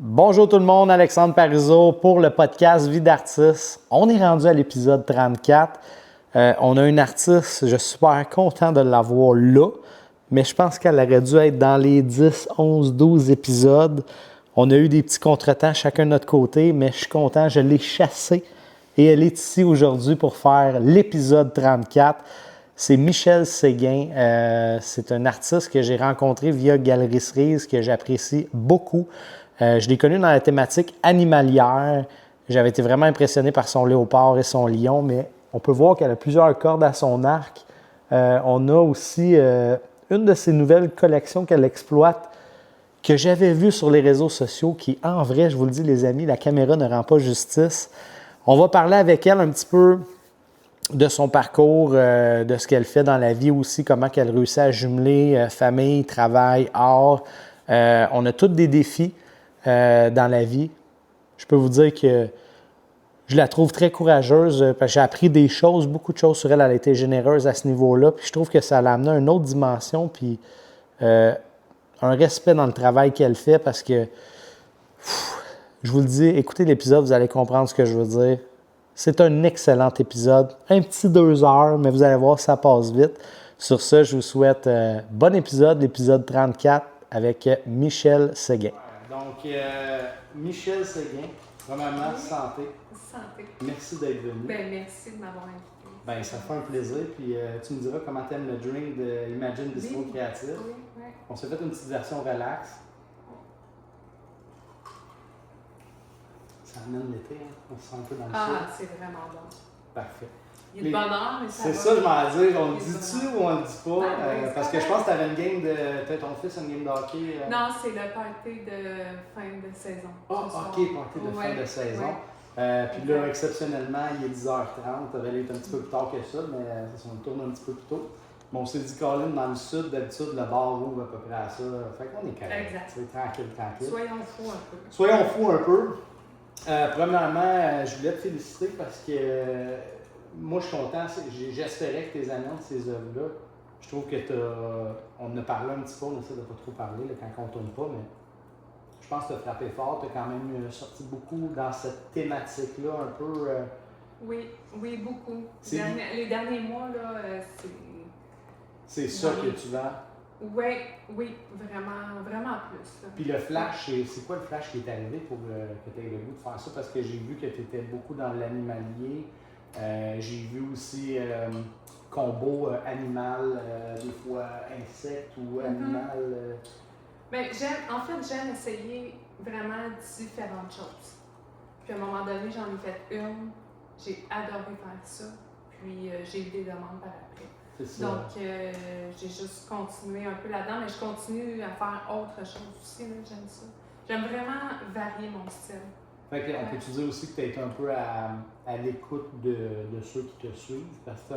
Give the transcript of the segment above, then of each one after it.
Bonjour tout le monde, Alexandre Parizeau pour le podcast Vie d'artiste. On est rendu à l'épisode 34. On a une artiste, je suis super content de l'avoir là, mais je pense qu'elle aurait dû être dans les 10, 11, 12 épisodes. On a eu des petits contretemps chacun de notre côté, mais je suis content, je l'ai chassée et elle est ici aujourd'hui pour faire l'épisode 34. C'est Michel Séguin. C'est un artiste que j'ai rencontré via Galerie Cerise, que j'apprécie beaucoup. Je l'ai connu dans la thématique animalière. J'avais été vraiment impressionné par son léopard et son lion, mais on peut voir qu'elle a plusieurs cordes à son arc. On a aussi une de ses nouvelles collections qu'elle exploite, que j'avais vue sur les réseaux sociaux, qui, en vrai, je vous le dis, les amis, la caméra ne rend pas justice. On va parler avec elle un petit peu de son parcours, de ce qu'elle fait dans la vie aussi, comment elle réussit à jumeler famille, travail, art. On a tous des défis dans la vie. Je peux vous dire que je la trouve très courageuse parce que j'ai appris des choses, beaucoup de choses sur elle. Elle a été généreuse à ce niveau-là. Puis je trouve que ça l'a amené à une autre dimension. Puis un respect dans le travail qu'elle fait parce que, je vous le dis, écoutez l'épisode, vous allez comprendre ce que je veux dire. C'est un excellent épisode. Un petit 2 heures, mais vous allez voir, ça passe vite. Sur ce, je vous souhaite bon épisode, l'épisode 34 avec Michel Séguin. Donc, Michel Séguin, premièrement, santé. Santé. Merci d'être venu. Merci de m'avoir invité. Ça fait un plaisir. Puis tu me diras comment tu aimes le drink de Imagine Bistro Créatif. Oui. On s'est fait une petite version relax. Ça amène l'été, hein? On se sent un peu dans le sud. C'est vraiment bon. Parfait. Il y a de bonheur, mais ça c'est va. ça, je m'en dire. On le dit-tu ou on le dit pas? Oui, parce que je pense que tu avais une game de. T'as ton fils, une game de hockey. Non, c'est le party de fin de saison. Ah, ok, party de fin de saison. Puis là, exceptionnellement, il est 10h30. Ça allait être un petit peu plus tard que ça, mais on tourne un petit peu plus tôt. Bon, on s'est dit, Colin, dans le sud, d'habitude, le bar ouvre à peu près à ça. Fait qu'on est correct. Exact. C'est tranquille. Soyons fous un peu. Premièrement, je voulais te féliciter parce que moi, je suis content. J'espérais que tes annonces, ces œuvres-là, je trouve que on en a parlé un petit peu, on essaie de pas trop parler là, quand on ne tourne pas, mais je pense que tu as frappé fort. Tu as quand même sorti beaucoup dans cette thématique-là, un peu. Oui, beaucoup. Les derniers mois, là, c'est ça que tu vends? Oui, vraiment plus. Là. Puis le flash, c'est quoi le flash qui est arrivé pour que tu aies le goût de faire ça? Parce que j'ai vu que tu étais beaucoup dans l'animalier. J'ai vu aussi combo animal, des fois insecte ou animal. Mais j'aime essayer vraiment différentes choses. Puis à un moment donné, j'en ai fait une. J'ai adoré faire ça. Puis j'ai eu des demandes par après. Donc, j'ai juste continué un peu là-dedans, mais je continue à faire autre chose aussi. Là, j'aime ça. J'aime vraiment varier mon style. Fait que, on peut-tu dire aussi que tu as été un peu à l'écoute de ceux qui te suivent? Parce que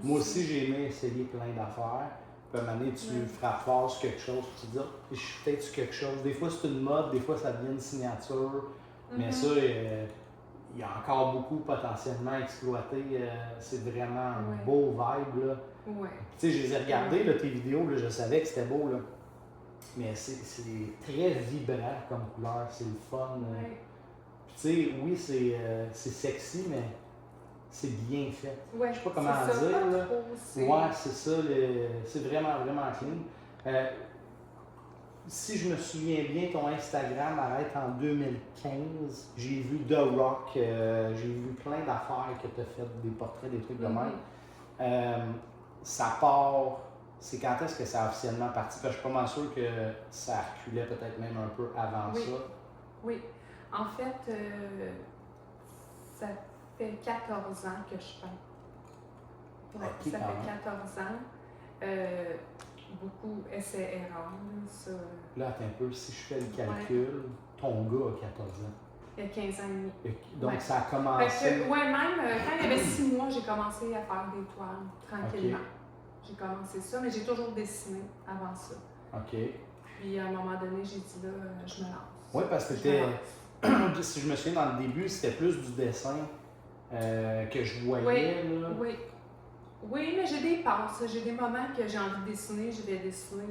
moi aussi, j'ai aimé essayer plein d'affaires. Puis à un moment donné, tu frappes fort sur quelque chose, puis tu te dis, je suis peut-être sur quelque chose. Des fois, c'est une mode, des fois, ça devient une signature. Mais ça, il y a encore beaucoup potentiellement à exploiter. C'est vraiment un beau vibe. Là. Ouais. Tu sais, je les ai regardés, là, tes vidéos, là, je savais que c'était beau. Là. Mais c'est très vibrant comme couleur, c'est le fun. Puis tu sais, oui, c'est sexy, mais c'est bien fait. Ouais, je sais pas comment dire. Là. Ouais, c'est ça. C'est vraiment clean. Si je me souviens bien, ton Instagram arrête en 2015. J'ai vu The Rock, j'ai vu plein d'affaires que tu as fait, des portraits, des trucs de même. Ça part. C'est quand est-ce que ça a officiellement parti? Parce que je suis pas mal sûr que ça reculait peut-être même un peu avant ça. Oui. En fait, ça fait 14 ans que je peins. Ouais, ça fait 14 ans. Beaucoup essais-erreurs. Là, attends un peu, si je fais le calcul, ton gars a 14 ans. Il y a 15 ans et demi. Donc, ça a commencé... même quand il y avait 6 mois, j'ai commencé à faire des toiles tranquillement. J'ai commencé ça, mais j'ai toujours dessiné avant ça. OK. Puis, à un moment donné, j'ai dit là, je me lance. Oui, parce que si je me souviens, dans le début, c'était plus du dessin que je voyais. Là. Oui, mais j'ai des passes. J'ai des moments que j'ai envie de dessiner, je vais dessiner.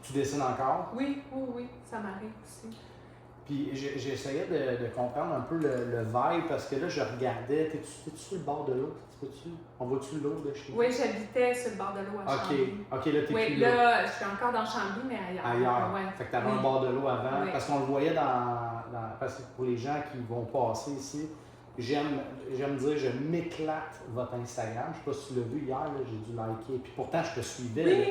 Tu dessines encore? Oui, ça m'arrive aussi. Puis j'essayais de comprendre un peu le vibe parce que là, je regardais. T'es-tu sur le bord de l'eau? On voit-tu l'eau de chez nous? Oui, j'habitais sur le bord de l'eau à Chambly. OK, là, t'es oui, plus là. Je suis encore dans Chambly, mais ailleurs. Ailleurs. Ouais. Fait que t'avais un bord de l'eau avant. Oui. Parce qu'on le voyait parce que pour les gens qui vont passer ici, j'aime dire, je m'éclate votre Instagram. Je sais pas si tu l'as vu hier, là, j'ai dû liker. Puis pourtant, je te suivais. Oui. Là,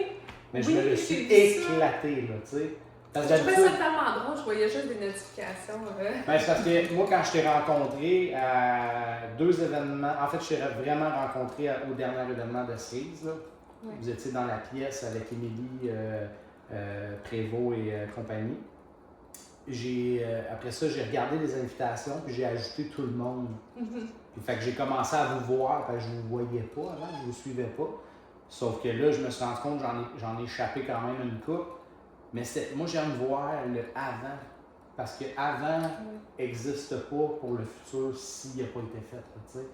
mais je oui, me le suis éclaté, là, tu sais. Je trouvais ça tellement drôle, je voyais juste des notifications. Ben, c'est parce que moi, quand je t'ai rencontré à 2 événements, en fait, je t'ai vraiment rencontré au dernier événement de Cerise. Oui. Vous étiez dans la pièce avec Émilie Prévost et compagnie. Après ça, j'ai regardé les invitations puis j'ai ajouté tout le monde. Puis, fait que j'ai commencé à vous voir parce que je ne vous voyais pas avant, je ne vous suivais pas. Sauf que là, je me suis rendu compte que j'en ai échappé quand même une coupe. Mais moi, j'aime voir le avant. Parce que avant n'existe pas pour le futur s'il n'a pas été fait. Tu sais.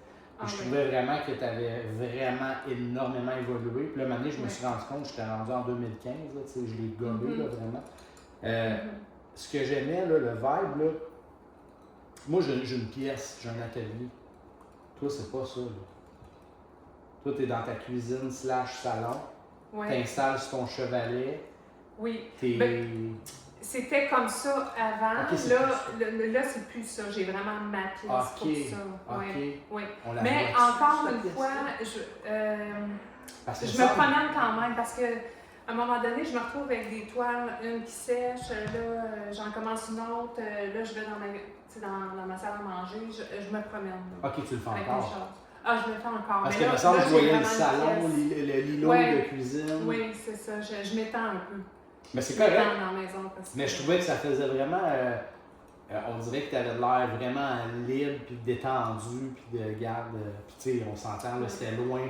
Je trouvais vraiment que tu avais vraiment énormément évolué. Puis là, maintenant, je me suis rendu compte que j'étais rendu en 2015. Là, tu sais, je l'ai gobé, là, vraiment. Ce que j'aimais, là, le vibe, là, moi, j'ai une pièce, j'ai un atelier. Toi, c'est pas ça. Là. Toi, tu es dans ta cuisine / salon. Tu t'installes sur ton chevalet. Oui. C'était comme ça avant. Okay, là, c'est plus ça. J'ai vraiment ma pièce pour ça. Okay. Oui. Mais encore une fois, je me promène quand même parce que à un moment donné, je me retrouve avec des toiles, une qui sèche, là, j'en commence une autre, là, je vais dans ma salle à manger, je me promène. Là. OK, tu le fais encore? Je le fais encore. Parce que me semble que je voyais le salon, l'îlot de cuisine. Oui, c'est ça. Je m'étends un peu. Mais c'est correct. Dans la maison mais je trouvais que ça faisait vraiment. On dirait que tu avais l'air vraiment libre, puis détendu, puis de garde. Puis tu sais, on s'entend, là, c'était loin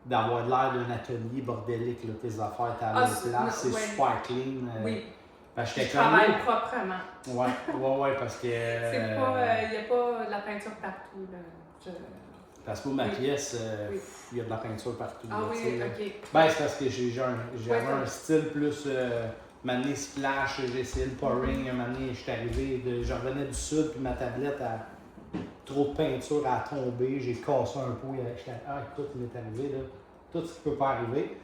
d'avoir l'air d'un atelier bordélique, là, tes affaires, ta place, c'est super clean. Oui. Je travaille proprement. Oui, parce que. C'est pas. Il n'y a pas de la peinture partout, là. Parce que pour ma pièce, il y a de la peinture partout. Ah là, oui, OK. Ben, c'est parce que j'avais un style plus mané splash, j'ai essayé le pouring, un mané, je suis arrivé, je revenais du sud, puis ma tablette a trop de peinture à tomber, j'ai cassé un pot, écoute, il m'est arrivé, là, tout ce qui peut pas arriver.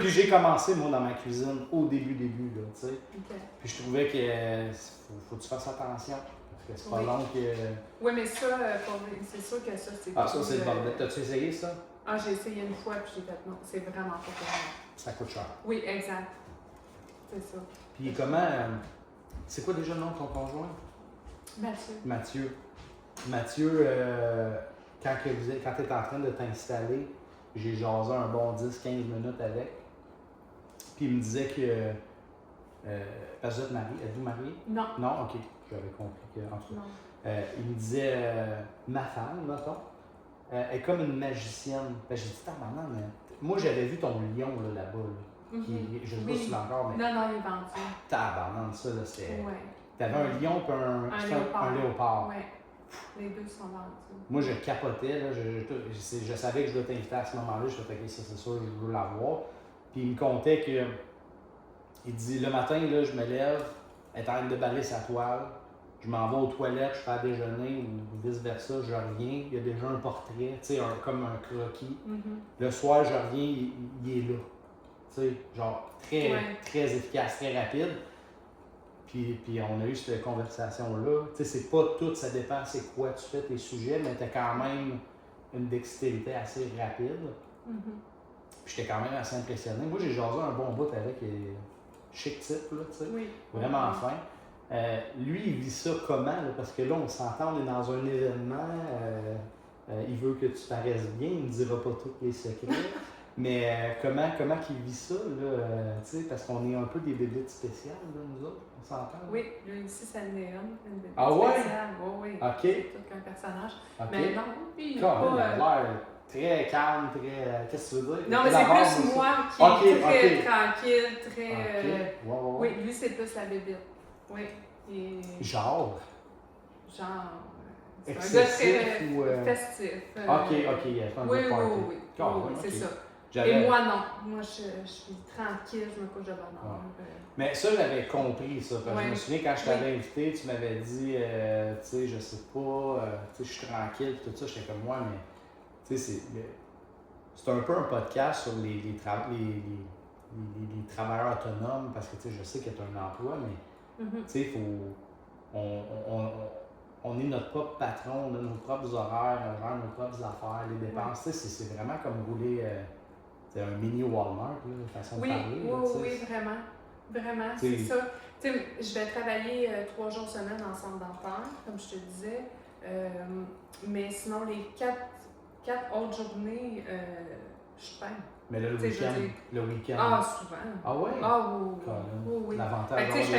Puis j'ai commencé, moi, dans ma cuisine, au début, là, tu sais. Okay. Puis je trouvais que faut que tu fasses attention. C'est pas long que. Oui, mais ça, c'est sûr que ça, c'est. Ah, ça, c'est le bordel. T'as-tu essayé ça? Ah, j'ai essayé une fois, puis j'ai fait non, c'est vraiment pas pour moi. Ça coûte cher. Oui, exact. C'est ça. Puis comment. C'est quoi déjà le nom de ton conjoint? Mathieu. Mathieu, quand tu es en train de t'installer, j'ai jasé un bon 10-15 minutes avec. Puis il me disait que. Parce que vous êtes mariés. Êtes-vous mariés? Non. Non, ok. J'avais compris que. En tout cas, il me disait, ma femme, mettons, est comme une magicienne. Ben, j'ai dit, maman, mais. Moi, j'avais vu ton lion là-bas. Là, qui, je ne sais pas si tu l'as encore, mais. Non, il est vendu. Tabarnak, ça, là, c'était. Ouais. T'avais un lion et un léopard. Oui. Les deux sont vendus. Moi, je capotais. Là, je savais que je devais t'inviter à ce moment-là. Je me disais, ça, c'est sûr, je veux l'avoir. Puis il me contait que. Il dit, le matin, là, je me lève, elle est en train de déballer sa toile. Je m'en vais aux toilettes, je fais à déjeuner ou vice-versa, je reviens. Il y a déjà un portrait, tu sais, comme un croquis. Le soir, je reviens, il est là. Tu sais, genre, très efficace, très rapide. Puis on a eu cette conversation-là. Tu sais, c'est pas tout, ça dépend c'est quoi tu fais tes sujets, mais tu as quand même une dextérité assez rapide. Puis j'étais quand même assez impressionné. Moi, j'ai jasé un bon bout avec chic type, là, tu sais. Oui. Vraiment fin. Lui, il vit ça comment? Là? Parce que là, on s'entend, on est dans un événement. Il veut que tu paraisses bien. Il ne me dira pas tous les secrets. Mais comment il vit ça, là, parce qu'on est un peu des bébés spéciales, là, nous autres, on s'entend? Oui, lui aussi, ça l'est une bébé spéciale. Oui. OK. C'est tout qu'un personnage. Okay. Mais non, lui, il a l'air très calme, très... Qu'est-ce que tu veux dire? Non, mais c'est plus moi qui est très tranquille, très... Oui, lui, c'est plus la bébite. Oui. Genre? Excessif ou... festif. OK, il y a un oui, party. Oui, c'est ça. Et moi, non. Moi, je suis tranquille, je me couche de bonne heure. Mais ça, j'avais compris ça. Parce que je me souviens, quand je t'avais invité, tu m'avais dit, tu sais, je sais pas, tu sais, je suis tranquille, tout ça. J'étais comme moi, mais tu sais, c'est un peu un podcast sur les travailleurs autonomes, parce que tu sais, je sais que tu as un emploi, mais tu sais, on est notre propre patron, on a nos propres horaires, on gère nos propres affaires, les dépenses. Tu sais, c'est vraiment comme rouler un mini Walmart, là, façon de parler. Oui, vraiment. Vraiment, c'est ça. Tu sais, je vais travailler 3 jours semaine en centre dentaire, comme je te disais. Mais sinon, les 4 autres journées, je peins. Mais là, le week-end. Ah, souvent. Ah ouais? Ah oui. L'avantage, tu sais, je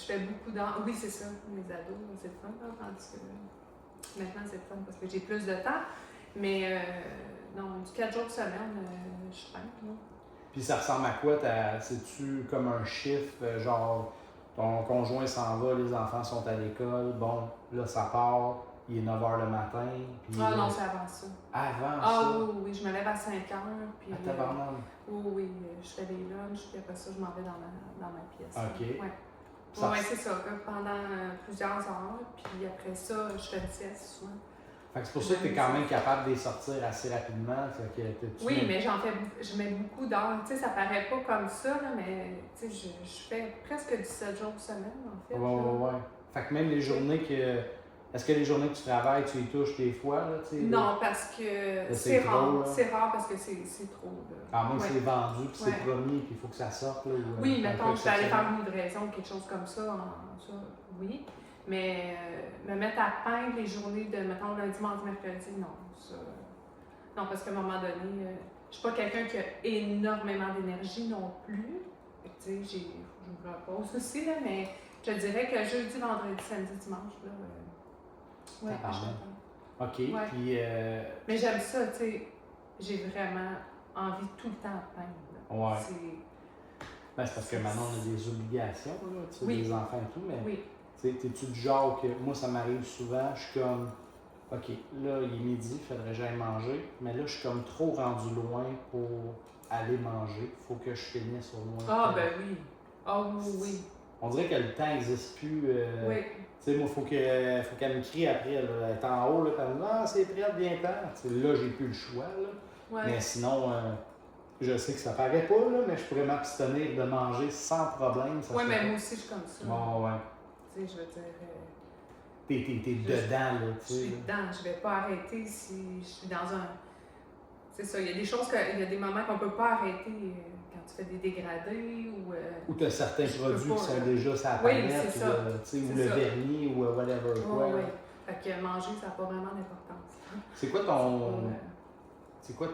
fais beaucoup d'heures. Oui, c'est ça. Mes ados, c'est le fun, tandis que maintenant, c'est le fun parce que j'ai plus de temps. Mais non, 4 jours semaine, je peins. Puis ça ressemble à quoi? C'est-tu comme un chiffre, genre ton conjoint s'en va, les enfants sont à l'école, bon, là ça part, il est 9h le matin. Puis non, c'est avant ça. Avant ça? Oui, je me lève à 5h. Puis, oui, je fais des lunchs, puis après ça, je m'en vais dans ma pièce. OK. Oui, c'est ça, pendant plusieurs heures, puis après ça, je fais une sieste souvent. Fait que c'est pour ça que tu es quand même capable de les sortir assez rapidement. Oui, mais je mets beaucoup d'heures. Tu sais, ça paraît pas comme ça, là, mais tu sais, je fais presque 17 jours semaine, en fait. Ouais. Fait que même les journées que... Est-ce que les journées que tu travailles, tu y touches des fois, là, tu sais? Non, parce que c'est rare. C'est rare parce que c'est trop. À moins que c'est vendu, puis c'est promis, puis il faut que ça sorte, là. Oui, mettons, je vais aller faire une livraison, quelque chose comme ça, oui. Mais me mettre à peindre les journées de, mettons, lundi, mardi, mercredi, non. Ça, non, parce qu'à un moment donné, je suis pas quelqu'un qui a énormément d'énergie non plus. Tu sais, je me repose aussi, là, mais je dirais que jeudi, vendredi, samedi, dimanche, là, ouais, je suis OK, ouais. Puis... Mais j'aime ça, tu sais, j'ai vraiment envie tout le temps de peindre. Ouais. C'est parce que maintenant, on a des obligations, là, tu sais, des enfants et tout, mais... Oui. T'es-tu du genre que, moi ça m'arrive souvent, je suis comme, OK, là il est midi, il faudrait que j'aille manger, mais là je suis comme trop rendu loin pour aller manger, il faut que je finisse au moins. Ah ben oui, oui. On dirait que le temps n'existe plus. Oui. Tu sais, moi, il faut qu'elle me crie après, là, elle est en haut, là, elle me dit, ah, c'est prêt, viens-t'en. Là, j'ai plus le choix, là. Ouais. Mais sinon, je sais que ça paraît pas, là, mais je pourrais m'abstenir de manger sans problème. Oui, mais moi aussi, je suis comme ça. Bon, ouais. Tu sais, je veux dire... T'es dedans, là, tu sais. Je suis dedans, je vais pas arrêter si je suis dans un... C'est ça, il y a des choses, il y a des moments qu'on peut pas arrêter quand tu fais des dégradés ou... tu as certains produits qui sont déjà sur la palette, ou le vernis, ou whatever quoi. Oui. Fait que manger, ça n'a pas vraiment d'importance. C'est quoi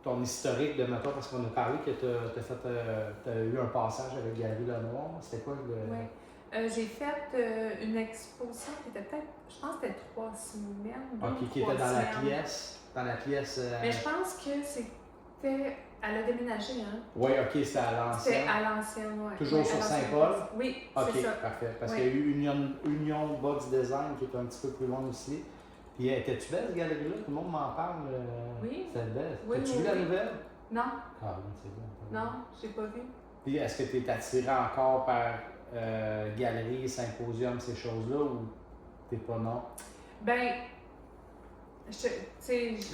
ton historique de mettons, parce qu'on a parlé que tu as eu un passage avec Galerie Lenoir. C'était quoi le... Oui. J'ai fait une exposition qui était peut-être, je pense que c'était 3 semaines. OK, qui était dans la pièce. Mais je pense que c'était... Elle a déménagé, hein? Oui, OK, c'était à l'ancienne. C'était à l'ancienne, oui. Toujours sur Saint-Paul? Oui, OK, c'est ça. Parfait. Parce qu'il y a eu Union Box Design qui est un petit peu plus loin aussi. Puis, étais-tu belle, cette galerie-là? Tout le monde m'en parle. Oui. C'était belle. Oui, As-tu vu la nouvelle? Non. Ah oui, c'est bien. Non, je n'ai pas vu. Puis, est-ce que tu es attiré encore par galerie, symposium, ces choses-là, ou t'es pas non? Ben, je suis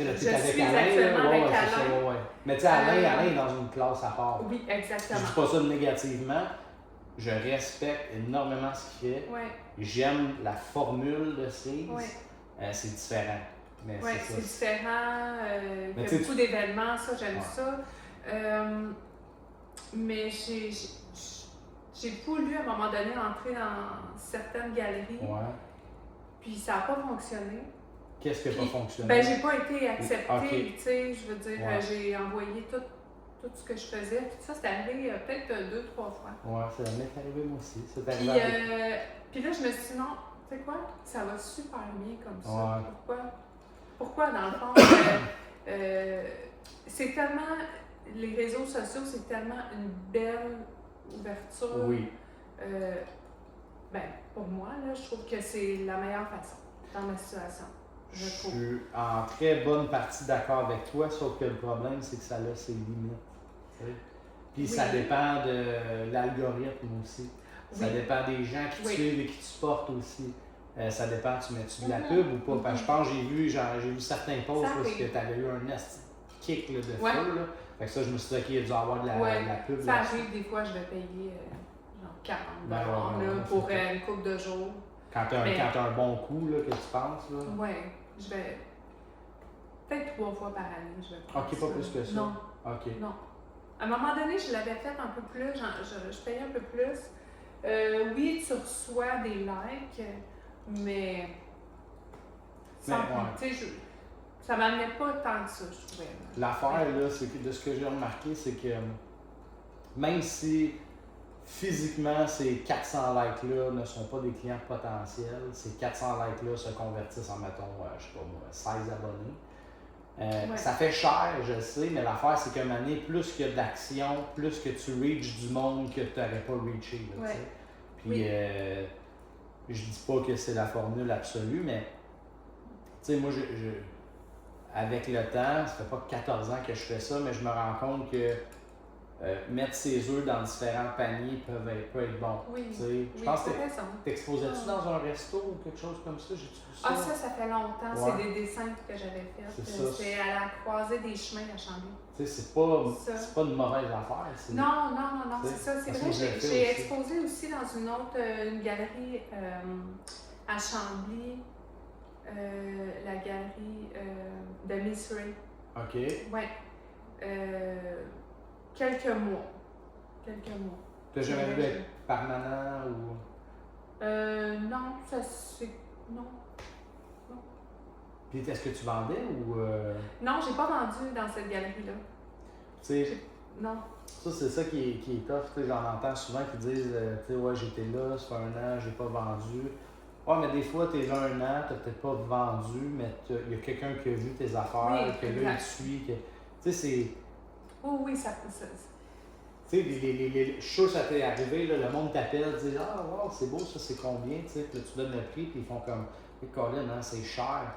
actuellement avec Alain. Ouais. Mais tu sais, Alain est dans une classe à part. Oui, exactement. Je dis pas ça négativement. Je respecte énormément ce qu'il fait. Ouais. J'aime la formule de Cerise. Ouais. C'est différent. Oui, c'est différent. Il y a beaucoup d'événements, ça, j'aime ça. Mais j'ai voulu à un moment donné entrer dans certaines galeries. Ouais. Puis ça n'a pas fonctionné. Qu'est-ce qui n'a pas fonctionné? Ben, j'ai pas été acceptée. Okay. Tu sais, je veux dire, j'ai envoyé tout ce que je faisais. Puis ça, c'est arrivé peut-être 2-3 fois. Ouais, ça m'est arrivé moi aussi. Puis là, je me suis dit, non, tu sais quoi, ça va super bien comme ça. Ouais. Pourquoi, dans le fond, c'est tellement, les réseaux sociaux, c'est tellement une belle ouverture. Oui. Ben, pour moi, là, je trouve que c'est la meilleure façon dans ma situation. je Je trouve. suis en très bonne partie d'accord avec toi, sauf que le problème, c'est que ça a ses limites. Tu sais. Puis ça dépend de l'algorithme aussi. Ça dépend des gens qui te suivent et qui te supportent aussi. Ça dépend, tu mets-tu de la pub ou pas? Parce que je pense que j'ai vu certains posts parce que tu avais eu un esti kick là, de feu. Là. Fait que ça, je me suis dit, OK, il a dû avoir de la pub. Ça arrive des fois, je vais payer genre 40 là, pour une couple de jours. Quand tu as un bon coup là, que tu penses. Oui, je vais. Peut-être 3 fois par année, je vais prendre. OK, pas plus que ça. Non. OK. Non. À un moment donné, je l'avais fait un peu plus, je payais un peu plus. Oui, tu reçois des likes, mais sans ça m'amenait pas tant que ça, je trouvais. L'affaire, là, c'est que de ce que j'ai remarqué, c'est que même si physiquement ces 400 likes-là ne sont pas des clients potentiels, ces 400 likes-là se convertissent en, mettons, je sais pas moi, 16 abonnés. Ça fait cher, je sais, mais l'affaire, c'est qu'à un moment donné, plus qu'il y a d'action, plus que tu reaches du monde que tu n'aurais pas reaché. Là, puis, je dis pas que c'est la formule absolue, mais tu sais, moi, avec le temps, ça fait pas 14 ans que je fais ça, mais je me rends compte que mettre ses œufs dans différents paniers peut être bon. Je pense que t'exposais-tu dans un resto ou quelque chose comme ça? J'ai-tu vu ça? Ah, ça fait longtemps. C'est des dessins que j'avais faits. C'est à la croisée des chemins à Chambly. Tu sais, c'est pas une mauvaise affaire. Non, c'est ça. C'est vrai, j'ai exposé aussi dans une galerie à Chambly, la galerie de Misery. OK. Ouais. Quelques mois. T'as jamais vu être permanent ou. Non, ça c'est. Non. Puis est-ce que tu vendais ou. Non, j'ai pas vendu dans cette galerie-là. Tu sais. Non. Ça, c'est ça qui est tough. J'en entends souvent qui disent tu sais, ouais, j'étais là, ça fait 1 an, j'ai pas vendu. Ouais, mais des fois, t'es là 1 an, t'as peut-être pas vendu, mais il y a quelqu'un qui a vu tes affaires, que là, il te suit. Tu sais, c'est. Oh, oui, ça. Tu sais, je suis sûr que ça t'est arrivé, là, le monde t'appelle, dit ah, wow, c'est beau, ça, c'est combien, tu sais, puis là, tu donnes le prix, puis ils font comme, Colin, hein, c'est cher.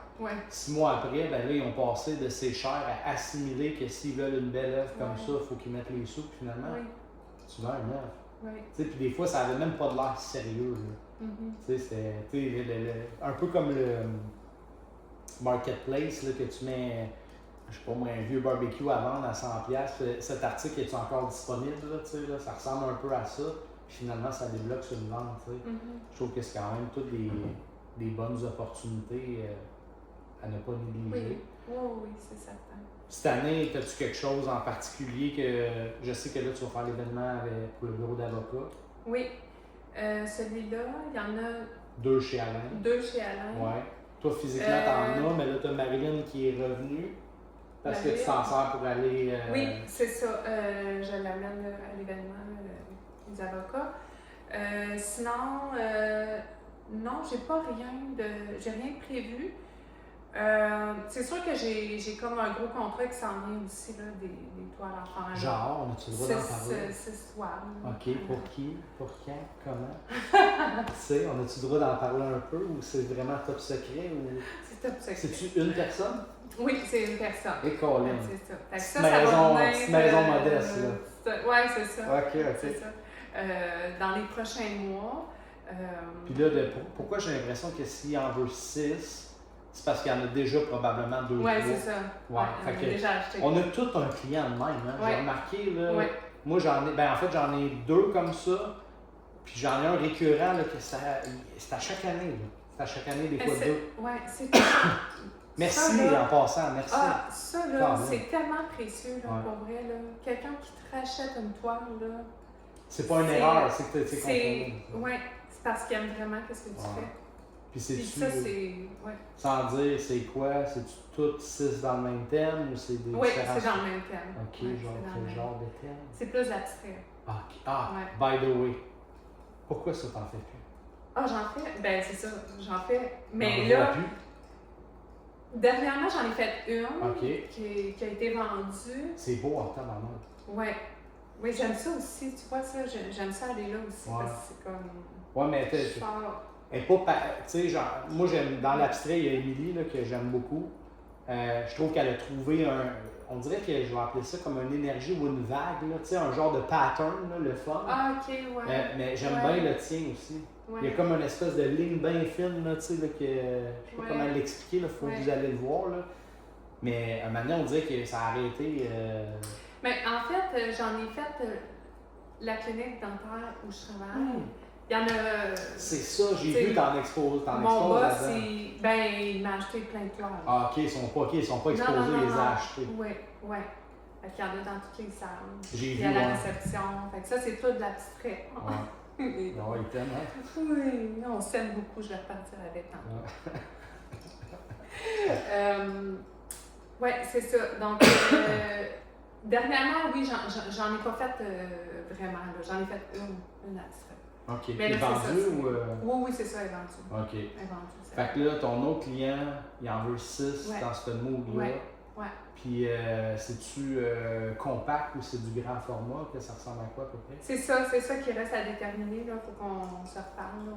6 mois après, ben là, ils ont passé de c'est cher à assimiler que s'ils veulent une belle œuvre comme ça, il faut qu'ils mettent les sous, puis finalement, tu vends une œuvre. Tu sais, puis des fois, ça avait même pas de l'air sérieux, là. Tu sais, c'était un peu comme le marketplace, là, que tu mets. Je sais pas moi, un vieux barbecue à vendre à 100$. Cet article est encore disponible? Là, là, ça ressemble un peu à ça. Puis finalement, ça débloque sur une vente. Je trouve que c'est quand même toutes des bonnes opportunités à ne pas négliger. Oui, c'est certain. Cette année, as-tu quelque chose en particulier que je sais que là, tu vas faire l'événement pour le bureau d'avocat? Oui. Celui-là, il y en a. 2 chez Alain. Ouais. Toi, physiquement, t'en as, mais là, tu as Marilyn qui est revenue. Parce que tu t'en sers pour aller. Oui, c'est ça. Je l'amène à l'événement des avocats. Sinon, non, j'ai rien de prévu. C'est sûr que j'ai comme un gros contrat qui s'en vient aussi, là, des toiles enfants. Genre, on a-tu le droit d'en parler? Ce soir. OK, pour qui? Pour quand? Comment? Tu sais, on a-tu le droit d'en parler un peu ou c'est vraiment top secret? Ou... C'est top secret. C'est-tu une personne? Oui, c'est une personne. Et Colin. C'est ça. Petite maison modeste, là. Oui, c'est ça. OK. C'est ça. Dans les prochains mois. Puis là, pourquoi j'ai l'impression que s'il en veut 6, c'est parce qu'il y en a déjà probablement 2 ou 3. Oui, c'est ça. Ouais, fait que déjà acheté. on a tout un client de même. Hein? J'ai remarqué, là, moi j'en ai 2 comme ça, puis j'en ai un récurrent, là, que c'est à chaque année. Là. C'est à chaque année, des fois 2. Oui, c'est Merci ça, là, en passant, merci. Ah, ça, là, c'est tellement précieux, là, pour vrai. Là. Quelqu'un qui te rachète une toile, là. C'est pas une erreur, c'est que c'est contrôlé. Oui, c'est parce qu'il aime vraiment ce que tu fais. Puis ça, c'est. Sans dire c'est quoi, c'est-tu toutes 6 dans le même thème ou c'est des Oui, différents... c'est dans le même thème. OK, quel genre de thème? C'est plus abstrait. By the way, pourquoi ça t'en fait plus? Ah, j'en fais? Ben, c'est ça, j'en fais. Mais là, dernièrement, j'en ai fait une qui a été vendue. C'est beau en temps normal. Oui, j'aime ça aussi, tu vois ça, j'aime ça aller là aussi parce que c'est comme... Ouais, mais elle est pas. Tu sais, genre, moi, j'aime, dans l'abstrait, il y a Émilie, là, que j'aime beaucoup. Je trouve qu'elle a trouvé on dirait que je vais appeler ça comme une énergie ou une vague, là, tu sais, un genre de pattern, là, le fun. Ah, ok, ouais. Mais j'aime Ouais. bien le tien aussi. Ouais. Il y a comme une espèce de ligne bien fine, là, tu sais, là, que je sais pas Ouais. comment l'expliquer, il faut que vous allez le voir, là. Mais à un moment donné, on dirait que ça a arrêté. Mais en fait, j'en ai fait la clinique dentaire où je travaille. Il y en a. C'est ça, j'ai t'sais, vu t'en exposes Mon boss, là-dedans. il m'a acheté plein de fleurs. Ah, ok, ils sont pas exposés, il les a achetés. Oui, oui. Fait qu'il y en a dans toutes les salles. J'ai Il vu. y a la réception. Fait que ça, c'est tout de l'abstrait. Ouais. Non, ils t'aiment, hein? Oui, on s'aime beaucoup, je vais repartir avec tantôt. Oui, c'est ça. Donc, dernièrement, oui, j'en ai pas fait vraiment. J'en ai fait une abstraite. Ok, mais t'es là, vendu ça, ou. Oui, c'est ça, elle est vendue. Ok. Elle est vendue, ça. Fait que là, ton autre client, il en veut 6 Ouais. dans ce mood-là. Ouais. Ouais. Puis, c'est-tu compact ou c'est du grand format? Que ça ressemble à quoi à peu près? C'est ça qui reste à déterminer. Il faut qu'on se reparle. Là.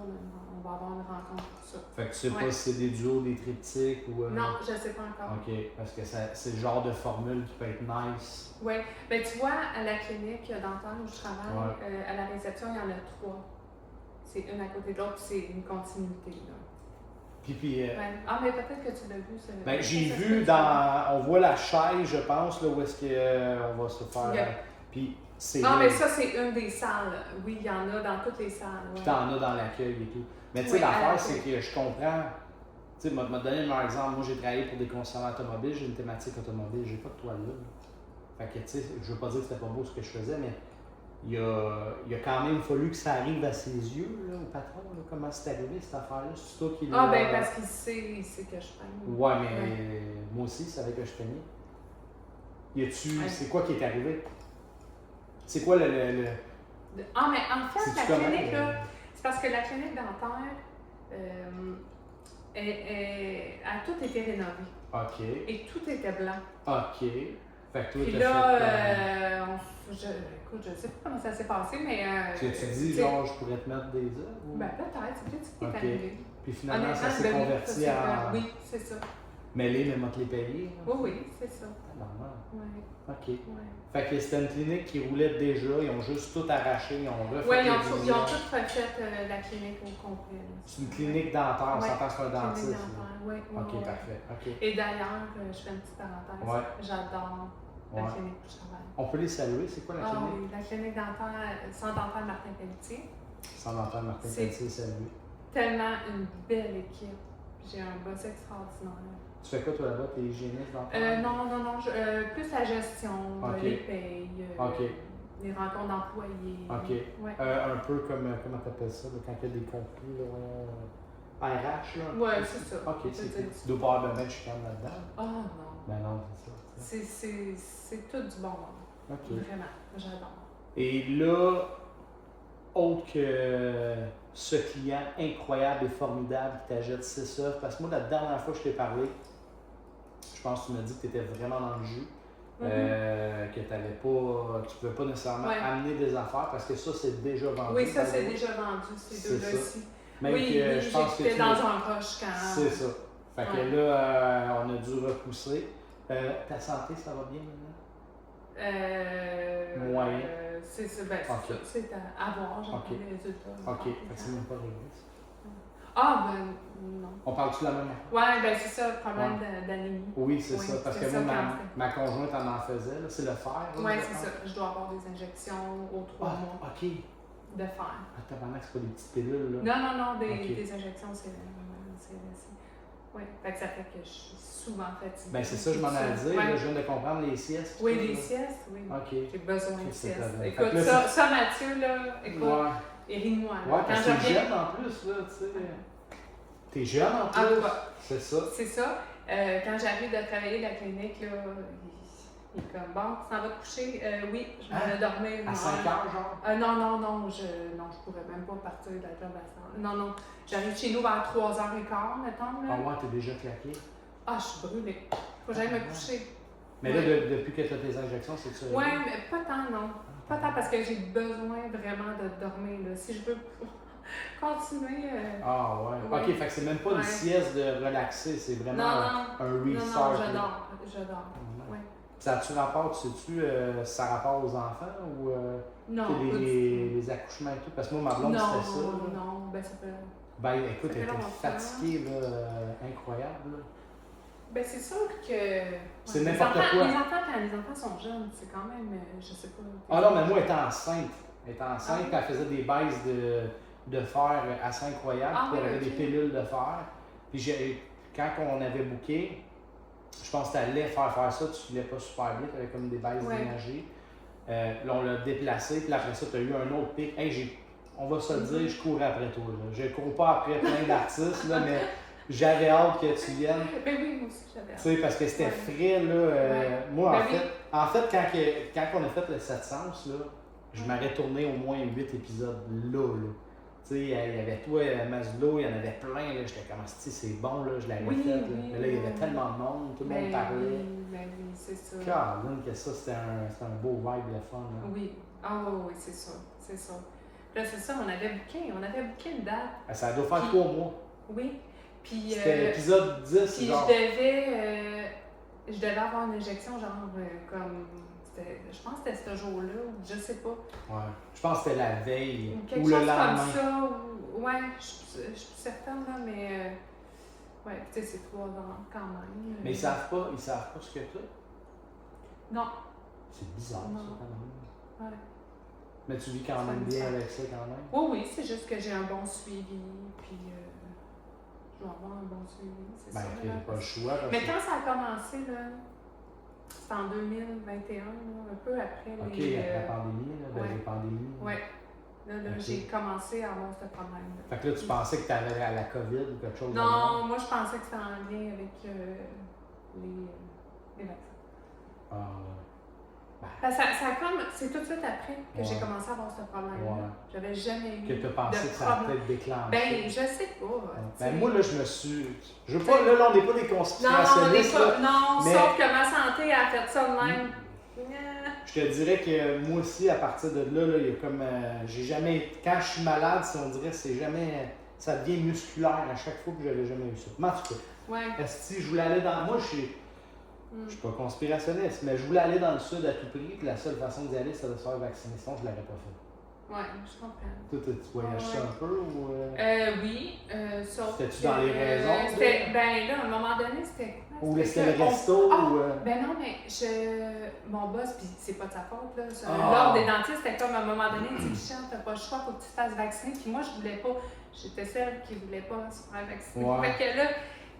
On va avoir une rencontre pour ça. Fait que tu sais pas si c'est des duos, des triptyques ou. Non, je ne sais pas encore. Ok, parce que c'est le genre de formule qui peut être nice. Oui. Ben, tu vois, à la clinique dentaire où je travaille, à la réception, il y en a 3. C'est une à côté de l'autre, puis c'est une continuité. Là. Puis ouais. Ah, mais peut-être que tu l'as vu. Ça, ben, j'ai vu on voit la chaise, je pense, là, où est-ce qu'on va se faire. Puis c'est. Non, mais ça, c'est une des salles. Oui, il y en a dans toutes les salles. Puis t'en as dans l'accueil et tout. Mais tu sais, l'affaire, c'est que je comprends. Tu sais, je vais te donner un exemple. Moi, j'ai travaillé pour des concessionnaires automobiles, j'ai une thématique automobile, j'ai pas de toile là. Fait que, tu sais, je veux pas dire que c'était pas beau ce que je faisais, mais il a quand même fallu que ça arrive à ses yeux, là, au patron. Là. Comment c'est arrivé cette affaire-là? C'est toi qui l'a. Ah, ben parce qu'il sait que je peigne. Ouais, mais moi aussi, il savait que je peignais. C'est quoi qui est arrivé? C'est quoi le. Ah, mais en fait, la clinique, là, c'est parce que la clinique dentaire, a tout été rénové. OK. Et tout était blanc. OK. Fait que toi, puis là, écoute, je sais pas comment ça s'est passé, mais. Tu dis, genre, je pourrais te mettre des œuvres? Ou... Ben, peut-être, c'est peut-être ce qui est arrivé. Puis finalement, ça s'est converti en. Oui, c'est ça. Mais mais moi, te les payer. Oui, c'est ça. Normal. Oui. OK. Ouais. Fait que c'était une clinique qui roulait déjà, ils ont juste tout arraché, ils ont refait. Oui, ils ont tout refait la clinique au complet. C'est une clinique dentaire, on s'entend sur un dentiste. Oui, OK, parfait. OK. Et d'ailleurs, je fais une petite parenthèse. J'adore la clinique où je travaille. On peut les saluer, c'est quoi la clinique? Oui, la clinique dentaire, Centre dentaire Martin Pelletier. Centre dentaire Martin Pelletier, salut. Tellement une belle équipe. J'ai un boss extraordinaire. Tu fais quoi toi là-bas? T'es hygiéniste dentaire? Non, plus la gestion, les payes, les rencontres d'employés. OK. Ouais. Un peu comme, comment t'appelles ça, là, quand il y a des conflits, là, RH, là? Oui, c'est ça. OK, c'est cool. Tu dois pas avoir de chicane là-dedans? Ah non. Ben non, c'est ça. C'est tout du bon monde. OK. Vraiment, j'adore. Et là, autre que ce client incroyable et formidable qui t'achète 6 œuvres, parce que moi, la dernière fois que je t'ai parlé, je pense que tu m'as dit que tu étais vraiment dans le jus, que tu ne pouvais pas nécessairement amener des affaires parce que ça, c'est déjà vendu. Oui, ça, c'est déjà vendu, ces deux-là aussi. Même que je pense que j'étais dans un rush quand... C'est ça. Fait que là, on a dû repousser. Ta santé, ça va bien maintenant? Moyen. C'est ça, ben, c'est à voir, j'en ai les résultats. OK, fait que c'est même pas réglé. Ah, ben, non. On parle-tu de la même? Oui, ben c'est ça, le problème d'anémie. Oui, c'est ça, parce que moi, ma conjointe en faisait, c'est le fer. Oui, c'est ça. Je dois avoir des injections aux 3 mois. OK. De fer. Ah, tabarnak, c'est pas des petites pilules, là? Non, des injections, c'est oui, fait que ça fait que je suis souvent fatiguée. Ben c'est ça, je m'en allais dire, là, je viens de comprendre les siestes. Oui, les siestes, oui. OK. J'ai besoin de siestes. Écoute, ça, Mathieu, là, écoute, il rit de moi. Ouais, parce que t'es jeune en plus, là, tu sais. T'es jeune en plus. C'est ça. C'est ça. Quand j'arrive de travailler la clinique, là, il est comme, bon, tu t'en vas te coucher? Oui, je m'en vais dormir. À 5 heures, genre? Non, je pourrais même pas partir de la job à ça. Non, j'arrive chez nous vers 3h15, mettons. Là. Ah ouais, t'es déjà claqué? Ah, je suis brûlée. Faut que j'aille me coucher. Mais là, depuis que tu as tes injections, c'est ça? Oui, mais pas tant, non. Pas tant parce que j'ai besoin vraiment de dormir. Là. Si je veux continuer. Ah ouais. Ouais. Ok, fait que c'est même pas une Ouais. sieste de relaxer, c'est vraiment Non, un non, restart. j'adore. Ouais. Ouais. Ça a-tu rapport, sais-tu, ça a rapport aux enfants ou Non, tu sais, pas du tout. les accouchements et tout? Parce que moi, ma blonde, c'était ça. Là. Non, ben ça peut. Ben écoute, Ça fait elle était longtemps. fatiguée, là, incroyable. Là. Ben c'est sûr que. C'est les n'importe enfants, quoi. Les enfants, quand les enfants sont jeunes, c'est quand même, je sais pas. Ah non, mais moi, elle était enceinte. Elle était enceinte, Ah. puis elle faisait des baisses de fer assez incroyables. Ah, puis elle ouais, avait ok. des pilules de fer. Puis quand on avait booké, je pense que tu allais faire ça, tu filais pas super bien, tu avais comme des baisses Ouais. d'énergie. Là, on l'a déplacé, puis après ça, tu as eu un autre pic. Hey, on va se le dire, je courais après toi. Là. Je cours pas après plein d'artistes, là, mais j'avais hâte que tu viennes. Ben oui, moi aussi, j'avais hâte. Tu sais, parce que c'était Ouais. frais, là. Ouais. Moi, Ben en fait, quand on a fait le 7 sens, là, je m'aurais tourné au moins 8 épisodes là. Tu sais, il y avait toi, Maslow, il y en avait plein, là. J'étais comme, c'est bon, là, je l'avais Oui, fait. Là. oui, Mais là, il y avait oui. tellement de monde, tout le monde Ben parlait. oui, c'est ça. Caroline, que ça, c'était un beau vibe, le fun. Là. Oui. Ah oui, c'est ça. C'est ça. Là, c'est ça, on avait booké une date. Ça doit faire Puis- 3 mois. Oui. Puis. C'était l'épisode 10, Puis genre. je devais avoir une injection, genre, comme. Je pense que c'était ce jour-là, ou je sais pas. Ouais. Je pense que c'était la veille Ou quelque ou le chose lendemain. comme ça. Ouais, je suis plus certaine, là, mais. Ouais, tu sais, c'est 3 ans quand même. Mais ils savent pas ce que tu Non. C'est bizarre, Non. ça, quand même. Ouais. Mais tu vis quand même bien avec ça, quand même. Oui, c'est juste que j'ai un bon suivi, puis je dois avoir un bon suivi, c'est Ben, ça. t'as là, pas le choix. Parce Mais que... quand ça a commencé, là, c'était en 2021, là, un peu après OK, les... après la pandémie, là, ben, ouais. les pandémies. Ouais. Là, Ok. j'ai commencé à avoir ce problème-là. Fait que là, tu pensais que tu avais la COVID ou quelque chose de Non, moi, je pensais que c'était en lien avec les vaccins. Ah, ouais. Ben, c'est tout de suite après que j'ai Ouais. commencé à avoir ce problème-là. Ouais. J'avais jamais eu Que tu as pensé de que ça a problème. peut-être déclenché. Ben, je sais pas. Ouais. tu Ben, sais. moi, là, je me suis. Je veux pas, là, on n'est pas des Non, conspirationnistes. là. non, mais- sauf que ma santé a fait ça de même. Je te dirais que moi aussi, à partir de là, il y a comme. J'ai jamais. Quand je suis malade, si on dirait, c'est jamais. Ça devient musculaire à chaque fois que j'avais jamais eu ça. Mais en tout cas, Ouais. si je voulais aller dans. Moi, je suis pas conspirationniste, mais je voulais aller dans le sud à tout prix, puis la seule façon d'y aller, c'était de se faire vacciner. Sinon, je l'aurais pas fait. Ouais, je comprends. Toi, tu voyages ça un peu ou. Oui, sauf C'était-tu que, dans les raisons, ben là, à un moment donné, c'était quoi? Ou c'était le que resto Ah, ou. Ben non, mais mon boss, puis c'est pas de sa faute, là. Ah. L'ordre des dentistes, c'était comme à un moment donné, il dit Michel, t'as pas le choix, faut que tu te fasses vacciner. Puis moi, je voulais pas. J'étais celle qui voulait pas se faire vacciner. Ouais. Fait que là,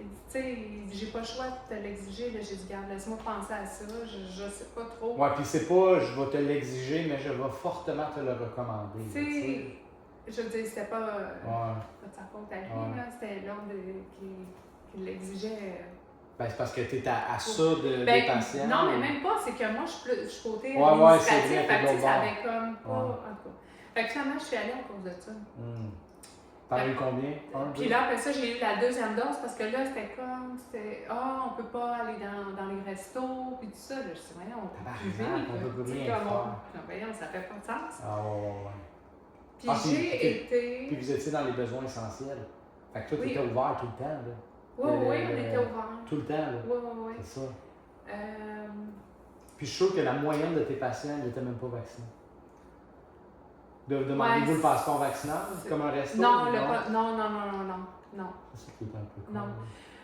il dit, tu sais, j'ai pas le choix de te l'exiger. Là, j'ai dit, garde, laisse-moi penser à ça. Je sais pas trop. Ouais, puis c'est pas je vais te l'exiger, mais je vais fortement te le recommander. Tu sais, je veux dire, c'était pas. Ouais. Pas de sa faute à lui, Ouais. là. C'était l'ordre qui l'exigeait. Ben, c'est parce que t'es à ça des Ben, patients. non, mais même pas, c'est que moi, je suis côté Ouais, ouais, c'est administratif, vrai, fait t'es que, tu sais, de ça l'autre avait comme pas. Ouais. En tout cas. Fait que finalement, je suis allée à cause de ça. T'en as eu combien? Puis là, après ça, j'ai eu la deuxième dose parce que là, on peut pas aller dans les restos, puis tout ça. Là, je dis, voyons, on peut plus Tabarnak, vivre. on peut plus Tu sais, rien comme faire. voyons, ça fait pas de sens. Ah, ouais. Puis Ah, puis- j'ai Puis été. vous étiez dans les besoins essentiels. Fait que toi, Oui. t'étais ouvert tout le temps, là. Oui, on était ouverts. Tout le temps, là. Oui. C'est ça. Euh, Puis je suis sûr que la moyenne de tes patients n'étaient même pas vaccinés. Demandez-vous le passeport vaccinal, comme un resto? non, ou non. C'est ça qui est un peu cool. Non.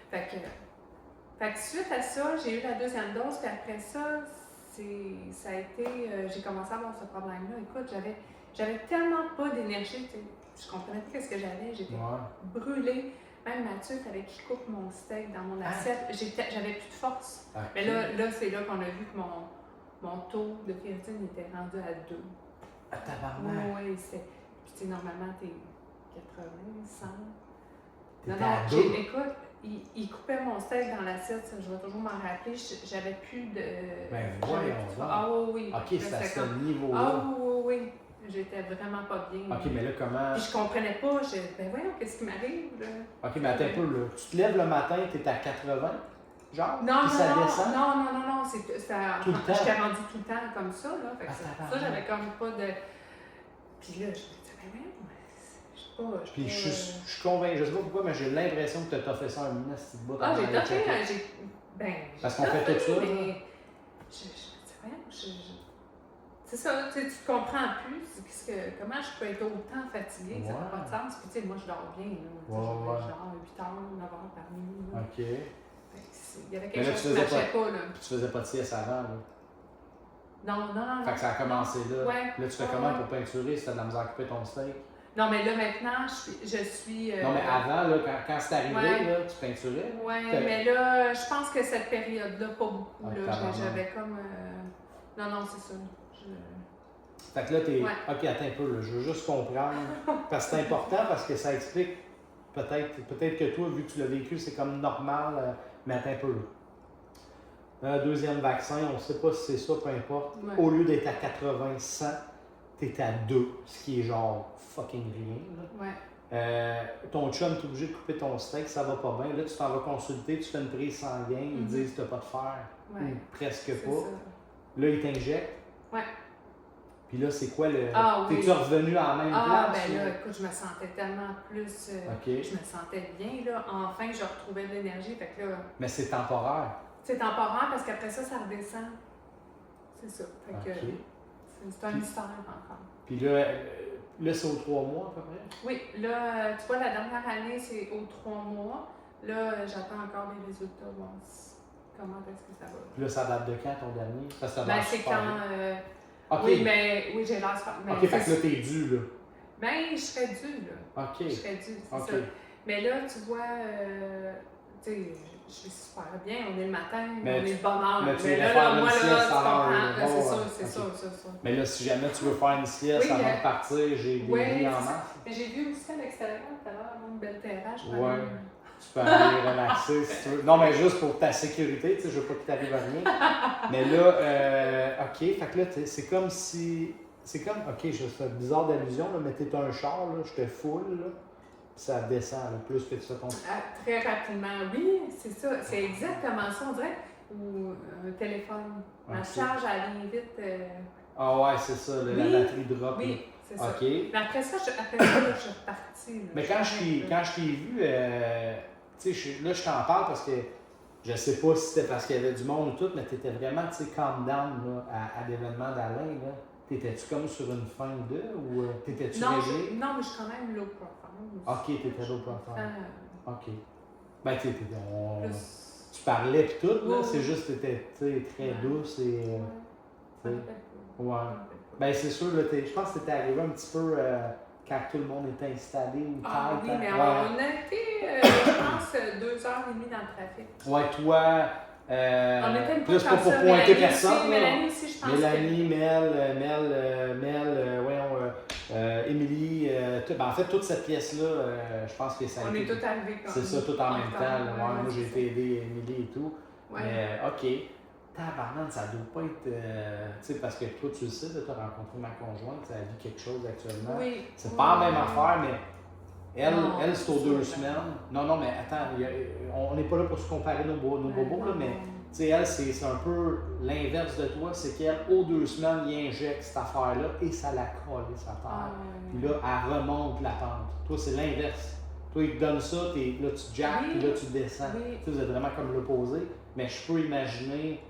Fait que suite à ça, j'ai eu la deuxième dose, puis après ça, ça a été. J'ai commencé à avoir ce problème-là. Écoute, j'avais tellement pas d'énergie, tu sais. Je comprenais pas ce que j'avais. J'étais Ouais. brûlée. Même Mathieu, il fallait qu'il coupe mon steak dans mon assiette. J'avais plus de force. Ok. Mais là c'est là qu'on a vu que mon taux de ferritine était rendu à 2. Ah, tabarnak. Oui, c'est. Puis tu sais, normalement, t'es 80, 100. T'étais Non, à deux. écoute, il coupait mon steak dans l'assiette, ça, je vais toujours m'en rappeler. J'avais plus de. Ben, j'avais voyons plus de- donc. Ah oui. Ok, Là, c'est à c'était ce comme- niveau-là. Ah oui. J'étais vraiment pas bien. Ok, mais là, comment. Puis je comprenais pas. Ben voyons, qu'est-ce qui m'arrive, là? Ok, mais attends un peu, là. Tu te lèves le matin, t'es à 80, genre? Non, Puis ça descend? non, Tout le temps? j'étais rendue tout le temps comme ça, là. Fait que Ah, ça, tabarnak. j'avais comme pas de. Puis là, je me disais, ben voyons, Puis je suis convaincu, je sais pas pourquoi, mais j'ai l'impression que tu as fait ça un nasty bout. Ah, j'ai toffé, parce qu'on fait tout ça. Mais c'est ça, tu te comprends plus. Comment je peux être autant fatiguée, ça n'a pas de sens. Puis tu sais, moi, je dors bien. Je dors 8 heures, 9 heures par nuit. OK. Il y avait quelque chose qui ne marchait pas. Là. Puis tu faisais pas de sieste avant, là? Non. Fait que ça a commencé là. Ouais. Là, tu fais comment pour peinturer si t'as de la misère à couper ton steak? Non, mais là, maintenant, je suis... Non, mais avant, là, quand c'est arrivé, là, tu peinturais? Oui, mais là, je pense que cette période-là, pas beaucoup. J'avais comme... Non, c'est ça. Fait que là, t'es... OK, attends un peu, là, je veux juste comprendre. Parce que c'est important, parce que ça explique peut-être que toi, vu que tu l'as vécu, c'est comme normal, mais attends un peu, là. Deuxième vaccin, on ne sait pas si c'est ça, peu importe. Ouais. Au lieu d'être à 80, 100, t'es à 2, ce qui est genre fucking rien. Là. Ouais. Ton chum est obligé de couper ton steak, ça va pas bien. Là, tu t'en vas consulter, tu fais une prise sanguine, ils disent que t'as pas de fer, ou presque pas. Ça. Là, ils t'injectent. Ouais. Puis là, c'est quoi le... oui. T'es-tu revenu à la même place? Ah, ben là, écoute, je me sentais tellement plus... OK. Je me sentais bien, là. Enfin, je retrouvais de l'énergie, fait que là... Mais c'est temporaire. C'est temporaire, parce qu'après ça redescend. C'est ça. Fait que c'est un mystère encore. Puis là, c'est aux 3 mois, à peu près? Oui, là, tu vois, la dernière année, c'est aux 3 mois. Là, j'attends encore les résultats, voir comment est-ce que ça va. Puis là, ça date de quand, ton dernier? Parce que Ben, c'est quand... Okay. Oui, j'ai l'air super. OK, fait que là, t'es dû, là. Ben, je serais due, là. OK. Je serais due, c'est ça. Mais là, tu vois, tu sais, je suis super bien, on est le matin, on est le bonheur. Mais là, moi, là, tu comprends. C'est ça. Mais là, si jamais tu veux faire une sieste avant de partir, j'ai des lits en masse. Mais j'ai vu aussi à l'extérieur tout à l'heure, une belle terrasse. Tu peux aller relaxer si tu veux. Non, mais juste pour ta sécurité, tu sais, je veux pas qu'il t'arrive rien. Mais là, OK, fait que là, c'est comme si... C'est comme, OK, je fais bizarre d'allusion, là, mais t'es un char, là, je te foule, là, puis ça descend, là, plus que tu fais ton... Très rapidement, oui, c'est ça. C'est exactement ça, on dirait. Ou un téléphone. Ma charge, elle vient vite. Ah ouais, c'est ça, la batterie drop. Oui, c'est ça. OK. Mais après ça, je suis repartie. Mais quand je t'ai vu, tu sais, là, je t'en parle parce que je sais pas si c'était parce qu'il y avait du monde ou tout, mais tu étais vraiment, tu sais, calm down là, à l'événement d'Alain, là. T'étais-tu comme sur une fin de ou t'étais-tu léger? Non, mais je suis quand même low profile. OK, t'étais low profile. OK. Ben, tu parlais pis tout, là, c'est juste que t'étais très douce et... Ouais. Ben, c'est sûr, là, je pense que t'étais arrivé un petit peu quand tout le monde était installé ou tard. Oui, mais on a été, je pense, 2h30 dans le trafic. Ouais, toi... on était plus pas pour pointer personne. Mélanie aussi, je pense. Mélanie, Émilie, en fait, toute cette pièce-là, je pense que ça a été... On est tous arrivés comme ça. C'est ça, tout en même temps. Moi, j'ai été aider Émilie et tout. Ouais. Mais, OK. Tabarnak, ça doit pas être... tu sais, parce que toi, tu le sais, tu as rencontré ma conjointe, elle vit quelque chose actuellement. Oui. C'est pas la même affaire, mais... Elle, c'est aux 2 semaines. Non, mais attends, on n'est pas là pour se comparer nos bobos, là, mais tu sais, elle, c'est un peu l'inverse de toi, c'est qu'elle, aux 2 semaines, il injecte cette affaire-là et ça la colle, sa terre. Puis là, elle remonte la pente. Toi, c'est l'inverse. Toi, il te donne ça, là, tu jackes, puis là, tu descends. Tu sais, vous êtes vraiment comme l'opposé, mais je peux imaginer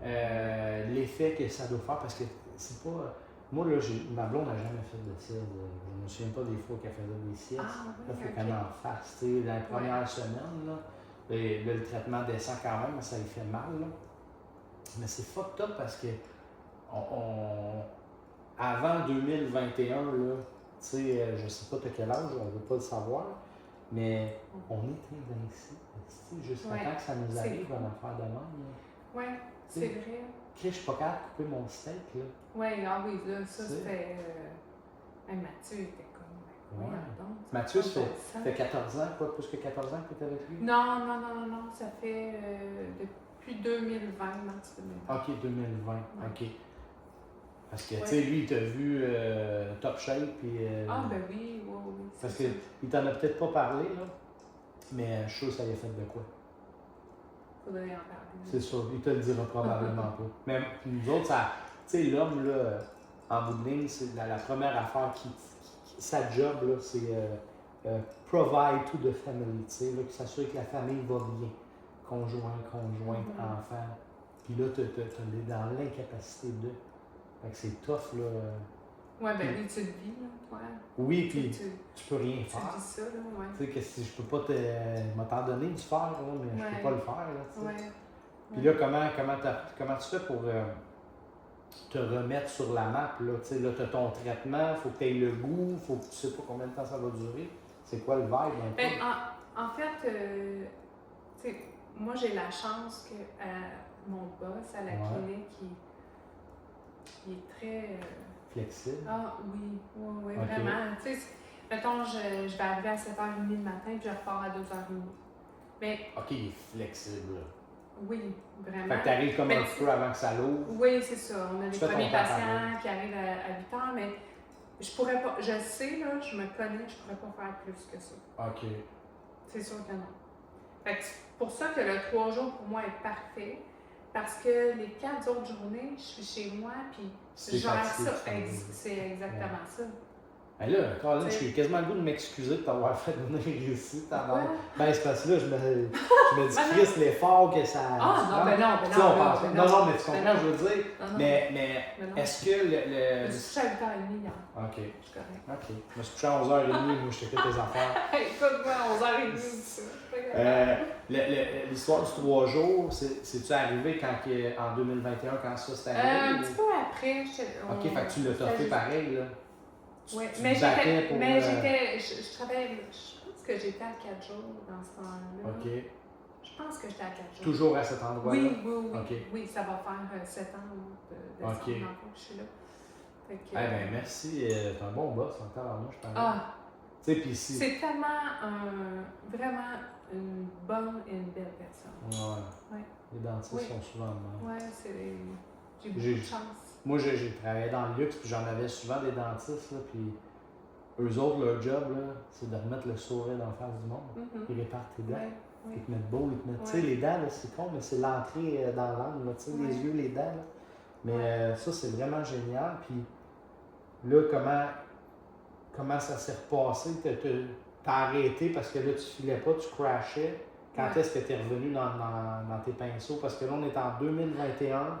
l'effet que ça doit faire parce que c'est pas... Moi, là, ma blonde n'a jamais fait de sieste. Je ne me souviens pas des fois qu'elle faisait des siestes. Là, il faut qu'elle en fasse. Dans les premières semaines, là, le traitement descend quand même, ça lui fait mal. Là. Mais c'est fucked up parce que avant 2021, là, je sais pas de quel âge, on ne veut pas le savoir, mais on est invincible. Jusqu'à temps que ça nous arrive, une affaire de même. Oui, c'est vrai. Je suis pas capable de couper mon steak, là. Oui, là, ça c'était... Mathieu était comme... Ouais. Mathieu, ça fait 14 ans, quoi, plus que 14 ans que tu es avec lui? Non, ça fait depuis 2020, mars 2020. OK, 2020, OK. Parce que, tu sais, lui, il t'a vu top shape, puis... ben oui. Parce qu'il t'en a peut-être pas parlé, là, mais je suis sûr que ça y a fait de quoi. Faudrait en parler. C'est sûr, il te le dira probablement pas. Mais nous autres, tu sais, l'homme, là, en bout de ligne, c'est la première affaire qui sa job, là, c'est provide to the family, tu sais, là, que s'assurer que la famille va bien. Conjointe, enfant. Puis là, t'es dans l'incapacité de. Fait que c'est tough, là. Ouais, ben oui, tu le vis, là. Ouais. Oui, puis tu peux rien Tu faire. vis ça, là, ouais. Tu sais, que si je peux pas m'en donner du faire, là, mais je peux pas le faire, là, tu sais. Ouais. Puis là, comment tu fais pour te remettre sur la map, là? Tu sais, là, t'as ton traitement, faut que tu aies le goût, faut que tu sais pas combien de temps ça va durer. C'est quoi le vibe, un peu? Ben, en fait, tu sais, moi, j'ai la chance que mon boss à la clinique, il est très... Flexible? Ah oui, oui, Ok. vraiment. Tu sais, mettons, je vais arriver à 7h30 le matin, puis je repars à 2h30. Mais Ok, il est flexible, là. oui, vraiment. Fait que t'arrives comme Mais un peu avant que ça l'ouvre. Oui, c'est ça. On a les fais ton premiers temps patients pareil. qui arrivent à 8h, mais je pourrais pas... Je sais, là, je me connais, je pourrais pas faire plus que ça. Ok. C'est sûr que non. Fait que c'est pour ça que le 3 jours, pour moi, est parfait. Parce que les 4 autres journées, je suis chez moi, puis je gère ça. C'est exactement ça. Ben là, Colin, j'ai quasiment le goût de m'excuser de t'avoir fait venir ici. Pourquoi? Ben, c'est parce que là, je me dis, Chris, l'effort que ça. Ah, non, ben non, Tu sais, on pense. ben Non, mais tu ben comprends, non. je veux dire. Non, non. Mais Ben non. est-ce que Je me suis couchée à 8h30 hier. Ok. Je suis correct. Ok. Je me suis couché à 11h30, moi, je t'ai fait tes affaires. Écoute-moi, 11h30, ça. L'histoire du 3 jours, c'est-tu arrivé en 2021, quand ça s'est arrivé? Un petit peu après. Ok, fait que tu l'as toffé pareil, là. Oui, Tu mais te battais pour, je travaillais, je pense que j'étais à 4 jours dans ce temps-là. Ok. Je pense que j'étais à 4 jours. Toujours à cet endroit-là? Oui. Ok. Oui, ça va faire 7 ans de Ok. que je suis là. Fait que, Eh ben merci, t'es un bon boss en tabarnouche, je pense. Ah, Tu sais, puis ici. c'est tellement vraiment une bonne et une belle personne. Ouais. Ouais. Les dentistes sont souvent de même. Ouais, j'ai beaucoup de chance. Moi, j'ai travaillé dans le luxe, puis j'en avais souvent des dentistes, là, puis eux autres, leur job, là, c'est de remettre le sourire dans la face du monde. Ils réparent tes dents. Ils te mettent beau, ils te mettent. Tu sais, les dents, là, c'est con, mais c'est l'entrée dans l'angle, tu sais, les yeux, les dents. Là. Mais ça, c'est vraiment génial. Puis là, comment ça s'est repassé? T'as arrêté parce que là, tu filais pas, tu crashais. Quand est-ce que tu es revenu dans tes pinceaux? Parce que là, on est en 2021.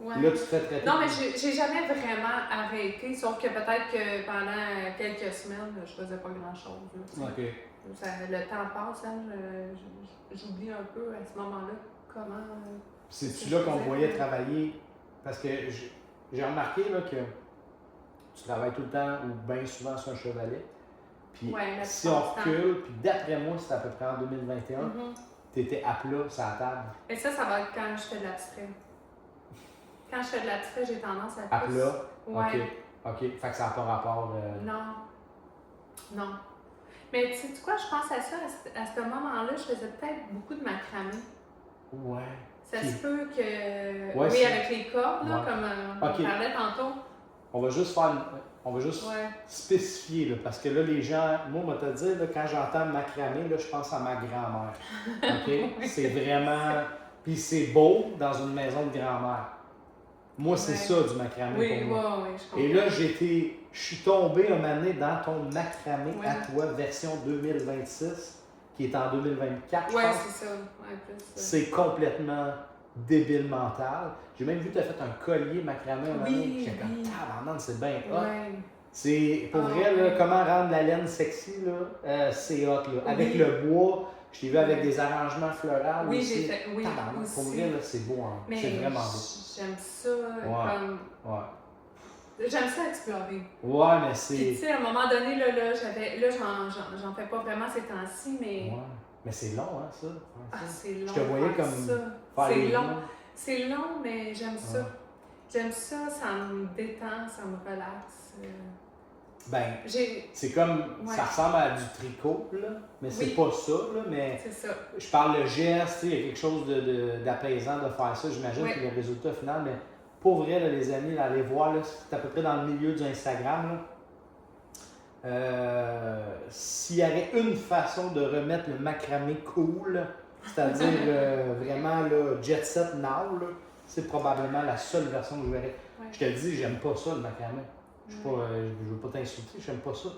Ouais. Là, tu te fais traiter. Non, mais j'ai jamais vraiment arrêté, sauf que peut-être que pendant quelques semaines, je faisais pas grand-chose. OK. Le temps passe, hein, j'oublie un peu à ce moment-là comment... C'est-tu là qu'on voyait travailler? Parce que j'ai remarqué là, que tu travailles tout le temps ou bien souvent sur un chevalet. Puis si on recule, puis d'après moi, c'était à peu près en 2021, tu étais à plat sur la table. Et ça va être quand je fais de l'abstrait. Quand je fais de l'abstrait, j'ai tendance à... À plat? Ouais. OK. Fait que ça n'a pas rapport... Non. Mais tu sais quoi, je pense à ça, à ce moment-là, je faisais peut-être beaucoup de macramé. Ouais. Ça se peut que... Ouais, oui, avec les cordes, là, comme on parlait tantôt. On va juste spécifier, là, parce que là, les gens... Moi, on va te dire, là, quand j'entends macramé, là, je pense à ma grand-mère. OK? C'est vraiment... Puis c'est beau dans une maison de grand-mère. Moi, c'est ça du macramé pour moi. Oui, je comprends. Et là, je suis tombé un moment donné dans ton macramé à toi, version 2026, qui est en 2024, je pense. C'est ça. C'est complètement débile mental. J'ai même vu que tu as fait un collier macramé un moment donné. J'étais comme, tabarnak, c'est bien hot. C'est, pour vrai, là, comment rendre la laine sexy, là, c'est hot. Là. Avec le bois, je t'ai vu avec des arrangements floraux. Oui, j'ai fait. Oui, tabarnak, pour vrai, là, c'est beau. Hein. C'est vraiment beau. J'aime ça. Comme... J'aime ça explorer. Ouais, mais c'est... Puis tu sais, à un moment donné, là j'en fais pas vraiment ces temps-ci, mais... Ouais. Mais c'est long, hein, ça? C'est long. Je te voyais comme ça. C'est long. C'est long, mais j'aime ça. J'aime ça, ça me détend, ça me relaxe. Ben, c'est comme... Ça ressemble à du tricot, là, mais c'est pas ça, là, mais... C'est ça. Je parle de geste, il y a quelque chose d'apaisant de faire ça, j'imagine, puis le résultat final, mais... Pour vrai, là, les amis, là, allez voir, là, c'est à peu près dans le milieu du Instagram. S'il y avait une façon de remettre le macramé cool, c'est-à-dire vraiment là, jet set now, c'est probablement la seule version que je verrais. Je te dis, j'aime pas ça, le macramé. Je veux pas t'insulter, j'aime pas ça.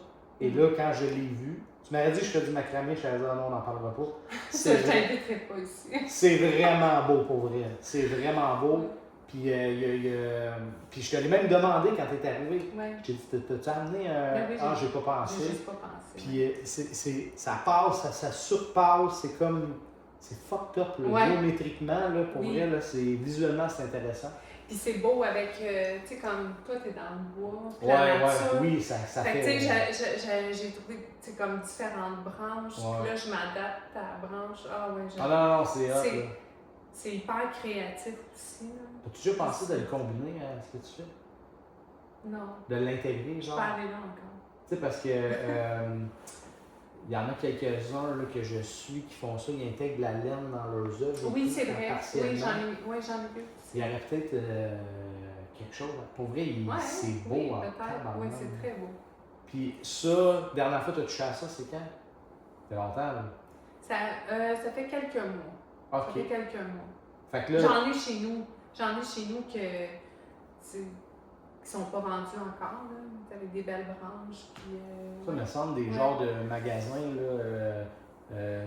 Et là, quand je l'ai vu, tu m'avais dit que je fais du macramé, je t'avais dit, ah non, on n'en parlera pas. Ça, je t'inviterai pas ici. C'est vraiment beau pour vrai. C'est vraiment beau. Puis, puis je te l'ai même demandé quand tu es arrivé. Ouais. Je t'ai dit, t'as-tu amené Oui, ah, j'ai pas pensé. J'ai juste pas pensé. Puis ça passe, ça surpasse, c'est comme. C'est fucked up, là, géométriquement, là, pour vrai, là, visuellement, c'est intéressant. Puis c'est beau avec, tu sais, comme toi, t'es dans le bois, la nature. Oui, ça fait. Tu sais, j'ai trouvé, tu sais, comme différentes branches, puis là, je m'adapte à la branche. Ah ouais, ah non, c'est hot, là. C'est hyper créatif aussi, là. As-tu déjà pensé de le combiner à ce que tu fais? Non. De l'intégrer, genre? Je suis pas allée là encore. Tu sais, parce que il y en a quelques-uns là, que je suis qui font ça, ils intègrent de la laine dans leurs œuvres. Oui, c'est vrai. Oui, j'en ai vu. Il y aurait peut-être quelque chose. Pour vrai, c'est beau en temps. Oui, c'est très beau. Puis ça, dernière fois que tu as touché à ça, c'est quand? Ça fait longtemps, là? Ça fait quelques mois. OK. Ça fait quelques mois. Fait que là... J'en ai chez nous qui sont pas vendus encore, là, avec des belles branches. Puis, ça me semble des genres de magasins là,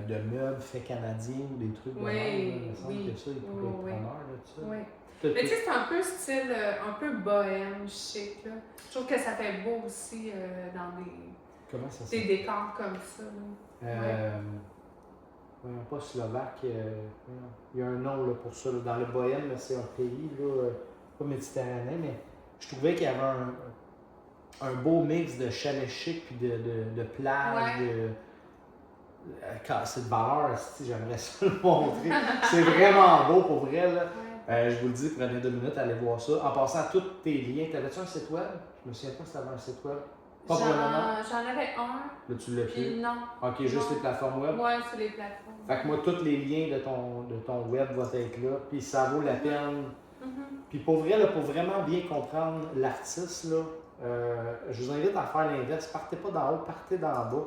de meubles faits canadiens ou des trucs de même. Il me semble que ça, ils pourraient être preneurs de ça. Oui. Mais tu sais, c'est un peu style, un peu bohème, chic. Là. Je trouve que ça fait beau aussi dans des décors comme ça. Pas slovaque. Il y a un nom là, pour ça. Là. Dans le bohème, c'est un pays, là, pas méditerranéen, mais je trouvais qu'il y avait un beau mix de chalet chic puis de plage, c'est de valeur, j'aimerais ça le montrer. C'est vraiment beau pour vrai. Là. Je vous le dis, prenez 2 minutes, allez voir ça. En passant tous tes liens, t'avais-tu un site web? Je me souviens pas si t'avais un site web. Pas pour le moment? J'en avais un. Là, tu l'as plus? Non. Ok, juste les plateformes web? Oui, sur les plateformes. Fait que moi, tous les liens de ton web vont être là, puis ça vaut la peine. Puis pour vrai, là, pour vraiment bien comprendre l'artiste, là, je vous invite à faire l'inverse. Partez pas d'en haut, partez d'en bas.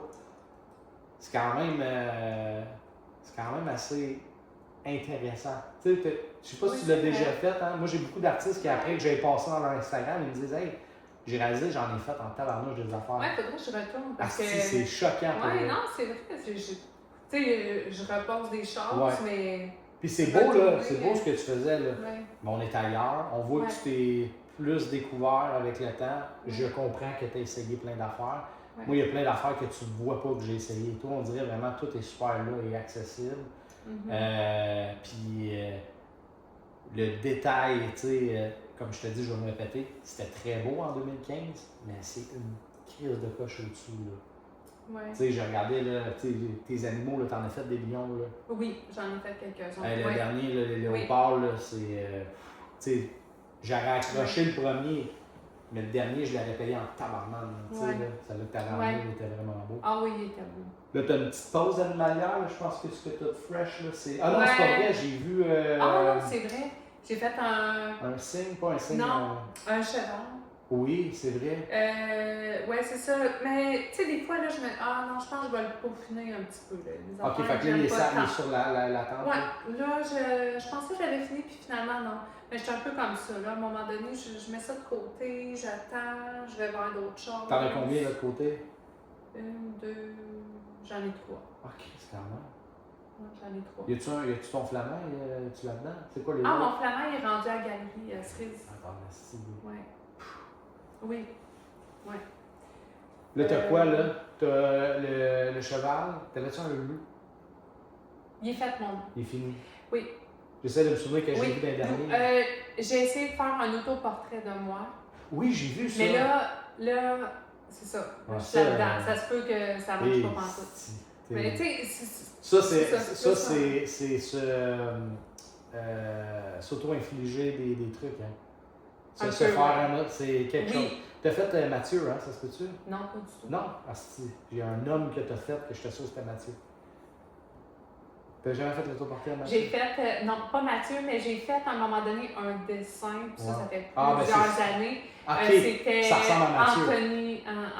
C'est quand même assez intéressant. Tu sais, je sais pas si tu l'as déjà fait. Hein? Moi, j'ai beaucoup d'artistes qui, après que j'ai passé dans leur Instagram, ils me disent « Hey, j'ai réalisé, j'en ai fait en tabarnouche des affaires. » Ouais, faudrait que je retourne. Parce que c'est choquant. Ouais, non, c'est vrai. Tu sais, je repose des choses, mais... Puis c'est beau, là. C'est beau ce que tu faisais, là. Ouais. Mais on est ailleurs. On voit que tu t'es plus découvert avec le temps. Je comprends que tu as essayé plein d'affaires. Ouais. Moi, il y a plein d'affaires que tu ne vois pas que j'ai essayé. Toi, on dirait vraiment que tout est super là et accessible. Puis le détail, tu sais, comme je te dis, je vais me répéter, c'était très beau en 2015, mais c'est une crise de coche au-dessus, là. Ouais. Tu sais, j'ai regardé, là, tes animaux, là, t'en as fait des lions, là. Oui, j'en ai fait quelques-uns. Le dernier, là, les léopards, là, c'est... tu sais, j'aurais accroché le premier, mais le dernier, je l'aurais payé en tabarnak, tu sais, là. Celle-là que t'avais ramené, il était vraiment beau. Ah oui, il était beau. Là, t'as une petite pause animalière, là, je pense que ce que t'as de fresh, là, c'est... Ah non, c'est pas vrai, j'ai vu... Ah non, c'est vrai. J'ai fait un signe, pas un signe. Non, un cheval. Oui, c'est vrai. Ouais, c'est ça. Mais, tu sais, des fois, là, je me dis, ah non, je pense que je vais le peaufiner un petit peu. Là. Ok, fait que là, il est sur la tente. Ouais, là, je pensais que j'avais fini, puis finalement, non. Mais je suis un peu comme ça, là. À un moment donné, je mets ça de côté, j'attends, je vais voir d'autres choses. T'en as combien de l'autre côté? 1, 2, j'en ai 3. Ok, c'est quand même. Ouais, j'en ai 3. Y a-tu ton flamand, es-tu là-dedans? C'est quoi les autres? Mon flamand, il est rendu à la galerie Cerise. Attends, merci. Ouais. Oui. Ouais. Là, t'as quoi, là? T'as le cheval. T'avais-tu un loup? Il est fait, mon loup. Il est fini? Oui. J'essaie de me souvenir que j'ai vu dans le dernier. J'ai essayé de faire un autoportrait de moi. Oui, j'ai vu ça. Mais là c'est ça. Je suis là-dedans. Ça se peut que ça marche pas pantoute. Mais tu sais, c'est s'auto-infliger des trucs, hein. Se faire un autre, c'est quelque chose. T'as fait Mathieu, hein, ça se peut-tu? Non, pas du tout. Non? Asti, j'ai un homme que t'as fait que je te sûr que c'était Mathieu. T'as jamais fait l'autoportrait à Mathieu? J'ai fait, non, pas Mathieu, mais j'ai fait à un moment donné un dessin, puis ça fait plusieurs années. C'était ça ressemble à Mathieu.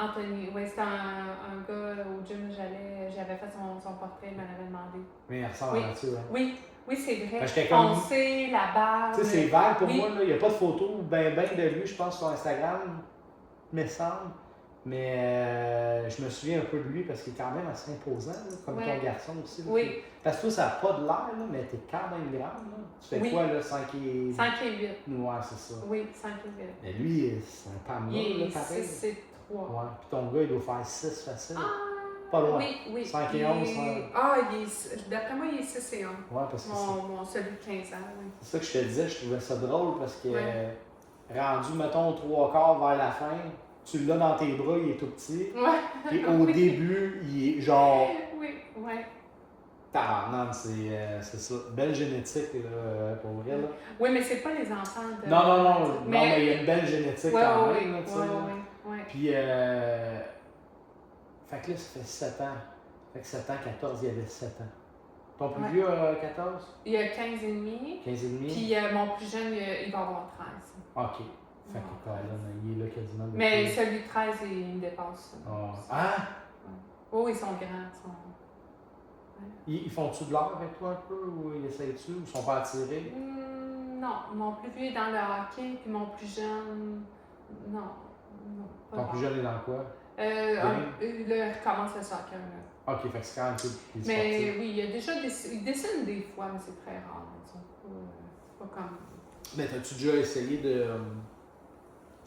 Anthony, oui, c'était un gars au gym, j'avais fait son portrait, il m'en avait demandé. Mais il ressemble à Mathieu, hein? Oui, c'est vrai. Comme... Foncé, la barbe. Tu sais, c'est vert pour moi, là. Il n'y a pas de photo ben de lui, je pense, sur Instagram, me semble. Mais je me souviens un peu de lui parce qu'il est quand même assez imposant, là, comme Ouais. ton garçon aussi. Là. Oui. Parce que toi, ça n'a pas de l'air, là, mais t'es quand même grande. Là. Tu fais Oui. quoi, là, 5 et... 5 et 8. Ouais, c'est ça. Oui, 5 et 8. Mais lui, c'est un Pamela, Il là, est pareil. 6 et 3. Ouais. Puis ton gars, il doit faire 6 facile. Ah! Pas loin. Oui, oui. 5 et Il 11, est- hein. Ah, d'après moi, il est 6 et 1. Ouais, parce que Mon celui de 15 ans, oui. c'est ça que je te disais, je trouvais ça drôle parce que Ouais. rendu, mettons, 3/4 vers la fin, tu l'as dans tes bras, il est tout petit. Ouais. Puis au Oui. début, il est genre. Oui, ouais. Tabarnak, c'est ça. Belle génétique, là, pour vrai. Là. Oui, mais c'est pas les enfants de. Non, mais il y a une belle génétique Ouais, quand ouais, même. Là, tu sais, ouais, là. ouais. Puis, fait que là, ça fait 7 ans. Fait que 7 ans, 14, il y avait 7 ans. Ton plus Ouais. vieux a 14? Il a 15 et demi. 15 et demi? Puis mon plus jeune, il va avoir 13. Ok. Fait que quand même, il est là quasiment. depuis- Mais celui de 13, il me dépasse. Ah! Oh, ils sont grands. Ils font-tu de l'art avec toi un peu ou ils essayent-tu ou ils sont pas attirés? Non, mon plus vieux est dans le hockey, puis mon plus jeune, non. Pas Ton plus vraiment. jeune est dans quoi? Là, il recommence le soccer. Là. Ok, fait que c'est quand même plus sportif. Mais oui, il dessine des fois, mais c'est très rare. Ils sont pas comme. Mais t'as-tu déjà essayé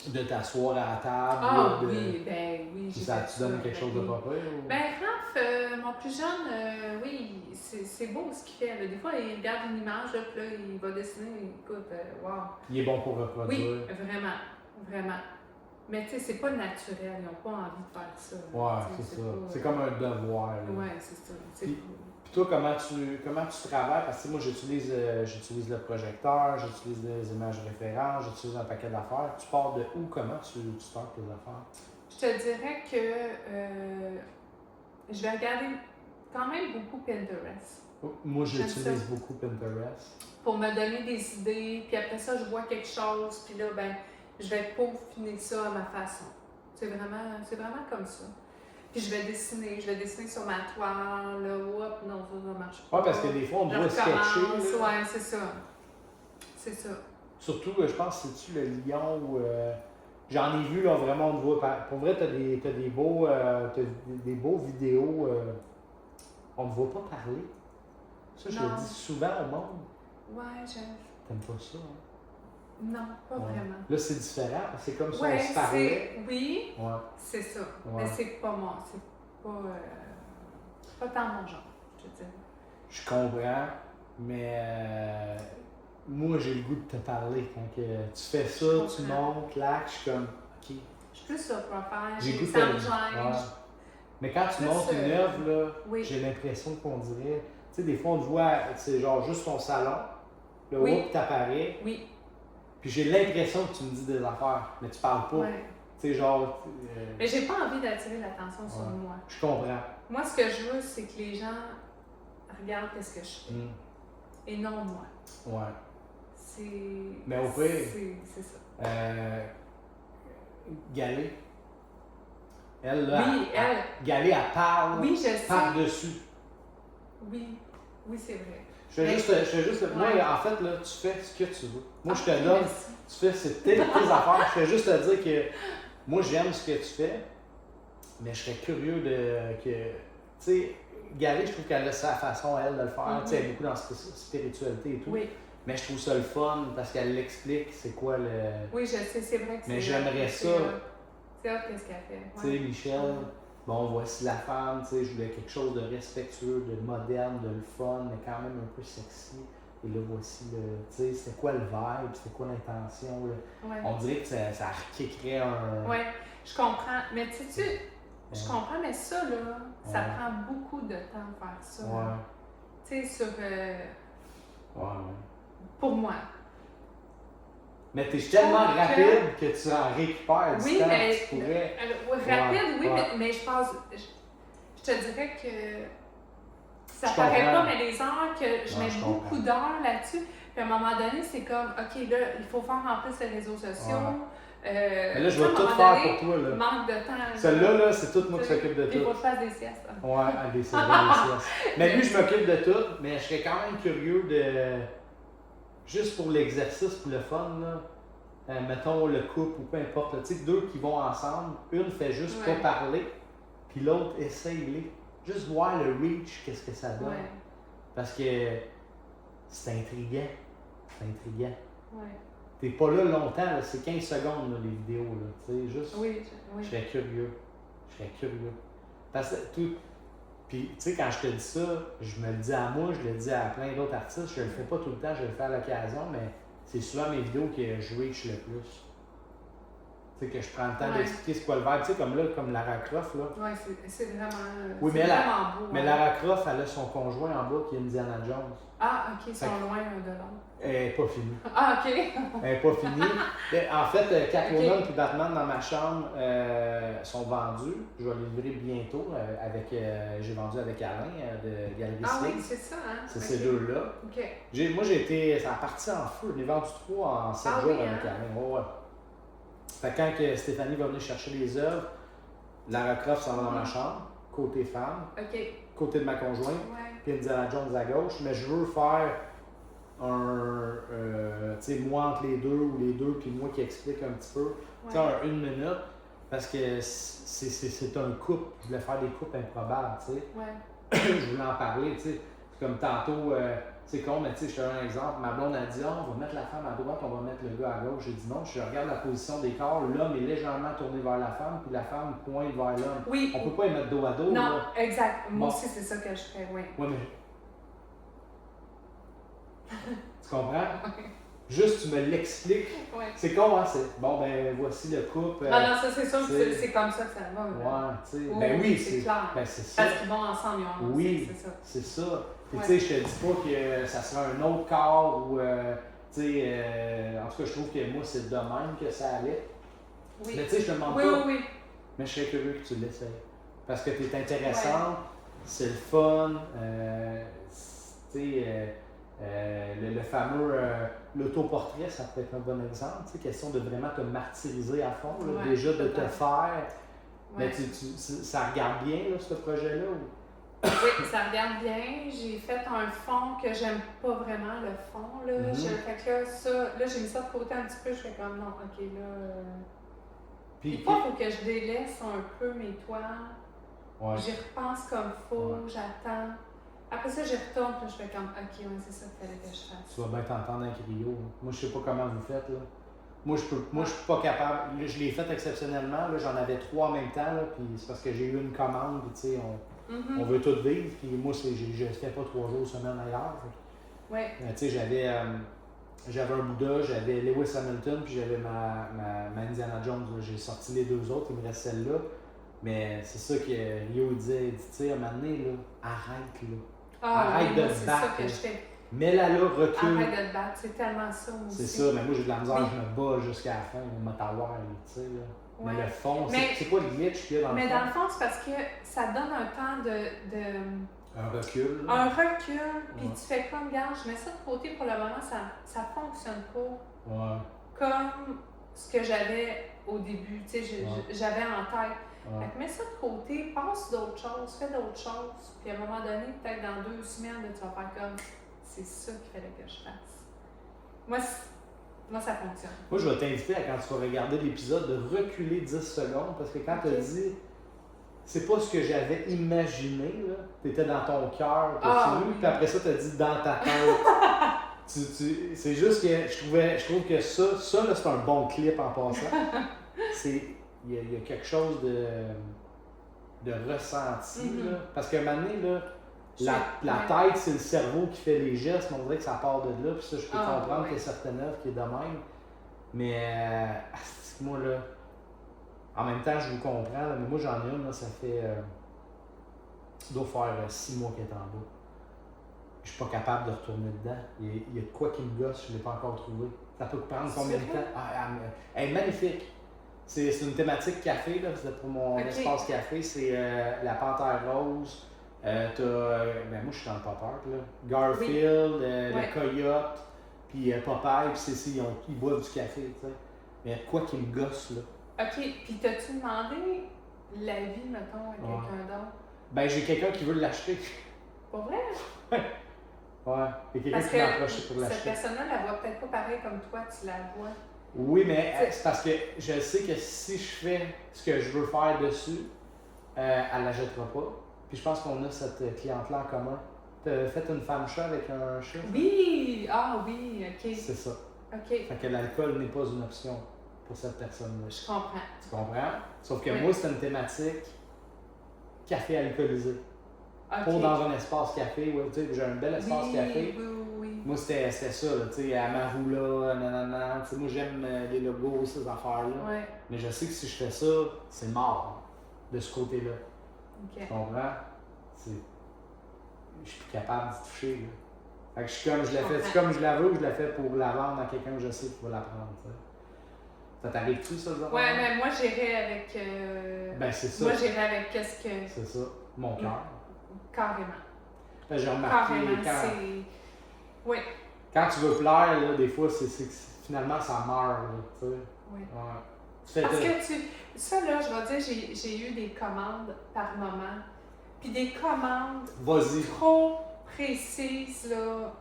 de t'asseoir à la table? Ah de... oui, ben oui, Puis j'ai ça fait te donne quelque ben chose de oui. pas pire? Ou... Ben, Raph, mon plus jeune, oui, c'est beau ce qu'il fait. Là. Des fois, il regarde une image, là, puis là, il va dessiner. Écoute, wow. Il est bon pour Oui, reproduire. vraiment, vraiment. Mais tu sais, c'est pas naturel. Ils n'ont pas envie de faire ça. Là. Ouais, Tu sais, c'est ça. pas- C'est comme un devoir. Là. Ouais, c'est ça. C'est Puis toi, comment tu travailles? Parce que moi, j'utilise le projecteur, j'utilise des images références, j'utilise un paquet d'affaires. Tu pars de où? Comment tu startes tes affaires? Je te dirais que je vais regarder quand même beaucoup Pinterest Moi, J'aime j'utilise beaucoup Pinterest. pour me donner des idées. Puis après ça, je vois quelque chose. Puis là, ben, je vais peaufiner ça à ma façon. C'est vraiment comme ça. Puis je vais dessiner sur ma toile. Là, hop, non, ça marche pas. Ouais, parce que des fois, on Je doit sketcher. recommence. Là. Ouais, c'est ça. C'est ça. Surtout, je pense, c'est-tu le lion ou. J'en ai vu, là, vraiment, on te voit. Pour vrai, t'as des beaux vidéos. On ne voit pas parler. Ça, je le Non. dis souvent au monde. Ouais, T'aimes pas ça, hein? non, pas Ouais. vraiment. Là, c'est différent. C'est comme si Ouais, on se parlait. oui, Ouais. c'est ça. Ouais. Mais c'est pas moi. C'est pas tant mon genre, je te dis. Je comprends, mais moi, j'ai le goût de te parler. Quand tu fais ça, Je tu comprends. montes, là, je suis comme, OK. Je suis plus sur profile, J'ai le goût de ça me te gêne. ouais. Mais quand tu Plus, montes une œuvre, là, oui. j'ai l'impression qu'on dirait. Tu sais, des fois, on te voit, c'est genre juste ton salon, le Oui. haut, t'apparaît, Oui, puis j'ai l'impression que tu me dis des affaires, mais tu parles pas. ouais. Tu sais, genre. Mais j'ai pas envie d'attirer l'attention sur Ouais. moi. Je comprends. Moi, ce que je veux, c'est que les gens regardent ce que je fais. Mm. Et non moi. Ouais. C'est. Mais au pire. C'est ça. Galé. Elle, là. Oui, elle. Galé, elle parle. Oui, je sais. Par-dessus. Oui, c'est vrai. Je fais juste, moi, Ouais. en fait, là, tu fais ce que tu veux. Moi, je te Ah, donne, merci. tu fais tes affaires. Je fais juste te dire que moi, j'aime ce que tu fais, mais je serais curieux de. Tu sais, Galé, je trouve qu'elle a sa façon, elle, de le faire. Tu sais, elle est beaucoup dans la spiritualité et tout. Oui, Mais je trouve ça le fun parce qu'elle l'explique, c'est quoi le. oui, je sais, c'est vrai que c'est. Mais j'aimerais ça. C'est hot, qu'est-ce qu'elle fait. Tu sais, Michel, bon, voici la femme, tu sais, je voulais quelque chose de respectueux, de moderne, de le fun, mais quand même un peu sexy. Et là, voici le. Tu sais, c'était quoi le vibe, c'était quoi l'intention, là. Ouais. On dirait que ça kickerait un. Ouais, je comprends. Mais tu sais, je Ouais. comprends, mais ça, là, ça Ouais. prend beaucoup de temps de faire ça. Ouais. Tu sais, sur. Ouais. Pour moi. Mais t'es tellement trouve rapide que tu en récupères du Oui, temps. mais. Tu pourrais. Rapide, oui, ouais. mais je pense. Je te dirais que. Ça Je paraît comprends. pas, mais les heures que je Ouais, mets je beaucoup comprends. d'heures là-dessus. Puis à un moment donné, c'est comme, OK, là, il faut faire en plus les réseaux sociaux. Mais là, je vais à un tout moment faire donné, pour toi, là. Manque de temps. Celle-là, là, c'est tout moi qui s'occupe de Il faut tout. que je fasse des siestes. Ouais, des séries, des siestes. Mais lui, je m'occupe de tout, mais je serais quand même curieux de. Juste pour l'exercice, pour le fun, là. mettons le couple ou peu importe, tu sais, deux qui vont ensemble, une fait juste Ouais. pas parler, puis l'autre essaye-les. Juste voir le reach, qu'est-ce que ça donne. Ouais. Parce que c'est intriguant. C'est intriguant. Ouais. T'es pas là longtemps, là, c'est 15 secondes là, les vidéos. Là, tu sais, juste. Oui, oui. Je serais curieux. Je serais curieux. Parce que tout. Puis, tu sais, quand je te dis ça, je me le dis à moi, je le dis à plein d'autres artistes. Je le fais pas tout le temps, je le fais à l'occasion, mais c'est souvent mes vidéos que je reach le plus. Tu sais, que je prends le temps d'expliquer c'est quoi le vibe. Tu sais, comme là, comme Lara Croft, là. Oui, c'est vraiment, Oui, c'est mais vraiment beau. Mais hein. Lara Croft, elle a son conjoint en bas qui est Indiana Jones. Ah, ok, ils sont Fait que- loin un de l'autre. Elle n'est pas finie. Ah, ok. Elle n'est pas finie. En fait, Catwoman Ok. et Batman dans ma chambre sont vendus. Je vais les livrer bientôt. J'ai vendu avec Alain de Galerie Ah oui, Slate. c'est ça, hein? C'est Ok. ces deux-là. Ok. Moi, j'ai été. Ça a parti en feu. J'ai vendu 3 en 7 Ah jours oui, avec hein? Alain. Ouais, ouais. Fait que quand que Stéphanie va venir chercher les œuvres, Lara Croft s'en va dans ma chambre, côté femme, Ok. côté de ma conjointe, Ouais. puis Indiana Jones à gauche. Mais je veux faire tu sais, moi entre les deux ou les deux, puis moi qui explique un petit peu, tu sais, Ouais. un 1 minute, parce que c'est un couple. Je voulais faire des couples improbables, tu sais. Ouais. Je voulais en parler, tu sais. C'est comme tantôt, c'est con, mais tu sais, je te donne un exemple. Ma blonde a dit, on va mettre la femme à droite, on va mettre le gars à gauche. J'ai dit non, je regarde la position des corps, l'homme est légèrement tourné vers la femme, puis la femme pointe vers l'homme. Oui. On peut pas les mettre dos à dos, Non, là. exact. Moi Bon. aussi, c'est ça que je fais, oui. Ouais, mais. Tu comprends? Juste, tu me l'expliques. Ouais. C'est con, hein? Bon, ben, voici le couple. Ah non, ça, c'est sûr que c'est- c'est comme ça que ça va. là. Ouais, tu sais. Oui, Ben oui, c'est clair. Ben, c'est ça. Parce qu'ils vont ensemble, ils ont Oui. c'est ça. C'est ça. Puis, Ouais. tu sais, je te dis pas que ça sera un autre corps ou, tu sais, en tout cas, je trouve que moi, c'est de même que ça allait. Oui. Mais, tu sais, je te demande Oui, pas. oui, oui. Mais je serais curieux que tu l'essayes. Parce que tu es intéressante, c'est le fun, tu sais, le fameux l'autoportrait, ça peut être un bon exemple. Tu sais, question de vraiment te martyriser à fond, là, Ouais, déjà de te totalement. faire. Mais Ouais. ça regarde bien, là, ce projet-là? Ou... Oui, ça regarde bien. J'ai fait un fond que j'aime pas vraiment, le fond. Là. Mhm. Fait que là, ça, là, j'ai mis ça de côté un petit peu. Je fais comme, non, ok, là. Puis, Des fois, il faut que je délaisse un peu mes toiles. ouais. J'y repense comme faut, Ouais. j'attends. Après ça, je retourne, puis je fais comme, ok, ouais, c'est ça qu'il fallait que je fasse. Tu vas bien t'entendre avec Rio. Moi, je sais pas comment vous faites, là. Moi, je suis pas capable. Là, je l'ai fait exceptionnellement. Là, j'en avais 3 en même temps, là, puis c'est parce que j'ai eu une commande, puis tu sais, on veut tout vivre, puis moi, je fais pas 3 jours semaine ailleurs. Ouais. Tu sais, j'avais un Bouddha, j'avais Lewis Hamilton, puis j'avais ma Indiana Jones. Là. J'ai sorti les 2 autres, il me reste celle-là. Mais c'est ça que Rio disait. Il dit, tu sais, à un moment donné, là, arrête, là. Ah, Arrête oui, de moi, te c'est battre, ça que là. je fais. Mets-la là, recule. Arrête de te battre, c'est tellement ça, moi aussi. C'est ça, mais moi j'ai de la misère, Oui. je me bats jusqu'à la fin, on m'a t'avoir, tu sais. Là. Ouais. Mais le fond, Mais- c'est quoi le glitch qu'il y a dans Mais le dans fond? le fond, c'est parce que ça donne un temps Un recul. là. un recul, puis Ouais. tu fais comme, regarde, je mets ça de côté pour le moment, ça fonctionne pas Ouais, comme ce que j'avais au début, tu sais, Ouais. j'avais en tête. ouais. Fait que mets ça de côté, passe d'autres choses, fais d'autres choses, puis à un moment donné, peut-être dans 2 semaines, là, tu vas faire comme, c'est ça qu'il fallait que je fasse. Moi, ça fonctionne. Moi je vais t'inviter à quand tu vas regarder l'épisode de reculer 10 secondes parce que quand tu as Ok. dit c'est pas ce que j'avais imaginé, là, t'étais dans ton cœur, Ah, vu, oui. puis après ça t'as dit dans ta tête. C'est juste que je trouve que ça là, c'est un bon clip en passant. Il y a quelque chose de ressenti, Mhm. là. Parce qu'à un moment donné, là, la Ouais. tête, c'est le cerveau qui fait les gestes, mais on dirait que ça part de là, puis ça, je peux Ah, comprendre ouais. qu'il y a certaines œuvres qui est de même. Mais, moi, là, en même temps, je vous comprends, là, mais moi, j'en ai une, là, ça fait, doit faire 6 mois qu'elle est en bas. Je suis pas capable de retourner dedans. Il y a de quoi qui me gosse, je ne l'ai pas encore trouvé. Ça peut prendre combien de C'est temps? vrai? Elle est magnifique. C'est une thématique café, là, c'est pour mon Ok. espace café. C'est la panthère rose. Ben moi, je suis dans le pop art, là. Garfield, Ouais. le coyote, puis Popeye, puis ils boivent du café, tu sais. Mais il y a de quoi qui me gosse, là. OK, puis t'as-tu demandé l'avis, mettons, à quelqu'un d'autre? Ben, j'ai quelqu'un qui veut l'acheter. Pour vrai? Ouais. Il y a quelqu'un Parce qui m'a que approché pour cette l'acheter. personne-là, la voit peut-être pas pareil comme toi, tu la vois. Oui, mais c'est parce que je sais que si je fais ce que je veux faire dessus, elle la jettera pas. Puis je pense qu'on a cette cliente-là en commun. T'as fait une femme chat avec un chat? Oui! Ah oui, ok. C'est ça. Ok, Fait que l'alcool n'est pas une option pour cette personne-là. je comprends. Tu comprends? Sauf que Oui. moi, c'est une thématique café alcoolisé. Ok. Pour dans un espace café, ouais, tu sais, j'ai un bel espace oui, café. Oui. Moi, c'était ça, là, tu sais, Amarula, nanana. Tu sais, moi, j'aime les logos, ces affaires-là. Ouais, Mais je sais que si je fais ça, c'est mort de ce côté-là. ok. Tu comprends? Je suis plus capable d'y toucher. Là. Fait que je suis comme je la fais, c'est comme je la veux, je la fais pour la vendre à quelqu'un que je sais qui va la prendre. T'sais. Ça t'arrive-tu, ça, genre? Ouais, mais moi, j'irais avec. Ben, c'est ça. Moi, j'irais avec qu'est-ce que. C'est ça, mon cœur. Carrément. Là, j'ai remarqué Carrément, Oui. quand tu veux plaire, là, des fois, c'est finalement, ça meurt. Tu sais. Oui. Ouais. Tu fais Parce que ça, là, je vais dire, j'ai eu des commandes par moment. Puis des commandes Vas-y. trop précises, là.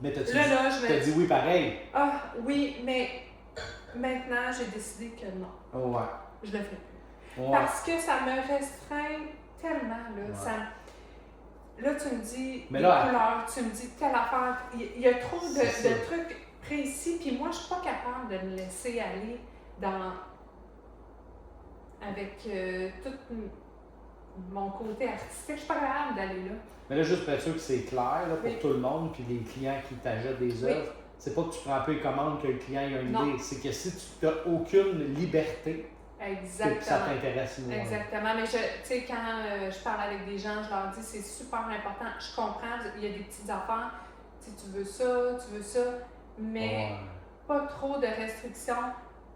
Mais t'as-tu Là, dit oui pareil? Ah, oui, mais maintenant, j'ai décidé que non. Oh, ouais. Je le fais plus. Ouais. Parce que ça me restreint tellement, là. Ouais. Là, tu me dis Mais des là, couleurs, tu me dis telle affaire. Il y a trop C'est ça. de trucs précis, puis moi, je suis pas capable de me laisser aller avec tout mon côté artistique. Je suis pas capable d'aller là. Mais là, juste pour être sûr que c'est clair là, pour Oui. tout le monde, puis les clients qui t'achètent des Oui. œuvres, c'est pas que tu prends un peu les commandes que le client a une Non. idée, c'est que si tu n'as aucune liberté, Exactement. que ça t'intéresse moins. Exactement. Mais tu sais, quand je parle avec des gens, je leur dis c'est super important. Je comprends, il y a des petites affaires. Tu veux ça, mais Ouais. pas trop de restrictions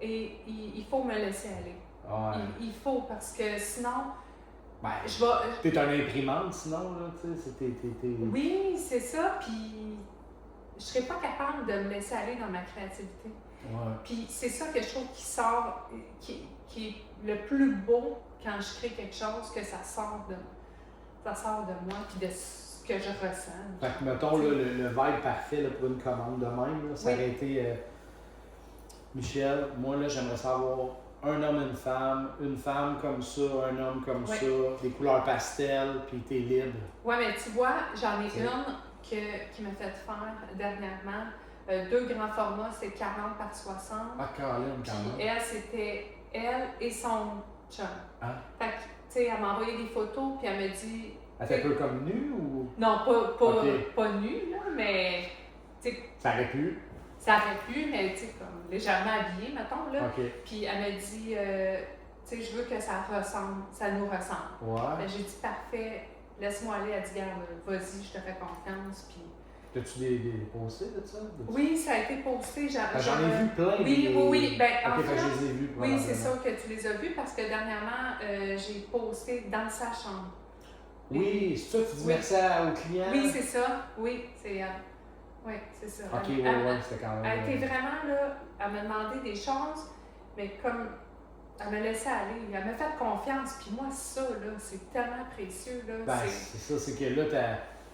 et il faut me laisser aller. Ouais. Il faut parce que sinon, Ben, je vais. t'es un imprimante sinon, là, tu sais, Oui, c'est ça. Puis je serais pas capable de me laisser aller dans ma créativité. Ouais. Puis c'est ça que je trouve qui sort, qui est le plus beau quand je crée quelque chose, que ça sort de moi puis de ce que je ressens. Fait que mettons là, le vibe parfait là, pour une commande de même, là, ça aurait été Michel, moi là j'aimerais savoir un homme et une femme comme ça, un homme comme Oui. ça, des couleurs pastel, puis t'es libre. Ouais, mais tu vois, j'en ai C'est- une qui m'a fait faire dernièrement. 2 grands formats, c'est 40 par 60. Ah, Caroline, Puis quand même. elle, c'était elle et son chum. Hein? Fait que, tu sais, elle m'a envoyé des photos, puis elle me dit. Elle était un peu comme nue ou. Non, Ok. pas nue, là, mais. Tu sais, Ça aurait pu. ça aurait pu, mais tu sais, comme légèrement habillée, mettons, là. Ok. Puis elle m'a dit, tu sais, je veux que ça nous ressemble. Ouais. Ben, j'ai dit, parfait, laisse-moi aller. Elle dit, garde, vas-y, je te fais confiance. Puis. T'as-tu des posters de ça? Oui, ça a été posté. J'en ai vu plein. Oui. Ben, en Ok, fait que je fait, les ai vus. oui, c'est probablement. ça que tu les as vus parce que dernièrement, j'ai posté dans sa chambre. Oui, c'est ça, tu dis Oui. merci au client? Oui, c'est ça. Oui, c'est elle. Oui, c'est ça. Ok, Elle- ouais, c'était quand même. Elle était vraiment là, elle m'a demandé des choses, mais comme elle m'a laissé aller, elle m'a fait confiance. Puis moi, ça, là, c'est tellement précieux. Là, Ben, c'est ça, c'est que là, tu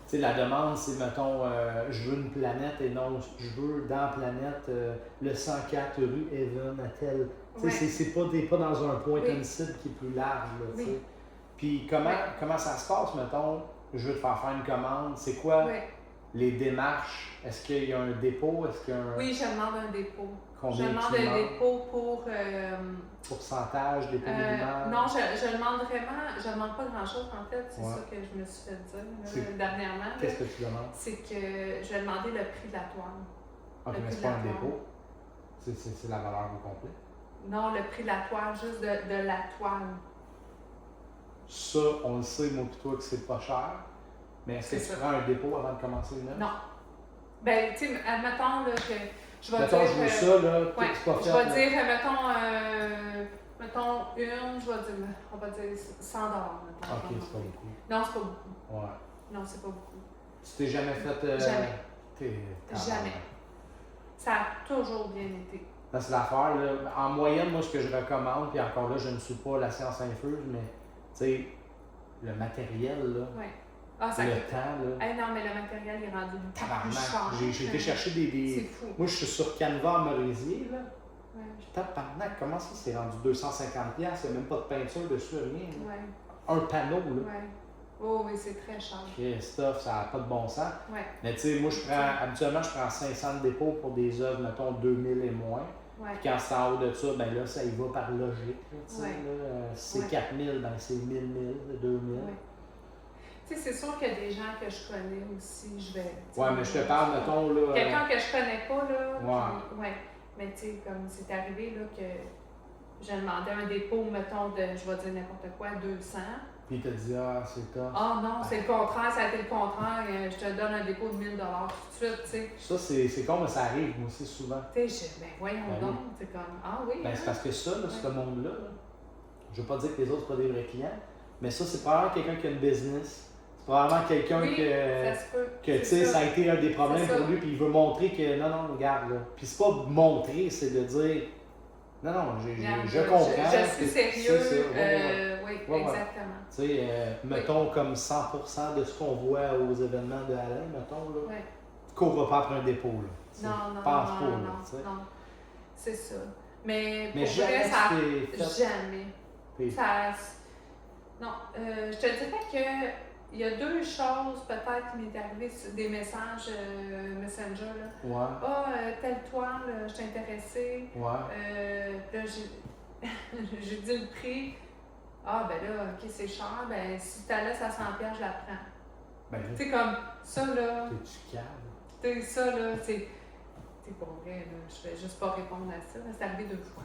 sais, la demande, c'est, mettons, je veux une planète et non, je veux dans la planète le 104 rue Evan à tel. Tu sais, Ouais. c'est pas dans un point, Oui. t'as une cible qui est plus large, là, tu sais. Oui. Puis comment ça se passe, mettons, je veux te faire une commande, c'est quoi Oui. les démarches? Est-ce qu'il y a un dépôt? Est-ce qu'il y a un Oui, je demande un dépôt. combien Je demande tu un demandes? dépôt pour. Pourcentage, dépôt minimum? Non, je demande vraiment, je demande pas grand-chose en fait, c'est Ouais. ça que je me suis fait dire là, C'est- dernièrement. Qu'est-ce que tu demandes? C'est que je vais demander le prix de la toile. Ok, Le mais prix c'est de pas la un toile. dépôt. C'est la valeur au complet. Non, le prix de la toile, juste de la toile. Ça, on le sait, moi et toi, que c'est pas cher. Mais est-ce que C'est tu ça. prends un dépôt avant de commencer une œuvre? Non. Ben, tu sais, admettons là, que je vais Mettons, dire. je veux ça, là, Ouais, c'est pas fait. je vais là. dire, mettons une, je vais dire, on va dire 100 mettons. Ok, c'est pas beaucoup. Non, c'est pas beaucoup. Ouais. Non, c'est pas beaucoup. Tu t'es jamais fait. Jamais. T'es- Jamais. Ça a toujours bien été. Parce que l'affaire, là, en moyenne, moi, ce que je recommande, puis encore là, je ne suis pas la science infuse, mais, tu sais, le matériel, là, Ouais. Ah, ça le coûte. temps, là. Hey, non, mais le matériel est rendu beaucoup plus Tabarnak. cher. J'ai été chercher des... C'est fou. Moi, je suis sur Canva à Merisier, là. Ouais. Tabarnak, comment ça, c'est rendu 250$? Il n'y a même pas de peinture dessus, rien. Là. Ouais. Un panneau, là. Ouais. Oh, oui, c'est très cher. Christophe, ça n'a pas de bon sens. Ouais. Mais tu sais, moi, habituellement, je prends 500 de dépôt pour des œuvres, mettons, 2000 et moins. Ouais. Puis quand c'est en haut de ça, ben là, ça y va par logique. Là, Ouais. si c'est 4000, ben c'est 1000, 2000. Ouais. Tu sais, c'est sûr qu'il y a des gens que je connais aussi, je vais... Ouais, mais je te parle, mettons, là... Quelqu'un que je connais pas, là. Ouais. Puis, ouais. Mais tu sais, comme c'est arrivé, là, que j'ai demandé un dépôt, mettons, de, je vais dire n'importe quoi, 200. Puis il t'a dit, ah, c'est top. Ah non, c'est le contraire, ça a été le contraire. Je te donne un dépôt de 1000$ tout de suite, tu sais. Ça, c'est con, mais ça arrive, moi aussi, souvent. Tu sais, ben voyons Ben donc, c'est comme, ah oui. Ben, hein? c'est parce que ça, là, Ouais. ce monde-là, là, je veux pas dire que les autres, c'est pas des vrais clients, mais ça, c'est probablement quelqu'un qui a une business. C'est probablement quelqu'un Oui, que... ça se peut. Que tu sais, ça a été un des problèmes C'est ça. pour lui, puis il veut montrer que non, regarde, là. Puis c'est pas montrer, c'est de dire non, Regarde, je comprends. Je suis sérieux. C'est ça, Oui, Ouais. exactement. Tu sais, mettons comme 100% de ce qu'on voit aux événements de Alain, mettons, là, Oui. cours pas après un dépôt, là. Tu sais, Non, pense pas, là, tu sais. non. C'est ça. Mais Mais pour jamais vrai, ça... tu t'es fait... Jamais. Puis- Ça... Non, je te dirais que il y a deux choses peut-être qui m'est arrivé sur des messages Messenger. Là. Ouais, Ah, telle toile, je t'ai intéressée. ouais. Puis là, j'ai dit le prix. Ah, ben là, ok, c'est cher. Ben, si tu la laisses à 100$, je la prends. Ben là, Tu sais, comme ça, là. t'es-tu calme? Tu sais, ça, là, c'est. C'est pour vrai, là. Je vais juste pas répondre à ça. C'est arrivé 2 fois.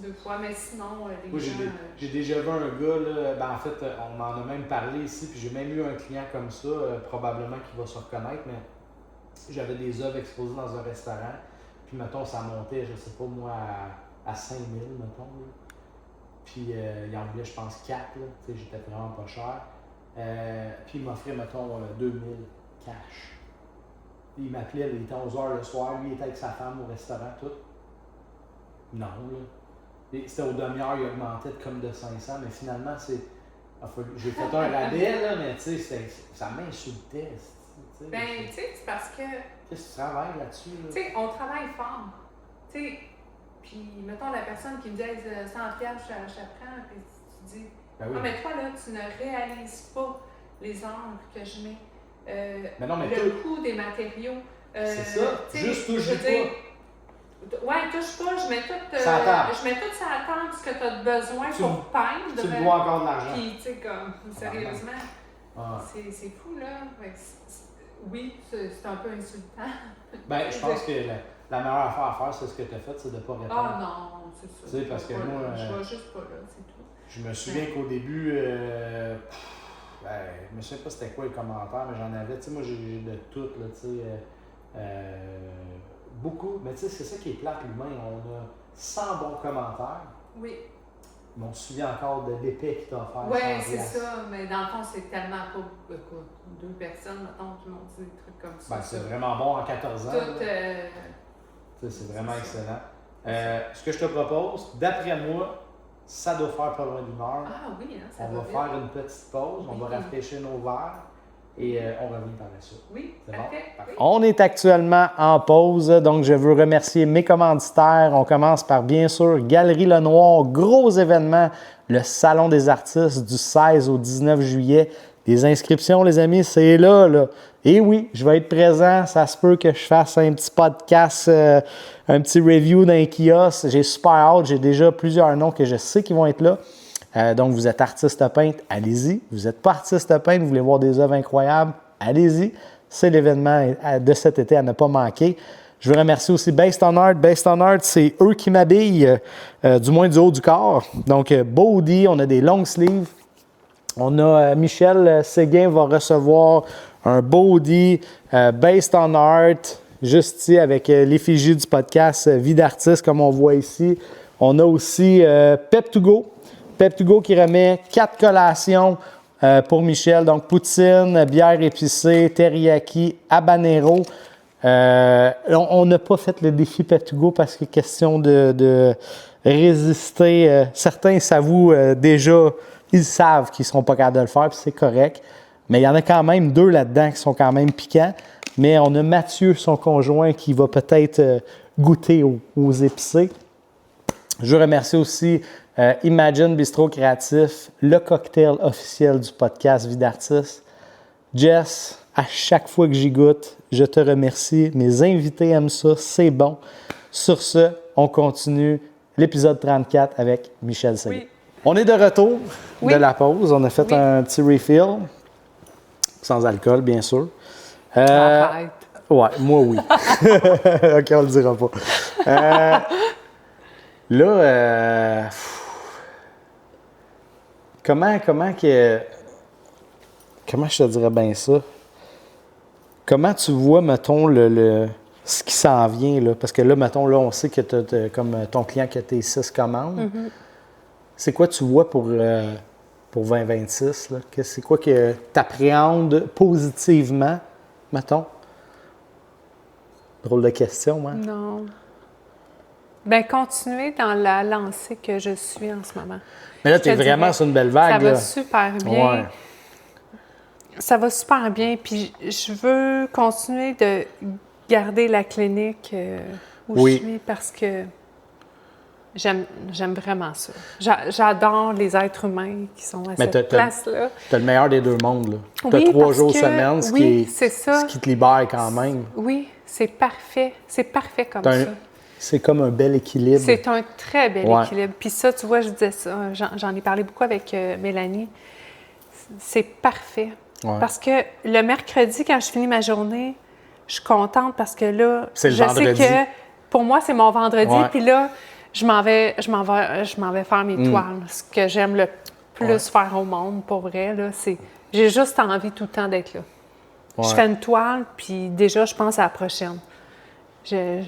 2 fois, mais sinon, les Moi, gens. j'ai déjà vu un gars, là, ben en fait, on en a même parlé ici, puis j'ai même eu un client comme ça, probablement qu'il va se reconnaître, mais j'avais des œuvres exposées dans un restaurant, puis mettons, ça montait, je sais pas moi, à 5000, mettons, là. Puis il en voulait, je pense, 4, là, tu sais, j'étais vraiment pas cher. Puis il m'offrait, mettons, 2000 cash. Puis il m'appelait, il était 11h le soir, lui il était avec sa femme au restaurant, tout. Non, là. Et c'était au demi-heure, il augmentait comme de 500, mais finalement, j'ai fait un rabais, là, mais tu sais, ça m'insultait. Tu sais, Ben, tu sais, c'est parce que. qu'est-ce que tu travailles là-dessus? Là? Tu sais, on travaille fort. Tu sais, puis mettons la personne qui me dit hey, 100$, je te prends, puis tu dis Ben oui. ah, mais toi, là, tu ne réalises pas les heures que je mets. Mais non, mais le coût des matériaux. c'est ça, tu sais, juste touche je veux pas. dire, ouais, touche pas, je mets tout Ça table. je mets tout sur la table ce que tu as besoin Tu pour peindre. Tu me dois encore de l'argent. Puis, tu sais, comme, sérieusement, Ah. c'est fou, là. Fait que oui, c'est un peu insultant. Ben, je pense que la meilleure affaire à faire, c'est ce que tu as fait, c'est de ne pas répondre. Ah non, c'est ça. Tu sais, parce que moi, je vais juste pas là, c'est tout. Je me souviens qu'au début, je me souviens pas c'était quoi les commentaires, mais j'en avais, tu sais, moi j'ai de tout, là, tu sais, beaucoup, mais tu sais, c'est ça qui est plate, l'humain, on a 100 bons commentaires, Oui. mais on se souvient encore de l'épée qu'il t'a offert. Oui, 100 c'est piastres. ça, mais dans le fond, c'est tellement pas, écoute, 2 personnes, mettons, qui m'ont dit des trucs comme ça. Ben, c'est vraiment bon en 14 ans. Tout, là. Tu sais, c'est vraiment c'est excellent. Ce que je te propose, d'après moi, ça doit faire pas loin d'une heure. Ah oui, hein, ça On va va vite. faire une petite pause, on va Oui. rafraîchir nos verres et on revient par la suite. Oui, C'est parfait. bon? Oui. On est actuellement en pause, donc je veux remercier mes commanditaires. On commence par, bien sûr, Galerie Lenoir, gros événement, le Salon des artistes du 16 au 19 juillet. Les inscriptions, les amis, c'est là, là. Et oui, je vais être présent. Ça se peut que je fasse un petit podcast, un petit review d'un kiosque. J'ai super hâte. J'ai déjà plusieurs noms que je sais qui vont être là. Donc, vous êtes artiste peintre, allez-y. Vous n'êtes pas artiste peintre, vous voulez voir des œuvres incroyables, allez-y. C'est l'événement de cet été à ne pas manquer. Je veux remercier aussi Based on Art. Based on Art, c'est eux qui m'habillent, du moins du haut du corps. Donc, beau hoodie, on a des long sleeves. On a Michel Séguin va recevoir un beau hoodie Based on Art, juste ici avec l'effigie du podcast Vie d'artiste, comme on voit ici. On a aussi Pep2Go. Pep2Go qui remet 4 collations pour Michel. Donc, poutine, bière épicée, teriyaki, habanero. On n'a pas fait le défi Pep2Go parce que question de résister. Certains s'avouent déjà, ils savent qu'ils ne seront pas capables de le faire, puis c'est correct. Mais il y en a quand même 2 là-dedans qui sont quand même piquants. Mais on a Mathieu, son conjoint, qui va peut-être goûter aux épicés. Je remercie aussi Imagine Bistro Créatif, le cocktail officiel du podcast Vie d'artiste. Jess, à chaque fois que j'y goûte, je te remercie. Mes invités aiment ça, c'est bon. Sur ce, on continue l'épisode 34 avec Michel Séguin. Oui. On est de retour de la pause. On a fait un petit refill, sans alcool, bien sûr. Arrête. Ouais, moi, oui. OK, on le dira pas. Là, comment je te dirais bien ça? Comment tu vois, mettons, ce qui s'en vient, là? Parce que là, mettons, là, on sait que tu as comme ton client qui a tes 6 commandes. Mm-hmm. C'est quoi tu vois pour 2026? Là? C'est quoi que tu appréhendes positivement, mettons? Drôle de question, hein? Non. Bien, continuer dans la lancée que je suis en ce moment. Mais là, tu es vraiment sur une belle vague. Ça va super bien. Ouais. Ça va super bien. Puis je veux continuer de garder la clinique où je suis parce que j'aime vraiment ça. J'adore les êtres humains qui sont à cette place-là. Tu as le meilleur des 2 mondes. Tu as 3 jours semaine, ce qui te libère quand même. Oui, c'est parfait. C'est parfait comme ça. C'est comme un bel équilibre. C'est un très bel équilibre. Puis ça, tu vois, je disais ça, j'en ai parlé beaucoup avec Mélanie. C'est parfait. Ouais. Parce que le mercredi, quand je finis ma journée, je suis contente parce que là, je sais que pour moi, c'est mon vendredi. Puis là, je m'en vais faire mes toiles. Ce que j'aime le plus faire au monde, pour vrai, là, c'est... J'ai juste envie tout le temps d'être là. Ouais. Je fais une toile, puis déjà, je pense à la prochaine. C'est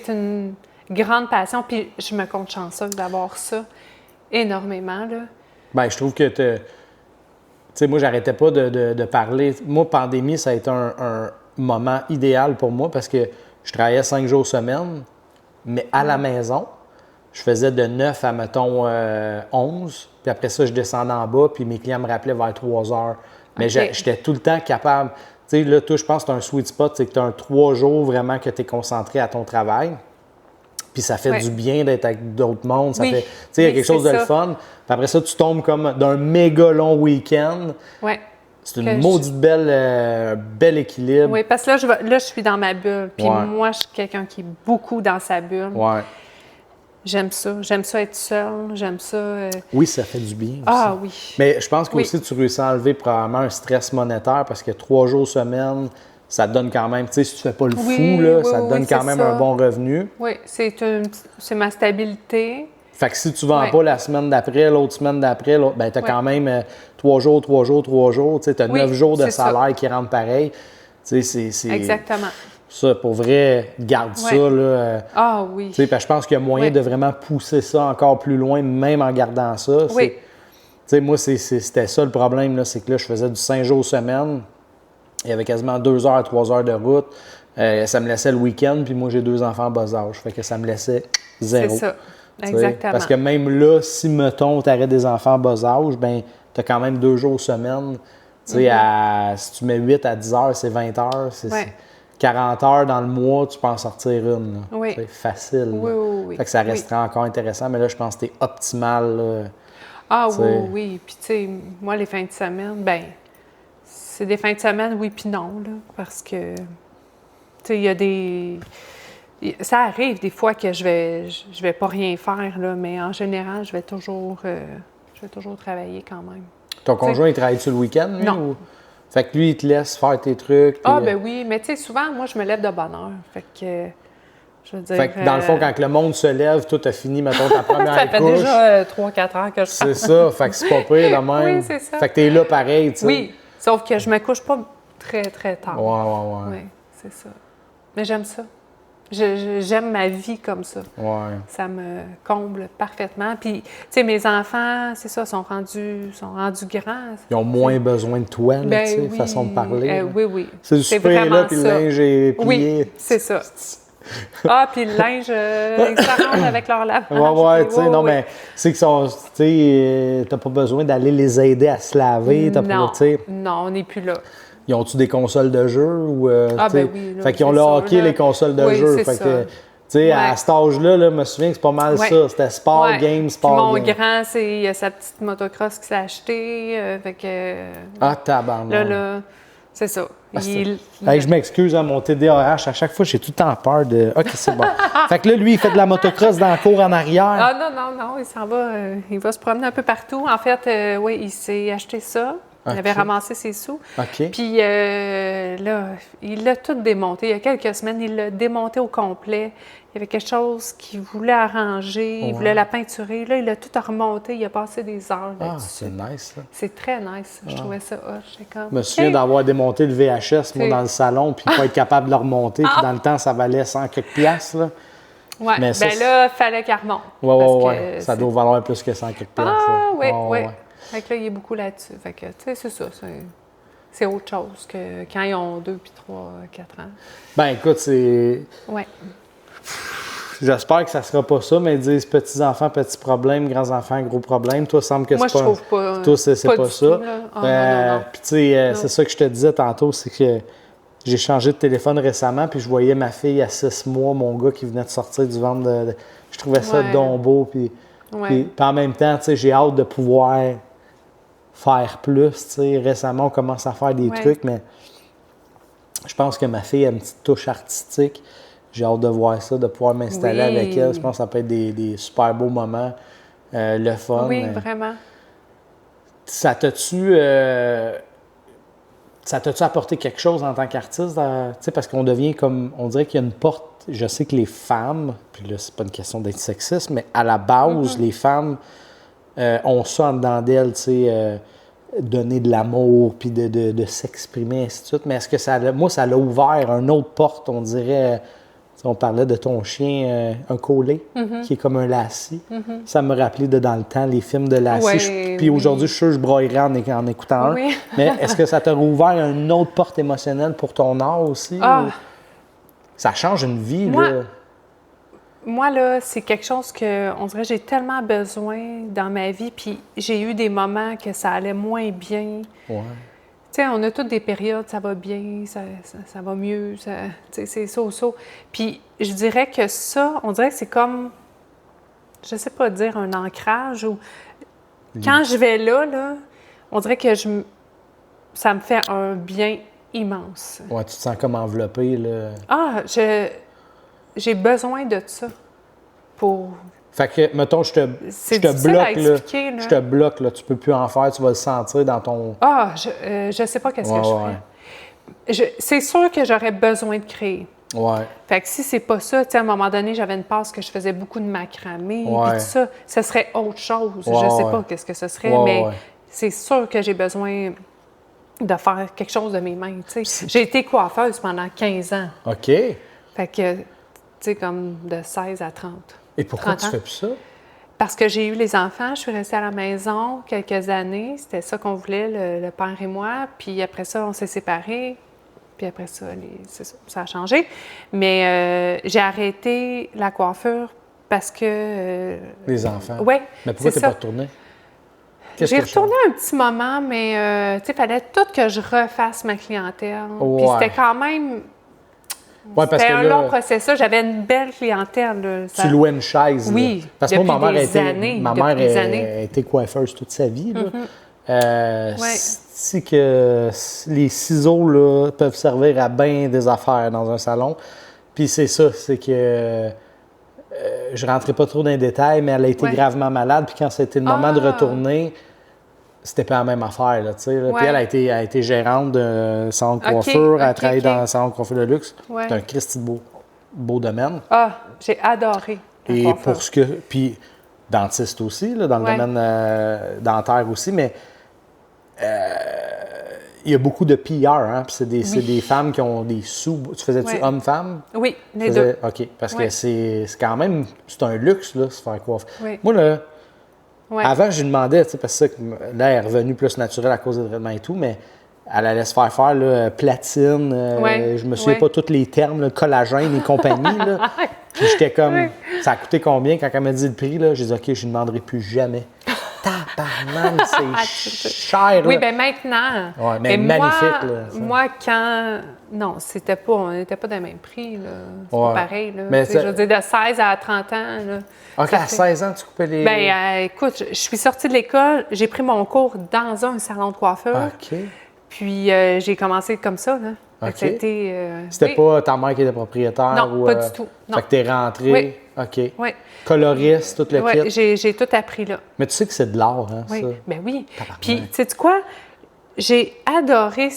une grande passion, puis je me compte chanceuse d'avoir ça énormément, là. Bien, je trouve que tu sais, moi, j'arrêtais pas de parler. Moi, pandémie, ça a été un moment idéal pour moi parce que je travaillais 5 jours semaine, mais à la maison, je faisais de 9 à, mettons, 11. Puis après ça, je descendais en bas, puis mes clients me rappelaient vers 3 heures. Mais j'étais tout le temps capable. Tu sais, là, toi, je pense que tu as un sweet spot, c'est que tu as 3 jours vraiment que tu es concentré à ton travail. Puis ça fait du bien d'être avec d'autres mondes. Ça fait, tu sais, il y a quelque chose de le fun. Puis après ça, tu tombes comme d'un méga long week-end. Oui. C'est une maudite bel équilibre. Oui, parce que là, je suis dans ma bulle. Puis moi, je suis quelqu'un qui est beaucoup dans sa bulle. Ouais. J'aime ça. J'aime ça être seule. J'aime ça. Oui, ça fait du bien aussi. Ah oui. Mais je pense qu'aussi, tu réussis à enlever probablement un stress monétaire parce que 3 jours semaine, ça te donne quand même, tu sais, si tu fais pas le fou, là, ça te donne quand même un bon revenu. Oui, c'est ma stabilité. Fait que si tu ne vends pas la semaine d'après, l'autre semaine d'après, ben, tu as quand même 3 jours, 3 jours, 3 jours. Tu as 9 jours de salaire qui rentrent pareil. Tu sais, c'est... Exactement. Ça, pour vrai, garde ça. Là, ah oui. Je pense qu'il y a moyen de vraiment pousser ça encore plus loin, même en gardant ça. Oui. Moi, c'était ça le problème. Là, c'est que là, je faisais du 5 jours semaine. Il y avait quasiment 2 heures à 3 heures de route. Ça me laissait le week-end, puis moi, j'ai 2 enfants en bas âge. Fait que ça me laissait 0. C'est ça. Exactement. Parce que même là, si, mettons, tu arrêtes des enfants en bas âge, ben tu as quand même 2 jours semaine. Si tu mets 8 à 10 heures, c'est 20 heures. C'est 40 heures dans le mois, tu peux en sortir une. Là. Oui. C'est facile. Oui. Fait que ça restera encore intéressant, mais là, je pense que tu es optimal. Là, ah oui. Puis, tu sais, moi, les fins de semaine, ben c'est des fins de semaine, oui, puis non, là, parce que, tu sais, il y a des... Ça arrive des fois que je vais pas rien faire, là, mais en général, je vais toujours travailler quand même. Ton conjoint, il travaille-tu le week-end, lui? Non. Ou... Fait que lui, il te laisse faire tes trucs. Ah, ben oui, mais tu sais, souvent, moi, je me lève de bonne heure. Fait que, je veux dire... Fait que dans le fond, quand le monde se lève, toi, t'as fini, mettons, ta première couche. Ça fait déjà 3-4 heures que je C'est ça, fait que c'est pas pire de même. Oui, c'est ça. Fait que t'es là pareil, tu sais. Oui, sauf que je me couche pas très, très tard. Ouais. Oui, c'est ça. Mais j'aime ça. J'aime ma vie comme ça. Ouais. Ça me comble parfaitement. Puis, tu sais, mes enfants, c'est ça, sont rendus grands. Ils ont moins besoin de toi, là, tu sais, façon de parler. Oui. C'est le souper, là, puis le linge est plié. Oui, c'est ça. Ah, puis le linge, ils s'arrangent avec leur lavage. Ouais, tu sais, non, ouais. mais c'est qu'ils sont, tu sais, t'as pas besoin d'aller les aider à se laver. Non, Tu sais, non, on n'est plus là. ils ont-tu des consoles de jeu ou, Ah, tu sais, ben oui. Là, fait qu'ils ont c'est le sûr, hockey, là. les consoles de Oui, jeu. c'est Fait ça. que, tu sais, à Ouais. cet âge-là, là, je me souviens que c'est pas mal Ouais. ça. C'était sport, Ouais. game, Puis sport, mon game. grand, il a sa petite motocross qu'il s'est achetée. Fait que. Ah, tabarnak. Là, c'est ça. Hey, je m'excuse, hein, mon TDAH, à chaque fois, j'ai tout le temps peur de. OK, c'est bon. Fait que là, lui, il fait de la motocross dans la cour en arrière. Ah non, il s'en va. Il va se promener un peu partout. En fait, oui, il s'est acheté ça. Il avait ramassé ses sous. OK. Puis là, il l'a tout démonté. Il y a quelques semaines, il l'a démonté au complet. Il y avait quelque chose qu'il voulait arranger, il voulait la peinturer. Là, il a tout remonté. Il a passé des heures Ah, là-dessus. c'est nice, ça. C'est très nice. Je trouvais ça hot. J'étais comme, Je me souviens hey! d'avoir démonté le VHS, moi, C'est- dans le salon, puis pas être capable de le remonter. Puis dans le temps, ça valait 100 quelques piastres, là. Ouais, Mais ça, ben là, il fallait qu'il remonte. Ouais. parce Ça que doit valoir plus que 100 quelques piastres. Ah, là. oui. Fait que là, il est beaucoup là-dessus. Fait que, tu sais, c'est ça. C'est autre chose que quand ils ont 2 puis 3, 4 ans. Ben, écoute, c'est. Ouais. J'espère que ça sera pas ça, mais ils disent petits-enfants, petits problèmes, grands-enfants, gros problèmes. Toi, semble que Moi, c'est je pas. trouve pas. Toi, c'est pas pas du ça. tout, là. Ah, non. Puis, tu sais, Non. c'est ça que je te disais tantôt, c'est que j'ai changé de téléphone récemment, puis je voyais ma fille à 6 mois, mon gars qui venait de sortir du ventre de. Je trouvais ça Ouais. donc beau, puis en même temps, tu sais, j'ai hâte de pouvoir faire plus, tu sais. Récemment, on commence à faire des trucs, mais je pense que ma fille a une petite touche artistique. J'ai hâte de voir ça, de pouvoir m'installer avec elle. Je pense que ça peut être des super beaux moments, le fun. Oui, vraiment. Ça t'a-tu apporté quelque chose en tant qu'artiste? Tu sais, parce qu'on devient comme, on dirait qu'il y a une porte. Je sais que les femmes, puis là, c'est pas une question d'être sexiste, mais à la base, les femmes ont ça en dedans d'elles, tu sais, donner de l'amour, puis de s'exprimer, ainsi de suite. Mais est-ce que moi, ça l'a ouvert une autre porte, on dirait. On parlait de ton chien, un collet, qui est comme un lassie. Ça me rappelait dans le temps les films de lassie. Ouais, Puis oui. aujourd'hui, je suis sûr que je broyerais en écoutant un. Oui. Mais est-ce que ça t'a rouvert une autre porte émotionnelle pour ton art aussi? Ah. Ou ça change une vie, Moi- là. Moi, là, c'est quelque chose que, on dirait, j'ai tellement besoin dans ma vie. Puis j'ai eu des moments que ça allait moins bien. Ouais. Tu sais, on a toutes des périodes, ça va bien, ça va mieux, tu sais, c'est ça. Puis je dirais que ça, on dirait que c'est comme, je sais pas dire, un ancrage ou quand je vais là, on dirait que ça me fait un bien immense. Ouais, tu te sens comme enveloppé, là. Ah, j'ai besoin de ça pour... Fait que, mettons, je C'est te difficile bloque, à là. expliquer, là. Je te bloque, là. Tu peux plus en faire, tu vas le sentir dans ton... Ah, je sais pas qu'est-ce que je ferais. C'est sûr que j'aurais besoin de créer. Ouais. Fait que si c'est pas ça, tu sais, à un moment donné, j'avais une passe que je faisais beaucoup de macramé, Ouais. puis tout ça, ce serait autre chose. Ouais, Je sais ouais. pas qu'est-ce que ce serait, Ouais, mais ouais. c'est sûr que j'ai besoin de faire quelque chose de mes mains, tu sais. J'ai été coiffeuse pendant 15 ans. OK. Fait que, tu sais, comme de 16 à 30. Et pourquoi 30 tu ans. fais plus ça? Parce que j'ai eu les enfants, je suis restée à la maison quelques années. C'était ça qu'on voulait, le père et moi. Puis après ça, on s'est séparés. Puis après ça, c'est ça a changé. Mais j'ai arrêté la coiffure parce que... Les enfants. Oui, Mais pourquoi c'est t'es pas ça. retourné? J'ai retourné un petit moment, mais tu sais, il fallait tout que je refasse ma clientèle. Puis Ouais. c'était quand même... Ouais, parce C'était que un là, long processus. J'avais une belle clientèle. Là. Ça- tu louais une chaise. Oui, là. Parce que moi, depuis ma mère, des années, ma depuis mère des a années. été coiffeuse toute sa vie. Là. Ouais. C'est que les ciseaux là, peuvent servir à bien des affaires dans un salon. Puis c'est ça, c'est que je rentrais pas trop dans les détails, mais elle a été Ouais. gravement malade. Puis quand c'était le moment de Ah! retourner, c'était pas la même affaire. Là, tu sais, là. Ouais. Puis elle a été gérante de salon de Ok, coiffure, elle a ok, travaillé ok. dans un salon de coiffure de luxe. Ouais. C'est un Christy de beau domaine. Ah, j'ai adoré la Et coiffure. pour ce que. Puis, dentiste aussi, là, dans le Ouais. domaine dentaire aussi, mais il y a beaucoup de PR, hein, puis c'est des femmes qui ont des sous. Tu faisais-tu Ouais. homme-femme? Oui, Tu les faisais- deux. OK, parce Ouais. que c'est quand même. C'est un luxe, là, se faire coiffer. Oui. Moi, là, Ouais. avant, je lui demandais, tu sais, parce que là, elle est revenue plus naturelle à cause des traitements et tout, mais elle allait se faire là, platine, je me souviens pas tous les termes, là, collagène et compagnie. Là. Puis j'étais comme, ça a coûté combien quand elle m'a dit le prix? Là, j'ai dit, OK, je ne demanderai plus jamais. Tabarnak, c'est cher. Oui, là. bien maintenant. Ouais, mais magnifique. Moi, quand. Non, on n'était pas dans le même prix. Là. C'est pas pareil. Là. Mais je veux dire, de 16 à 30 ans. Là, OK, à 16 ans, tu coupais les. Bien, écoute, je suis sortie de l'école, j'ai pris mon cours dans un salon de coiffeur. OK. Puis j'ai commencé comme ça. Là. OK. C'était pas ta mère qui était propriétaire? Non, pas du tout. Non. Fait que t'es rentrée. Oui. OK. Oui. Coloriste, tout le Oui, kit. j'ai tout appris là. Mais tu sais que c'est de l'art, hein, Oui. ça? Ben oui. Tabarnak. Puis, tu sais quoi? J'ai adoré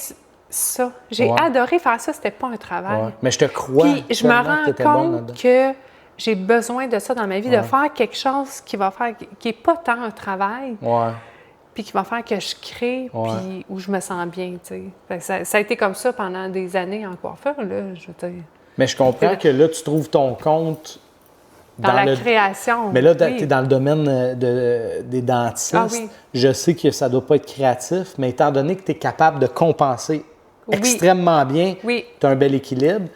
ça. J'ai adoré faire ça. C'était pas un travail. Ouais. Mais je te crois. Puis, je me rends compte que j'ai besoin de ça dans ma vie, de faire quelque chose qui n'est pas tant un travail. Ouais. Puis qui va faire que je crée, puis où je me sens bien, tu sais. Ça a été comme ça pendant des années en coiffeur, là, je veux dire. Mais je comprends que là, tu trouves ton compte dans la création. Mais là, tu es dans le domaine des dentistes. Ah, oui. Je sais que ça ne doit pas être créatif, mais étant donné que tu es capable de compenser extrêmement bien, tu as un bel équilibre.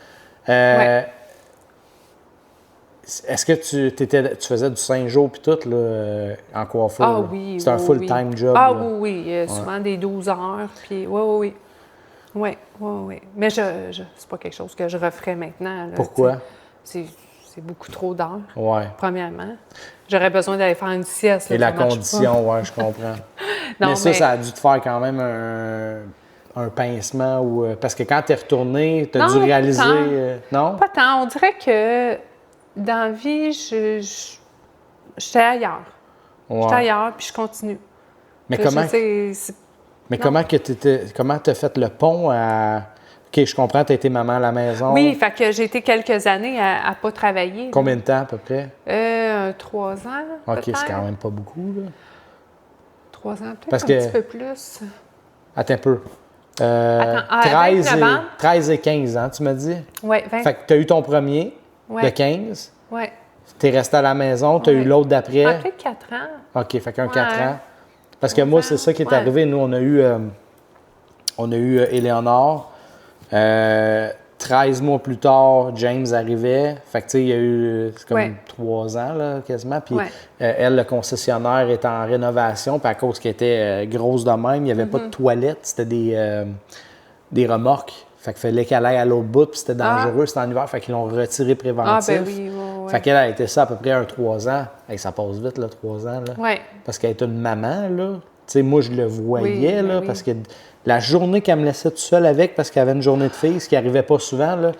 Est-ce que tu faisais du 5 jours puis tout là, en coiffure? Ah oui. C'est un full-time job? Ah là. oui. Souvent des 12 heures. Puis oui. Mais c'est pas quelque chose que je referais maintenant. Là, pourquoi? C'est beaucoup trop d'heures, premièrement. J'aurais besoin d'aller faire une sieste. Et la condition, je comprends. Non, mais ça a dû te faire quand même un pincement. Parce que quand tu es retourné, tu as dû réaliser... non? Pas tant. On dirait que dans la vie, j'étais ailleurs. J'étais ailleurs, puis je continue. Mais comment tu as fait le pont à... OK, je comprends, tu as été maman à la maison. Oui, fait que j'ai été quelques années à ne pas travailler. Combien de temps à peu près? 3 ans. OK, c'est quand même pas beaucoup. Là. 3 ans, peut-être un petit peu plus. Attends un peu. 13 et 15 ans, tu m'as dit? Oui, 20. Fait que tu as eu ton premier de 15. Oui. Tu es resté à la maison, tu as eu l'autre d'après. Peut-être 4 ans. OK, fait qu'un 4 ans. Parce que moi, c'est ça qui est arrivé. Nous, on a eu Éléonore. 13 mois plus tard, James arrivait. Fait que, tu sais, il y a eu comme 3 ans, là, quasiment. Puis elle, le concessionnaire, était en rénovation. Puis à cause qu'elle était grosse de même, il n'y avait pas de toilettes. C'était des remorques. Fait qu'il fallait qu'elle aille à l'autre bout. Puis c'était dangereux, c'était en hiver. Fait qu'ils l'ont retiré préventif. Ah, ben oui, Fait qu'elle a été ça à peu près 3 ans. Hey, ça passe vite, là, 3 ans. Là. Oui. Parce qu'elle est une maman, là. Tu sais, moi, je le voyais, là, parce que la journée qu'elle me laissait tout seul avec, parce qu'elle avait une journée de filles, ce qui n'arrivait pas souvent, là,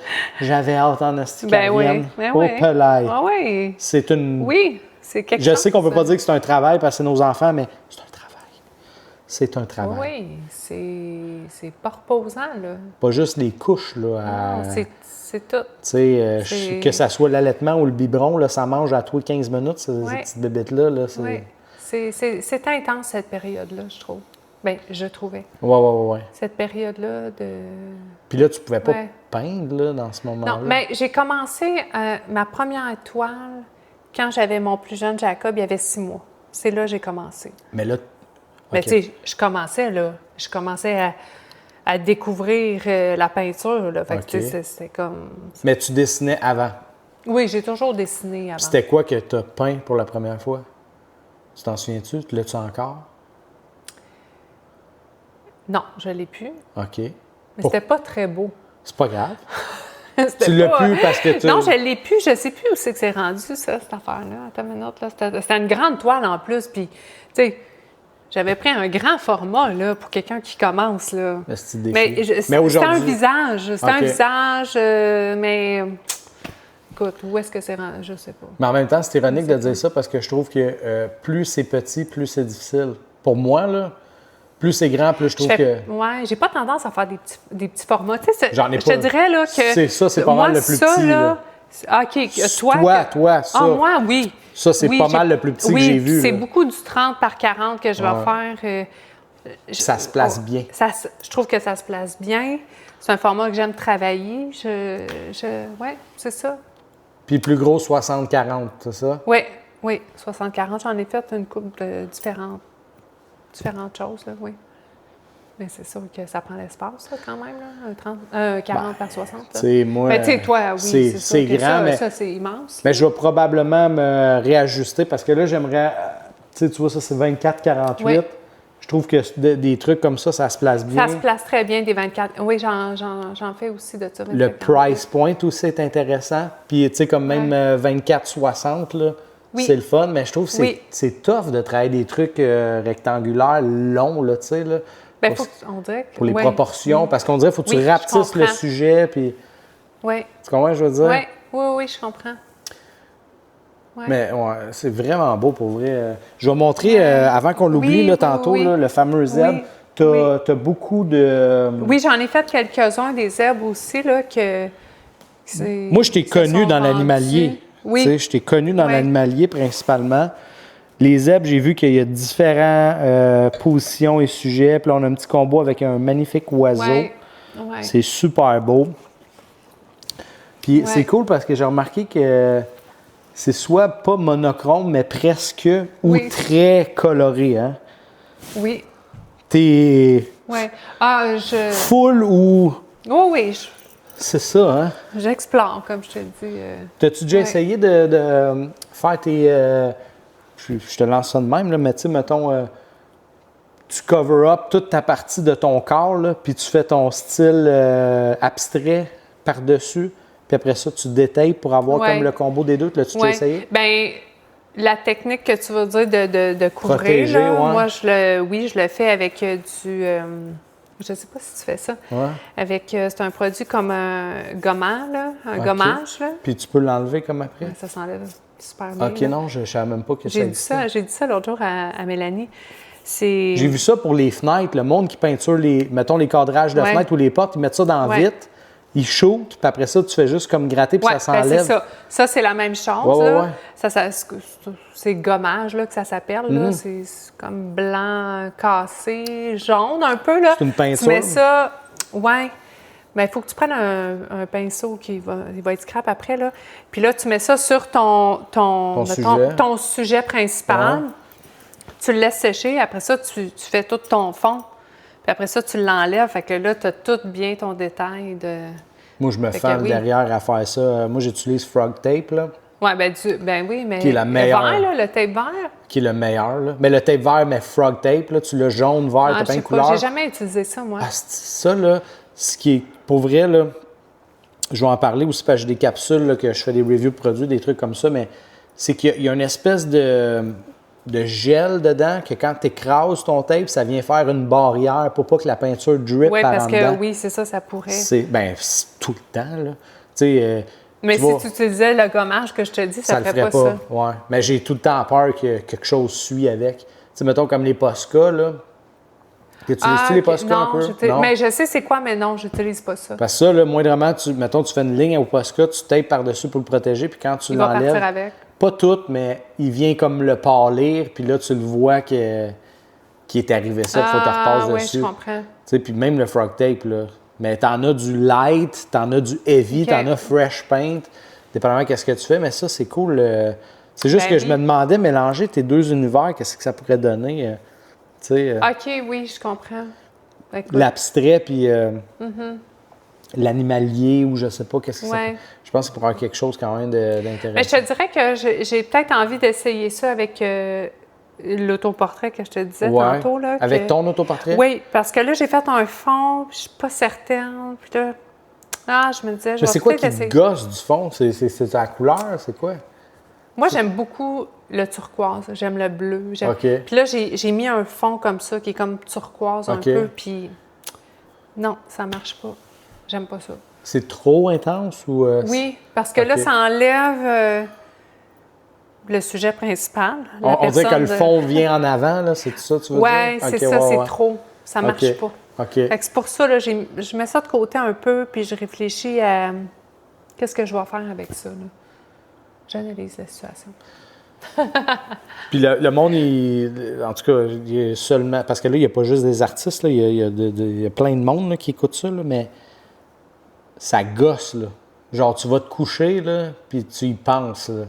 j'avais hâte en asti qu'elle vienne. Au pelaille. Ah oui. C'est une... Oui, c'est quelque chose. Je sais qu'on ne peut pas dire que c'est un travail parce que c'est nos enfants, mais c'est un travail. C'est un travail. Oui, c'est pas reposant, là. Pas juste les couches, là. C'est tout. Tu sais, que ça soit l'allaitement ou le biberon, là, ça mange à tous les 15 minutes, ces petites bébêtes-là. Là, c'est intense, cette période-là, je trouve. Bien, je trouvais. Oui. Cette période-là de... Puis là, tu pouvais pas peindre, là, dans ce moment-là? Non, mais j'ai commencé ma première toile quand j'avais mon plus jeune Jacob, il y avait 6 mois. C'est là que j'ai commencé. Mais là... Mais tu sais, je commençais à découvrir la peinture, là. Fait que, tu sais, c'était comme... Mais tu dessinais avant? Oui, j'ai toujours dessiné avant. C'était quoi que tu as peint pour la première fois? Tu t'en souviens-tu? L'as-tu encore? Non, je l'ai plus. OK. Mais c'était pas très beau. C'est pas grave. Tu l'as plus parce que tu... Non, je l'ai plus. Je sais plus où c'est que c'est rendu, ça, cette affaire-là. Attends une minute, là. C'était une grande toile en plus. Puis, tu sais, j'avais pris un grand format, là, pour quelqu'un qui commence, là. Mais c'était un visage. C'était un visage, mais... Écoute, où est-ce que c'est rendu? Je sais pas. Mais en même temps, c'est ironique de dire ça parce que je trouve que plus c'est petit, plus c'est difficile. Pour moi, là, plus c'est grand, plus je trouve que... Oui, j'ai pas tendance à faire des petits formats. Tu sais, j'en ai pas. Je te dirais là, que... C'est pas mal le plus petit. Là. OK, toi, ça. Ah, moi, oui. Ça, c'est pas mal le plus petit que j'ai vu. C'est beaucoup du 30 par 40 que je vais faire. Ça se place bien. Je trouve que ça se place bien. C'est un format que j'aime travailler. Oui, c'est ça. Puis plus gros, 60-40, c'est ça? Oui, 60-40. J'en ai fait une couple de différentes choses, là, oui. Mais c'est sûr que ça prend l'espace, là, quand même, là, 40 par 60. Là. Moi, tu sais, toi, oui, c'est grand, mais ça, c'est immense. Mais je vais probablement me réajuster parce que là, j'aimerais. Tu vois, ça, c'est 24-48. Oui. Je trouve que des trucs comme ça se place bien. Ça se place très bien, des 24. Oui, j'en fais aussi de ça. Le price point aussi est intéressant. Puis, tu sais, comme même 24-60, là, c'est le fun. Mais je trouve que c'est tough de travailler des trucs rectangulaires longs, là, tu sais, là. Bien, on dirait que, pour les proportions, parce qu'on dirait qu'il faut que tu rapetisses le sujet. Puis, oui. Tu comprends ce que je veux dire? Oui, je comprends. Ouais. Mais c'est vraiment beau pour vrai. Je vais montrer, avant qu'on l'oublie tantôt, là, le fameux zèbre. Tu as beaucoup de. Oui, j'en ai fait quelques-uns des zèbres aussi. Là, Moi, je t'ai connu dans l'animalier. Oui. Je t'ai connu dans l'animalier principalement. Les zèbres, j'ai vu qu'il y a différentes positions et sujets. Puis là, on a un petit combo avec un magnifique oiseau. Ouais. C'est super beau. Puis c'est cool parce que j'ai remarqué que c'est soit pas monochrome, mais presque, ou très coloré. Hein? Oui. T'es full ou... Oh oui. C'est ça, hein? J'explore, comme je te le dis. T'as-tu déjà essayé de faire tes... je te lance ça de même, là, mais tu sais, mettons... tu cover up toute ta partie de ton corps, là, puis tu fais ton style abstrait par-dessus. Puis après ça, tu détailles pour avoir comme le combo des deux. L'as-tu déjà essayé? Bien, la technique que tu veux dire de couvrir, protéger, là, moi, je le fais avec du... je ne sais pas si tu fais ça. Ouais. Avec, c'est un produit comme un gommant, là, gommage. Là. Puis tu peux l'enlever comme après? Ça s'enlève super bien. OK, non, je ne savais même pas que ça existait. J'ai dit ça l'autre jour à Mélanie. J'ai vu ça pour les fenêtres. Le monde qui peinture mettons, les cadrages de fenêtres ou les portes, ils mettent ça dans la vitre. Ils shootent, puis après ça, tu fais juste comme gratter, puis ça s'enlève. Ben c'est ça. Ça, c'est la même chose. Là. C'est gommage là, que ça s'appelle. Là. C'est comme blanc cassé, jaune un peu. Là. C'est une peinture. Tu mets ça, mais il faut que tu prennes un pinceau il va être scrap après. Là. Puis là, tu mets ça sur ton sujet principal. Ouais. Tu le laisses sécher. Après ça, tu fais tout ton fond. Puis après ça, tu l'enlèves. Fait que là, tu as tout bien ton détail de... Moi, je me fends derrière à faire ça. Moi, j'utilise Frog Tape, là. Oui, ben oui, mais qui est la meilleure. Le vert, là, le tape vert. Qui est le meilleur, là. Mais le tape vert, mais Frog Tape, là, tu l'as jaune, vert, t'as plein de couleurs. J'ai jamais utilisé ça, moi. Ah, ça, là, ce qui est... Pour vrai, là, je vais en parler aussi parce que j'ai des capsules, là, que je fais des reviews de produits, des trucs comme ça, mais c'est qu'il y a une espèce de gel dedans que quand tu écrases ton tape, ça vient faire une barrière pour pas que la peinture drip par en dedans. Oui, parce que oui, c'est ça pourrait. C'est tout le temps, là. Mais si tu utilisais le gommage que je te dis, ça ferait pas ça. Ouais. Mais j'ai tout le temps peur que quelque chose suit avec. Tu sais, mettons comme les Posca, là. Utilises-tu les Posca un peu? Non. Mais je sais c'est quoi, mais non, j'utilise pas ça. Parce que ça, là, moindrement, mettons, tu fais une ligne au Posca, tu tapes par-dessus pour le protéger, puis quand tu l'enlèves... Il va partir avec. Pas tout, mais il vient comme le pâlir, puis là, tu le vois qu'il est arrivé ça, il faut que tu repasses dessus. Oui, je comprends. Tu sais, puis même le Frog Tape, là. Mais t'en as du light, t'en as du heavy, t'en as fresh paint, dépendamment de ce que tu fais, mais ça, c'est cool. C'est juste que je me demandais, mélanger tes deux univers, qu'est-ce que ça pourrait donner, tu sais. OK, oui, je comprends. L'abstrait, puis l'animalier, ou je sais pas, qu'est-ce que ça... Je pense que c'est pour avoir quelque chose quand même d'intéressant. Mais je te dirais que j'ai peut-être envie d'essayer ça avec l'autoportrait que je te disais tantôt. Là, avec ton autoportrait? Oui, parce que là, j'ai fait un fond, puis je suis pas certaine. Puis là, je me disais, je vais c'est quoi qui te gosse du fond? C'est la couleur? C'est quoi? Moi, j'aime beaucoup le turquoise. J'aime le bleu. Okay. Puis là, j'ai mis un fond comme ça, qui est comme turquoise un peu, puis non, ça marche pas. J'aime pas ça. C'est trop intense ou... Oui, parce que là, ça enlève le sujet principal. On dirait que le fond vient en avant, là, c'est ça, tu veux dire? Oui, c'est ça, c'est trop. Ça marche pas. OK. C'est pour ça, là, je mets ça de côté un peu, puis je réfléchis à qu'est-ce que je vais faire avec ça. J'analyse la situation. Puis le monde, en tout cas, il est seulement... Parce que là, il n'y a pas juste des artistes, là, il y a plein de monde là, qui écoute ça, là, mais ça gosse, là. Genre, tu vas te coucher, là, puis tu y penses, là.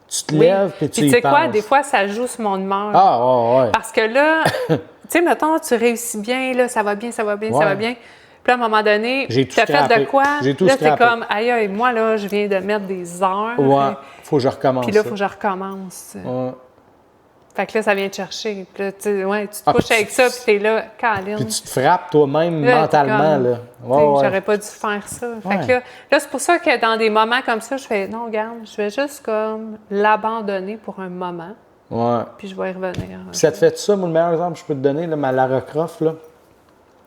Tu te lèves, puis tu y penses. Tu sais quoi, des fois, ça joue sur mon humeur. Ah, ouais. Parce que là, tu sais, mettons, tu réussis bien, là, ça va bien, ça va bien, ça Ouais. va bien. Puis là, à un moment donné, J'ai tu tout as fait de scrappé. quoi? J'ai tout là, c'est scrappé. comme, aïe, moi, là, je viens de mettre des heures. Ouais, faut que je recommence. Puis là, il ça. faut que je recommence. Ouais. Fait que là, ça vient te chercher. Puis là, tu te Ah, couches puis avec ça, puis t'es là, Caroline. Puis tu te frappes toi-même Là, t'es mentalement. comme, Là. tu Ouais, sais, ouais. J'aurais pas dû faire ça. Fait Ouais. que là, c'est pour ça que dans des moments comme ça, je fais, non, regarde, je vais juste comme l'abandonner pour un moment, Ouais. puis je vais y revenir. Puis ça te fait ça, moi, le meilleur exemple que je peux te donner, là, ma Lara Croft, là.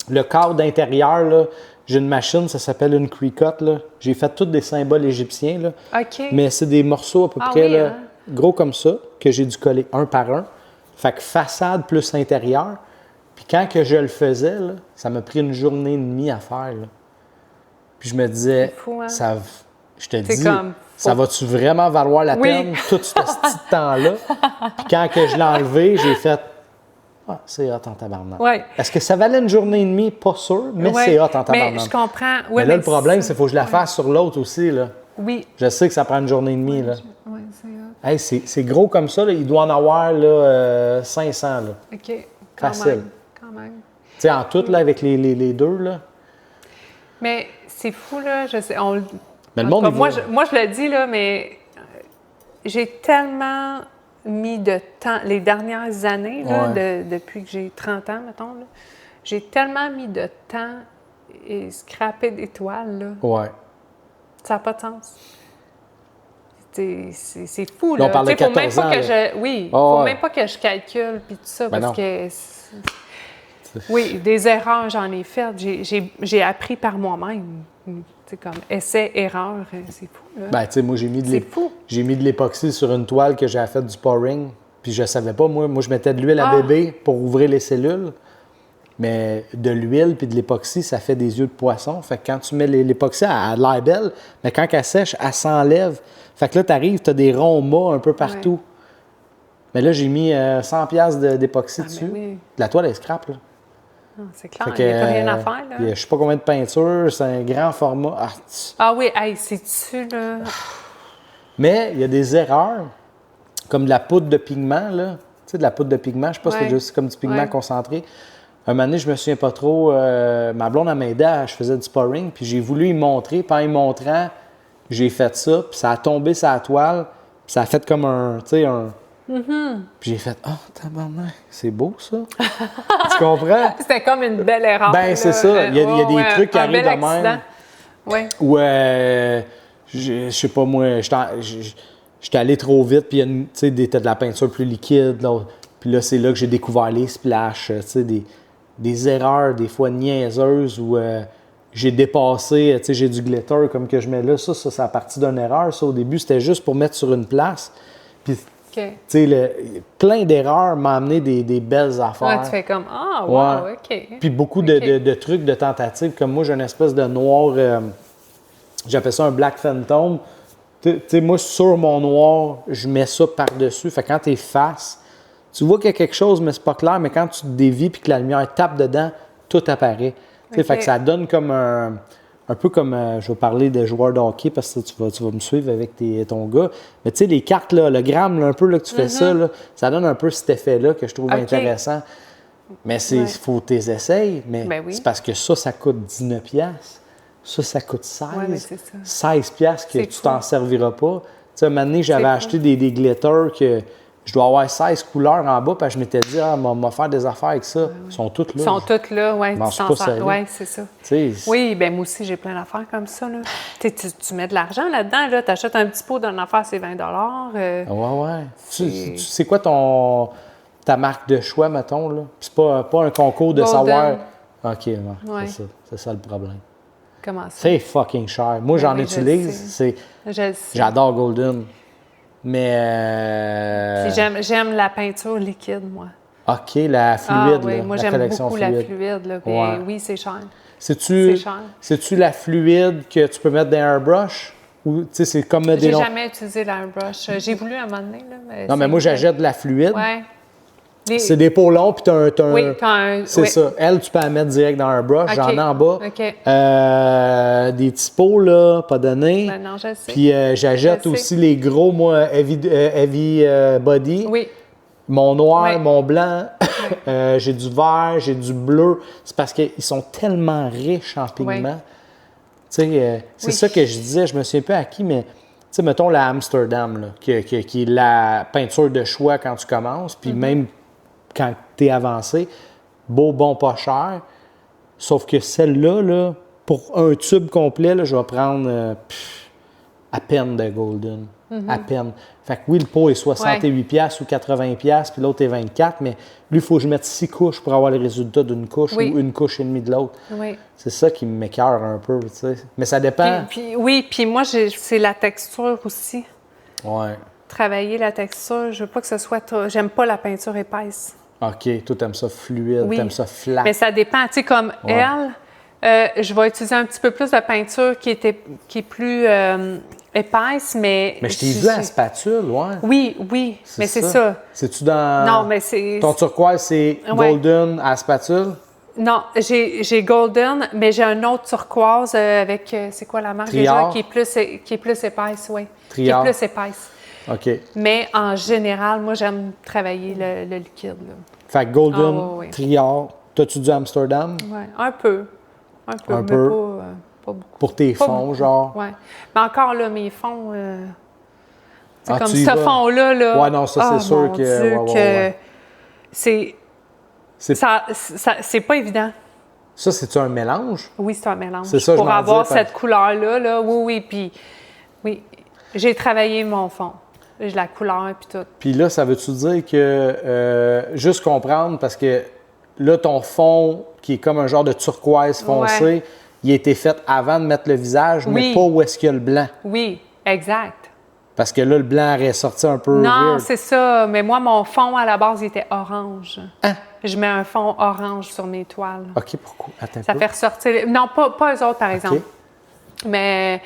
Le cadre intérieur, là, j'ai une machine, ça s'appelle une Cricut, là. J'ai fait tous des symboles égyptiens, là. OK. Mais c'est des morceaux à peu Ah près oui, là, hein? gros comme ça, que j'ai dû coller un par un. Fait que façade plus intérieur. Puis quand que je le faisais, là, ça m'a pris une journée et demie à faire. Là. Puis je me disais, C'est fou, hein? Je te C'est dis, comme, ça va-tu vraiment valoir la Oui. peine, tout ce petit temps-là? Puis quand que je l'ai enlevé, j'ai fait, ah, c'est hot en tabarnak. Ouais. Est-ce que ça valait une journée et demie? Pas sûr, mais Ouais. c'est hot en tabarnak. Mais je comprends. Ouais, mais là, le problème, c'est qu'il faut que je la fasse sur l'autre aussi. Là. Oui. Je sais que ça prend une journée et demie. Là. Oui, c'est hot. Hey, c'est gros comme ça, là. Il doit en avoir là, 500. Là. OK. Quand Facile. même. Quand même. Tu sais, en tout, là, avec les deux, là. Mais c'est fou, là. Je sais. Mais le en tout monde, cas, il moi, va- moi, je le dis, là, mais j'ai tellement mis de temps, les dernières années, là, depuis que j'ai 30 ans, mettons, là, j'ai tellement mis de temps et scrappé d'étoiles, là. Ouais. Ça n'a pas de sens. C'est fou, Là, là. on parle de Tu sais, faut même 14 pas ans, que là. je... Oui, Ah, faut ouais. même pas que je calcule, puis tout ça, Ben parce non. que... Oui, des erreurs, j'en ai faites. J'ai appris par moi-même. C'est comme essai-erreur, c'est fou, là. Ben, tu sais, moi, C'est fou. j'ai mis de l'époxy sur une toile que j'avais fait du pouring. Puis je savais pas, moi. Moi, je mettais de l'huile à Ah. bébé pour ouvrir les cellules. Mais de l'huile puis de l'époxy, ça fait des yeux de poisson. Fait que quand tu mets l'époxy, elle a l'air belle, mais quand elle sèche, elle s'enlève. Fait que là, tu arrives, tu as des ronds mâts un peu partout. Mais là, j'ai mis 100$ d'époxy Ah, dessus. mais oui. La toile est scrap, là. Non, c'est clair, Fait il n'y a que, pas rien à faire, là. il y a je sais pas combien de peintures, c'est un grand format. Ah, Ah oui, hey, c'est-tu, là? mais il y a des erreurs, comme de la poudre de pigment, là. Tu sais, de la poudre de pigment, je sais pas si Ouais. c'est juste comme du pigment Ouais. concentré. Un moment donné, je me souviens pas trop, ma blonde elle m'aidait, je faisais du sparring, puis j'ai voulu y montrer. Puis en y montrant, j'ai fait ça, puis ça a tombé sur la toile, puis ça a fait comme un, tu sais, un... Puis j'ai fait « Ah, tabarnak, c'est beau, ça! » Tu comprends? C'était comme une belle erreur. Ben, là. c'est ça. Il y a des trucs qui un arrivent bel de même. accident. Oui. Ou, je sais pas, moi, j'étais allé trop vite, puis tu sais, t'as de la peinture plus liquide, là. Puis là, c'est là que j'ai découvert les splashes, tu sais, des erreurs, des fois niaiseuses, où j'ai dépassé, tu sais, j'ai du glitter comme que je mets là. Ça a parti d'une erreur. Ça, au début, c'était juste pour mettre sur une place. Puis, OK. tu sais, plein d'erreurs m'ont amené des belles affaires. Ouais, tu fais comme, ah, wow, Ouais. OK. Puis beaucoup OK. de trucs, de tentatives. Comme moi, j'ai une espèce de noir, j'appelle ça un Black Phantom. Tu sais, moi, sur mon noir, je mets ça par-dessus. Fait que quand tu es face, tu vois qu'il y a quelque chose, mais c'est pas clair. Mais quand tu te dévies puis que la lumière tape dedans, tout apparaît. Tu sais, OK. fait que ça donne comme un peu comme, je vais parler de joueurs de hockey parce que tu vas me suivre avec ton gars. Mais tu sais, les cartes, là, hologrammes, là, un peu là, que tu fais ça, là, ça donne un peu cet effet-là que je trouve OK. intéressant. Mais il Ouais. faut tes essais. Mais Ben oui. c'est parce que ça coûte 19$. Ça coûte 16$. Ouais, mais c'est ça. 16$ que C'est tu fou. t'en serviras pas. Tu sais, un moment donné, j'avais C'est acheté des glitters que je dois avoir 16 couleurs en bas, puis je m'étais dit, on va faire des affaires avec ça. Ils sont toutes là. Ils sont toutes là, oui. m'en suis pas servi. Oui, c'est ça. Tu sais, Oui, bien moi aussi, j'ai plein d'affaires comme ça. Là. Tu mets de l'argent là-dedans, là, tu achètes un petit pot d'une affaire, c'est 20$. ouais. C'est quoi ta marque de choix, mettons? Là? Puis c'est pas un concours de Golden. savoir. OK, ouais, Ouais. c'est ça le problème. Comment ça? C'est fucking cher. Moi, j'en oui, je utilise. Je le sais. J'adore Golden. Mais. Puis j'aime la peinture liquide, moi. OK, la fluide, Ah oui, là, moi la j'aime collection beaucoup fluide. la fluide. Là, puis Ouais. oui, c'est cher. C'est-tu C'est cher. c'est-tu la fluide que tu peux mettre dans un airbrush? Ou, tu sais, c'est comme des J'ai longs- jamais utilisé l'airbrush. J'ai voulu un moment donné. Là, Non, mais moi, j'achète de la fluide. Ouais. C'est des pots longs, puis t'as un... Oui, t'as un... C'est oui. ça. Elle, tu peux la mettre direct dans un brush. OK. J'en ai en bas. OK. Des petits pots, là, pas donnés. Ben non, je sais. Puis j'achète Je sais. aussi les gros, moi, heavy body. Oui. Mon noir, Ouais. mon blanc, j'ai du vert, j'ai du bleu. C'est parce qu'ils sont tellement riches en pigments. Ouais. Tu sais, c'est Oui. ça que je disais, je me souviens pas à qui, mais tu sais, mettons la Amsterdam, là, qui est la peinture de choix quand tu commences, puis même quand tu es avancé, beau, bon, pas cher. Sauf que celle-là, là, pour un tube complet, là, je vais prendre à peine de Golden. À peine. Fait que oui, le pot est 68$ piastres ou 80$, piastres, puis l'autre est 24$, mais lui, il faut que je mette 6 couches pour avoir le résultat d'une couche Oui. ou une couche et demie de l'autre. Oui. C'est ça qui m'écœure un peu, tu sais. Mais ça dépend. Puis moi, c'est la texture aussi. Ouais. Travailler la texture, je veux pas que ce soit trop... J'aime pas la peinture épaisse. OK. Toi, t'aimes ça fluide, Oui. t'aimes ça flat. Mais ça dépend. Tu sais, comme elle, je vais utiliser un petit peu plus de peinture qui est plus épaisse, mais... Mais je t'ai vu à la spatule, ouais. Oui, oui, mais c'est ça. C'est-tu dans... Non, mais c'est... Ton turquoise, c'est Ouais. Golden à la spatule? Non, j'ai Golden, mais j'ai un autre turquoise avec, c'est quoi la marque Triard. déjà, qui est plus épaisse, oui. Triard. Qui est plus épaisse. OK. Mais en général, moi, j'aime travailler le liquide, là. Fait que Golden, Ah, ouais. Triard. T'as-tu du Amsterdam? Ouais, un peu. Un peu, Un mais peu. pas beaucoup. Pour tes Pas fonds, beaucoup. genre? Ouais. Mais encore là, mes fonds, c'est Ah, comme tu y ce vas? fond-là, là. Ouais, non, ça, c'est ah, sûr mon que- Dieu, ouais, que ouais. c'est... C'est- C'est pas évident. Ça, c'est-tu un mélange? Oui, c'est un mélange. C'est ça, je pour m'en avoir disais, cette couleur-là, là, oui, puis oui, j'ai travaillé mon fond. J'ai la couleur puis tout. Puis là, ça veut-tu dire que, juste comprendre, parce que là, ton fond, qui est comme un genre de turquoise foncé, Ouais. il a été fait avant de mettre le visage, mais Oui. pas où est-ce qu'il y a le blanc. Oui, exact. Parce que là, le blanc aurait sorti un peu Non, weird. c'est ça. Mais moi, mon fond, à la base, il était orange. Hein? Je mets un fond orange sur mes toiles. OK, pourquoi? Attends un Ça peu. fait ressortir... Non, pas eux autres, par exemple. Mais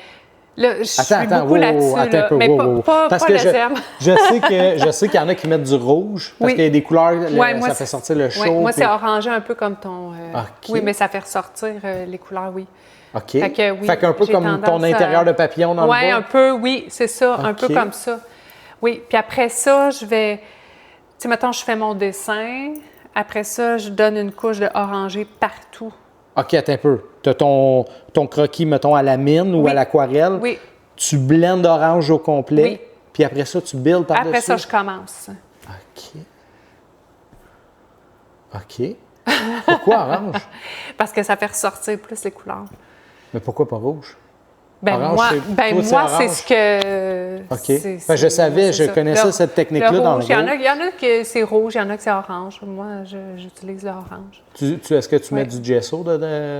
là, je suis beaucoup wow, là-dessus. attends là. un peu, Mais wow, pas, wow. pas, Parce pas que le je thème. je sais qu'il y en a qui mettent du rouge, parce Oui. qu'il y a des couleurs, Ouais, moi, ça fait sortir le chaud. ouais, moi, puis- c'est orangé un peu comme ton... OK. Oui, mais ça fait ressortir les couleurs, oui. OK. Fait que oui, Fait qu'un peu j'ai comme ton tendance à- intérieur de papillon dans Oui, le un bas. peu, oui, c'est ça, un peu OK. comme ça. Oui, puis après ça, je vais... Tu sais, mettons, je fais mon dessin. Après ça, je donne une couche de orangé partout. OK, attends un peu. Tu as ton croquis, mettons, à la mine ou Oui. à l'aquarelle. Oui. Tu blendes orange au complet. Oui. Puis après ça, tu builds par-dessus. Après ça, je commence. OK. OK. Pourquoi orange? Parce que ça fait ressortir plus les couleurs. Mais pourquoi pas rouge? Ben Orange, moi, c'est- toi, c'est moi, orange? c'est ce que... OK. c'est- Ben, je savais, c'est je ça. connaissais cette technique-là dans le rouge, il y en a, gros. il y en a que c'est rouge, il y en a que c'est orange. Moi, j'utilise l'orange. Est-ce que tu mets Ouais. du gesso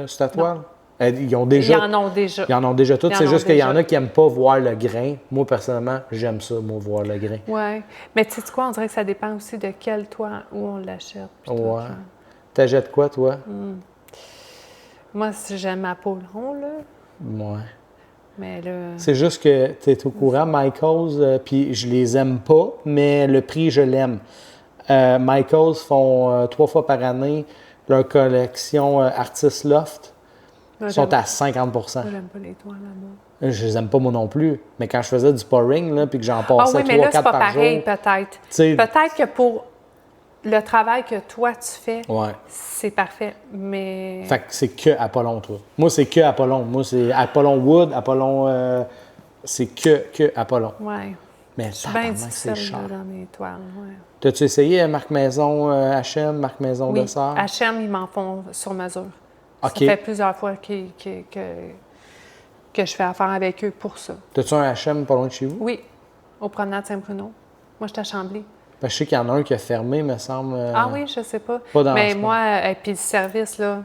sur ta toile? Ils ont déjà... Ils en ont déjà. Ils en ont déjà tout. Ils en C'est ont juste qu'il y en déjà. a qui n'aiment pas voir le grain. Moi, personnellement, j'aime ça, moi, voir le grain. Oui. Mais tu sais quoi, on dirait que ça dépend aussi de quel toit, où on l'achète. puis tout, Ouais. genre. T'achètes quoi, toi? Moi, si j'aime Apollon, là, Ouais. mais là... C'est juste que tu es au courant, Michaels, puis je les aime pas, mais le prix, je l'aime. Michaels font 3 fois par année leur collection Artist Loft. moi, Ils sont j'aime- à 50 moi, j'aime pas les toits là-bas. Je les aime pas moi non plus. Mais quand je faisais du pouring, là, puis que j'en Ah passais oui, mais là, 3-4 c'est pas par pareil, jour. peut-être. sais- Peut-être que pour le travail que toi, tu fais, Ouais. c'est parfait, mais... Fait que c'est que Apollon, toi. Moi, c'est que Apollon. Moi, c'est Apollon Wood, Apollon... c'est que Apollon. Ouais. Mais Je suis bien tabarnak, c'est difficile cher. là, dans mes toiles, ouais. T'as-tu essayé Marc Maison H&M, Marc Maison Oui, de Sœur? H&M, ils m'en font sur mesure. OK. Ça fait plusieurs fois que je fais affaire avec eux pour ça. T'as-tu un H&M pas loin de chez vous? Oui, au promenade Saint-Bruno. Moi, je suis à Chambly. Parce que je sais qu'il y en a un qui a fermé, me semble. Ah oui, je sais pas. pas dans Mais ce moi, et puis le service, là,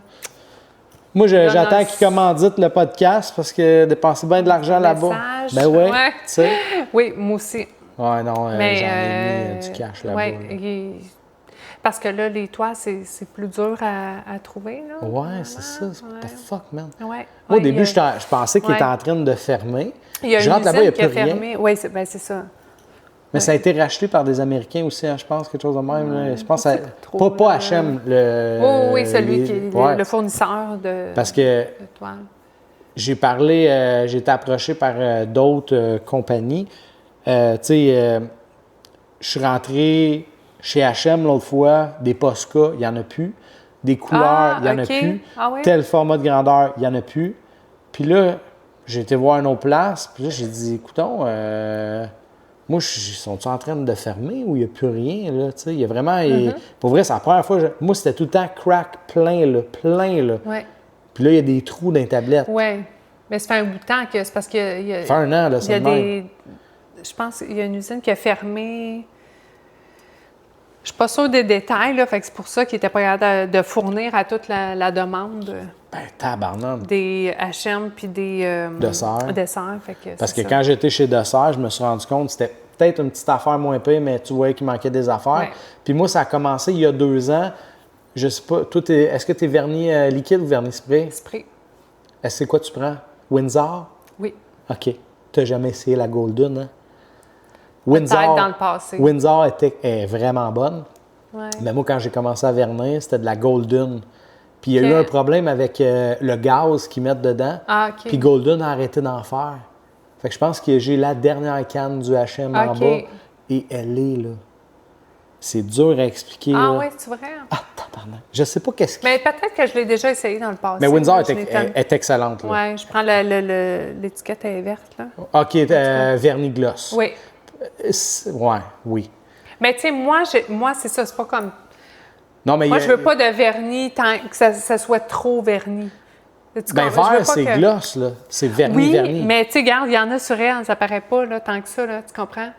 Moi, j'attends non, qu'il commandite le podcast parce que dépenser bien de l'argent là-bas. message. Ben ouais, Ouais. tu sais. oui, moi aussi. Ouais, non, Mais, j'en ai mis du cash là-bas. ouais, là. parce que là, les toits, c'est plus dur à trouver, là. Ouais, c'est ça. Ouais. What the fuck, man? Ouais. Moi, au Ouais, début, il y a- je pensais qu'il ouais. était en train de fermer. Il y a je une rentre là-bas, il n'y a usine plus qui a rien. fermé. Oui, c'est ça. Mais ça a été racheté par des Américains aussi, hein, je pense, quelque chose de même. là. Je pense je sais que pas trop, pas là. H&M. Oui, celui qui est ouais. le fournisseur de, Parce que de toiles. j'ai parlé, j'ai été approché par d'autres compagnies. Tu sais, je suis rentré Chez H&M, l'autre fois, des Posca, il n'y en a plus. Des couleurs, il n'y en a plus. Ah, oui? Tel format de grandeur, il n'y en a plus. Puis là, j'ai été voir une autre place. Puis là, j'ai dit, écoutons, moi, sont-ils en train de fermer ou il n'y a plus rien, là? Tu sais, il y a vraiment... Pour vrai, c'est la première fois... Moi, c'était tout le temps crack plein, là. Plein, là. Ouais. Puis là, il y a des trous dans les tablettes. Oui. Mais ça fait un bout de temps que c'est parce qu'il y a... Ça fait un an, là, il y a c'est le même. Je pense qu'il y a une usine qui a fermé... Je suis pas sûre des détails, là, fait que c'est pour ça qu'ils n'étaient pas capables de fournir à toute la demande Ben, tabarnak. des H&M puis des... Desserts. desserts, fait que Parce que c'est ça. quand j'étais chez Dessert, je me suis rendu compte que c'était peut-être une petite affaire moins pire, mais tu voyais qu'il manquait des affaires. Ouais. Puis moi, ça a commencé il y a 2 ans. Je sais pas, toi, est-ce que tu es vernis liquide ou vernis spray? Spray. Est-ce que c'est quoi tu prends? Windsor? Oui. OK. Tu n'as jamais essayé la Golden, hein? Peut-être dans le passé. Windsor est vraiment bonne. Ouais. Mais moi, quand j'ai commencé à vernir, c'était de la Golden. Puis il y a OK. eu un problème avec le gaz qu'ils mettent dedans. Ah, OK. Puis Golden a arrêté d'en faire. Fait que je pense que j'ai la dernière canne du H&M en OK. bas. Et elle est là. C'est dur à expliquer. Ah là. oui, c'est vrai? Ah, tabarnak. Je sais pas qu'est-ce qui... Mais peut-être que je l'ai déjà essayé dans le passé. Mais Windsor Je est excellente. Là. Oui, je prends l'étiquette elle est verte, là. OK, vernis gloss. Oui. Oui. Mais tu sais, moi, c'est ça, c'est pas comme... Non, mais Moi, je veux pas de vernis tant que ça soit trop vernis. Tu Ben, comprends? Je veux vert, pas c'est que- gloss, là. C'est vernis, Oui, vernis. mais tu sais, regarde, il y en a sur elle, ça paraît pas là, tant que ça, là, tu comprends?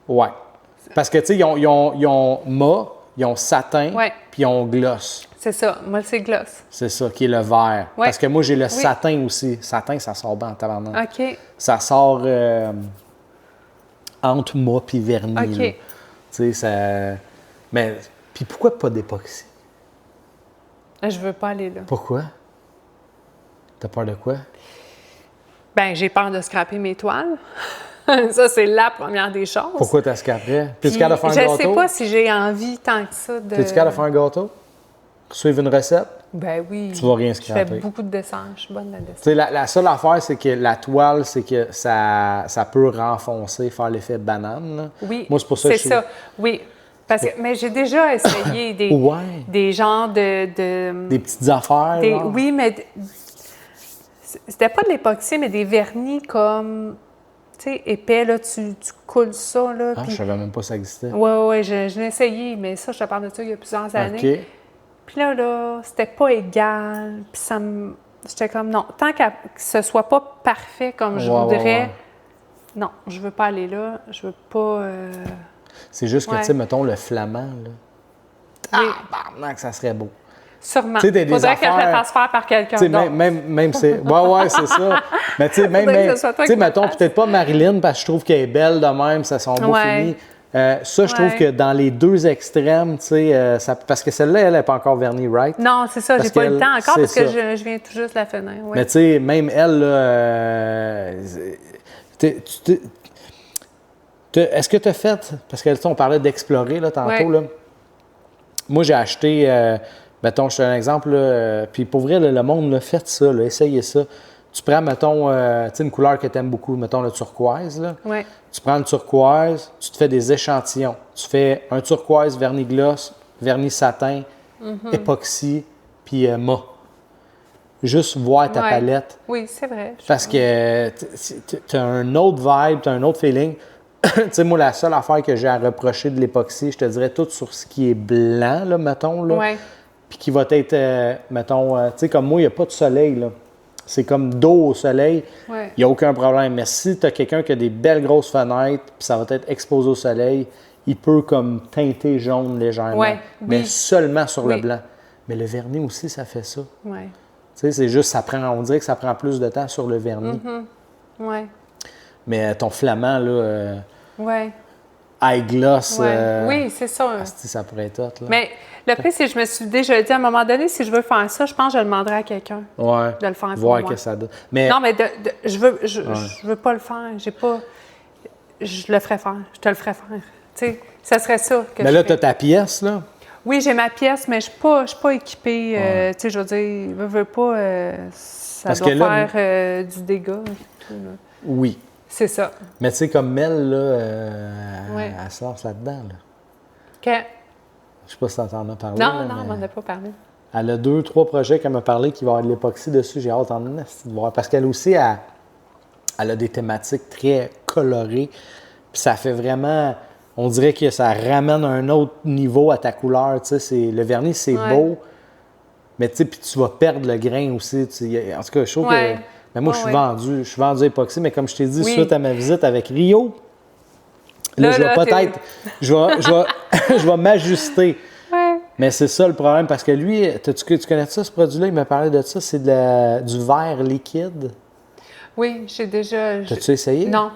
Ouais. Parce que, tu sais, ils ont mat, ils ont satin, Ouais. puis ils ont gloss. C'est ça. Moi, c'est gloss. C'est ça, qui est le vert. Ouais. Parce que moi, j'ai le satin aussi. Satin, ça sort bien en tabarnak. OK. Ça sort entre moi puis vernis. OK. là. Tu sais, ça... Mais, puis pourquoi pas d'époxy? Je veux pas aller là. Pourquoi? T'as peur de quoi? Ben, j'ai peur de scraper mes toiles. Ça, c'est la première des choses. Pourquoi t'as scraperais? Puis tu Puis, capable de faire un je gâteau? sais pas si j'ai envie tant que ça de... T'es-tu capable de faire un gâteau? Suivre une recette? Ben oui. Tu vas rien Je scraper. fais beaucoup de dessins. Je suis bonne là-dessus. Tu sais, la seule affaire, c'est que la toile, c'est que ça peut renfoncer, faire l'effet banane. Là. Oui, Moi, c'est pour ça que c'est ça. Oui. Parce que, mais j'ai déjà essayé Ouais. des genres Des petites affaires. genre. oui, mais c'était pas de l'époxy, mais des vernis comme, tu sais, épais, là, tu coules ça, là. Ah, je savais même pas que ça existait. Oui, je l'ai essayé, mais ça, je te parle de ça il y a plusieurs années. OK. Puis là, c'était pas égal, puis ça me... J'étais comme, non, tant que ce soit pas parfait comme je Ouais, voudrais, ouais. non, je veux pas aller là, je veux pas... C'est juste que, Ouais. tu sais, mettons le flamand, là. Oui. Tabarnak, ça serait beau. Sûrement. Tu sais, t'as des Faudrait que je le affaires- fasse faire par quelqu'un Tu sais, d'autre. même c'est... Ouais, c'est ça. Mais tu sais, même... Faudrait que ce soit toi Tu sais, qui le mettons, fasses. peut-être pas Marilyn, parce que je trouve qu'elle est belle de même, ça sent beau Ouais. fini. Ça, je trouve Ouais. que dans les deux extrêmes, tu sais, parce que celle-là, elle n'est pas encore vernie, right? Non, c'est ça, Parce j'ai pas eu le qu'elle- temps encore c'est parce que ça. je viens tout juste de la fenêtre. Ouais. Mais tu sais, même elle, là, est-ce que tu as fait, parce que tu sais, on parlait d'explorer là, tantôt, Ouais. là. Moi j'ai acheté, mettons, je te donne un exemple, là, puis pour vrai, là, le monde, là, faites ça, là, essayez ça. Tu prends, mettons, tu sais, une couleur que tu aimes beaucoup, mettons le turquoise, là. Ouais. Tu prends le turquoise, tu te fais des échantillons. Tu fais un turquoise, vernis gloss, vernis satin, époxy, puis mat. Juste voir ta Ouais. palette. Oui, c'est vrai. Parce que tu as un autre vibe, tu as un autre feeling. Tu sais, moi, la seule affaire que j'ai à reprocher de l'époxy, je te dirais tout sur ce qui est blanc, là, mettons, là. Ouais. Puis qui va être, mettons, tu sais, comme moi, il n'y a pas de soleil, là. C'est comme dos au soleil, Ouais. il n'y a aucun problème. Mais si tu as quelqu'un qui a des belles grosses fenêtres, puis ça va être exposé au soleil, il peut comme teinter jaune légèrement. Ouais, Mais oui. seulement sur le Oui. blanc. Mais le vernis aussi, ça fait ça. Ouais. Tu sais, c'est juste, on dirait que ça prend plus de temps sur le vernis. Ouais. Mais ton flamand, là, Ouais. high gloss, Ouais. Oui, c'est ça. asti, ça pourrait être hot, là. Mais le pire, c'est que je me suis déjà dit à un moment donné, si je veux faire ça, je pense que je le demanderai à quelqu'un Ouais. de le faire pour Voir moi. que ça donne. Mais Non, mais je veux pas le faire. J'ai pas. Je le ferais faire. Je te le ferais faire. Tu sais, ça serait ça que mais je là, fais. tu as ta pièce, là. Oui, j'ai ma pièce, mais je suis pas équipée. Tu sais, je veux dire, veux pas, ça Parce doit que là, faire du dégât. et tout, là. Oui. C'est ça. Mais tu sais, comme Mel, là, Ouais. elle sort là-dedans, là. OK. Je sais pas si tu en as parlé. Non, là, non, mais on m'en a pas parlé. elle a 2-3 projets qu'elle m'a parlé qui vont avoir de l'époxy dessus. J'ai hâte de voir. Parce qu'elle aussi, elle a des thématiques très colorées. Puis ça fait vraiment... On dirait que ça ramène un autre niveau à ta couleur. Tu sais, le vernis, c'est beau. Mais tu sais, puis tu vas perdre le grain aussi. En tout cas, je trouve que... Mais moi, je suis vendu. Je suis vendu à époxy. Mais comme je t'ai dit, suite à ma visite avec Rio, là, je vais peut-être... Je vais m'ajuster. Ouais. Mais c'est ça le problème, parce que lui, tu connais ça, ce produit-là? Il m'a parlé de ça, c'est du verre liquide. Oui, j'ai déjà... T'as-tu essayé? Non,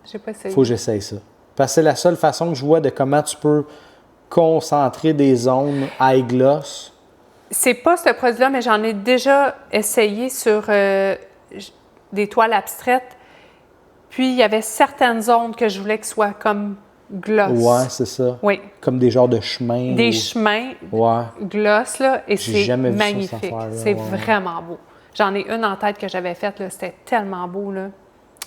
j'ai pas essayé. Faut que j'essaye ça. Parce que c'est la seule façon que je vois de comment tu peux concentrer des zones high gloss. C'est pas ce produit-là, mais j'en ai déjà essayé sur des toiles abstraites. Puis, il y avait certaines zones que je voulais qu'elles soient comme gloss. Ouais, c'est ça. Oui. Comme des genres de chemins. Des chemins gloss, là, et J'ai c'est jamais vu ça, magnifique. cette affaire-là, C'est ouais. vraiment beau. J'en ai une en tête que j'avais faite, là, c'était tellement beau, là.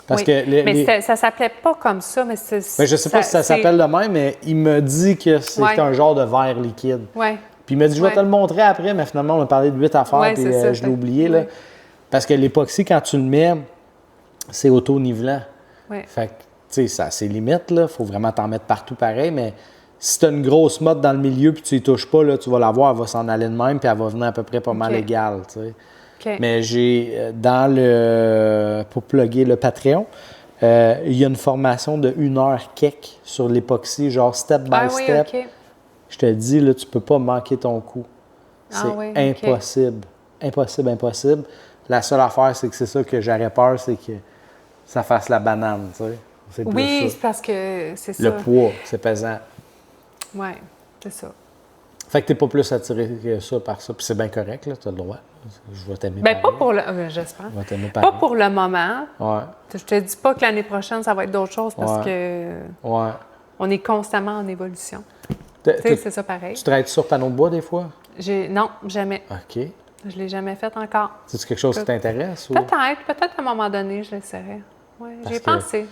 Parce oui. que mais ça s'appelait pas comme ça, mais c'est... Mais je sais pas si ça s'appelle de même, mais il me dit que c'est un genre de verre liquide. Oui. Puis il m'a dit, je vais te le montrer après, mais finalement, on a parlé de 8 affaires, puis je l'ai oublié, là. Parce que l'époxy, quand tu le mets, c'est auto-nivelant. Oui. Fait que, tu sais, ça a ses limites, là. Faut vraiment t'en mettre partout pareil, mais si tu as une grosse motte dans le milieu puis tu y touches pas, là, tu vas la voir, elle va s'en aller de même, puis elle va venir à peu près pas mal égale, tu sais. Okay. Mais j'ai, pour plugger le Patreon, il y a une formation de 1 heure cake sur l'époxy, genre step by step. Oui, OK. Je te dis, là, tu peux pas manquer ton coup. C'est impossible. Impossible. La seule affaire, c'est que c'est ça que j'aurais peur, c'est que ça fasse la banane, tu sais. C'est plus ça. C'est parce que c'est ça. Le poids, c'est pesant. Oui, c'est ça. Fait que t'es pas plus attiré que ça par ça. Puis c'est bien correct, là, tu as le droit. Je vais t'aimer bien, pas pour le... j'espère. Je vais t'aimer pas pour le moment. Ouais. Je te dis pas que l'année prochaine, ça va être d'autres choses parce que on est constamment en évolution. Tu sais, c'est ça pareil. Tu travailles sur panneau de bois des fois? Non, jamais. OK. Je l'ai jamais fait encore. C'est quelque chose qui t'intéresse? Ou... Peut-être à un moment donné, je l'essaierai. Oui, j'y ai pensé.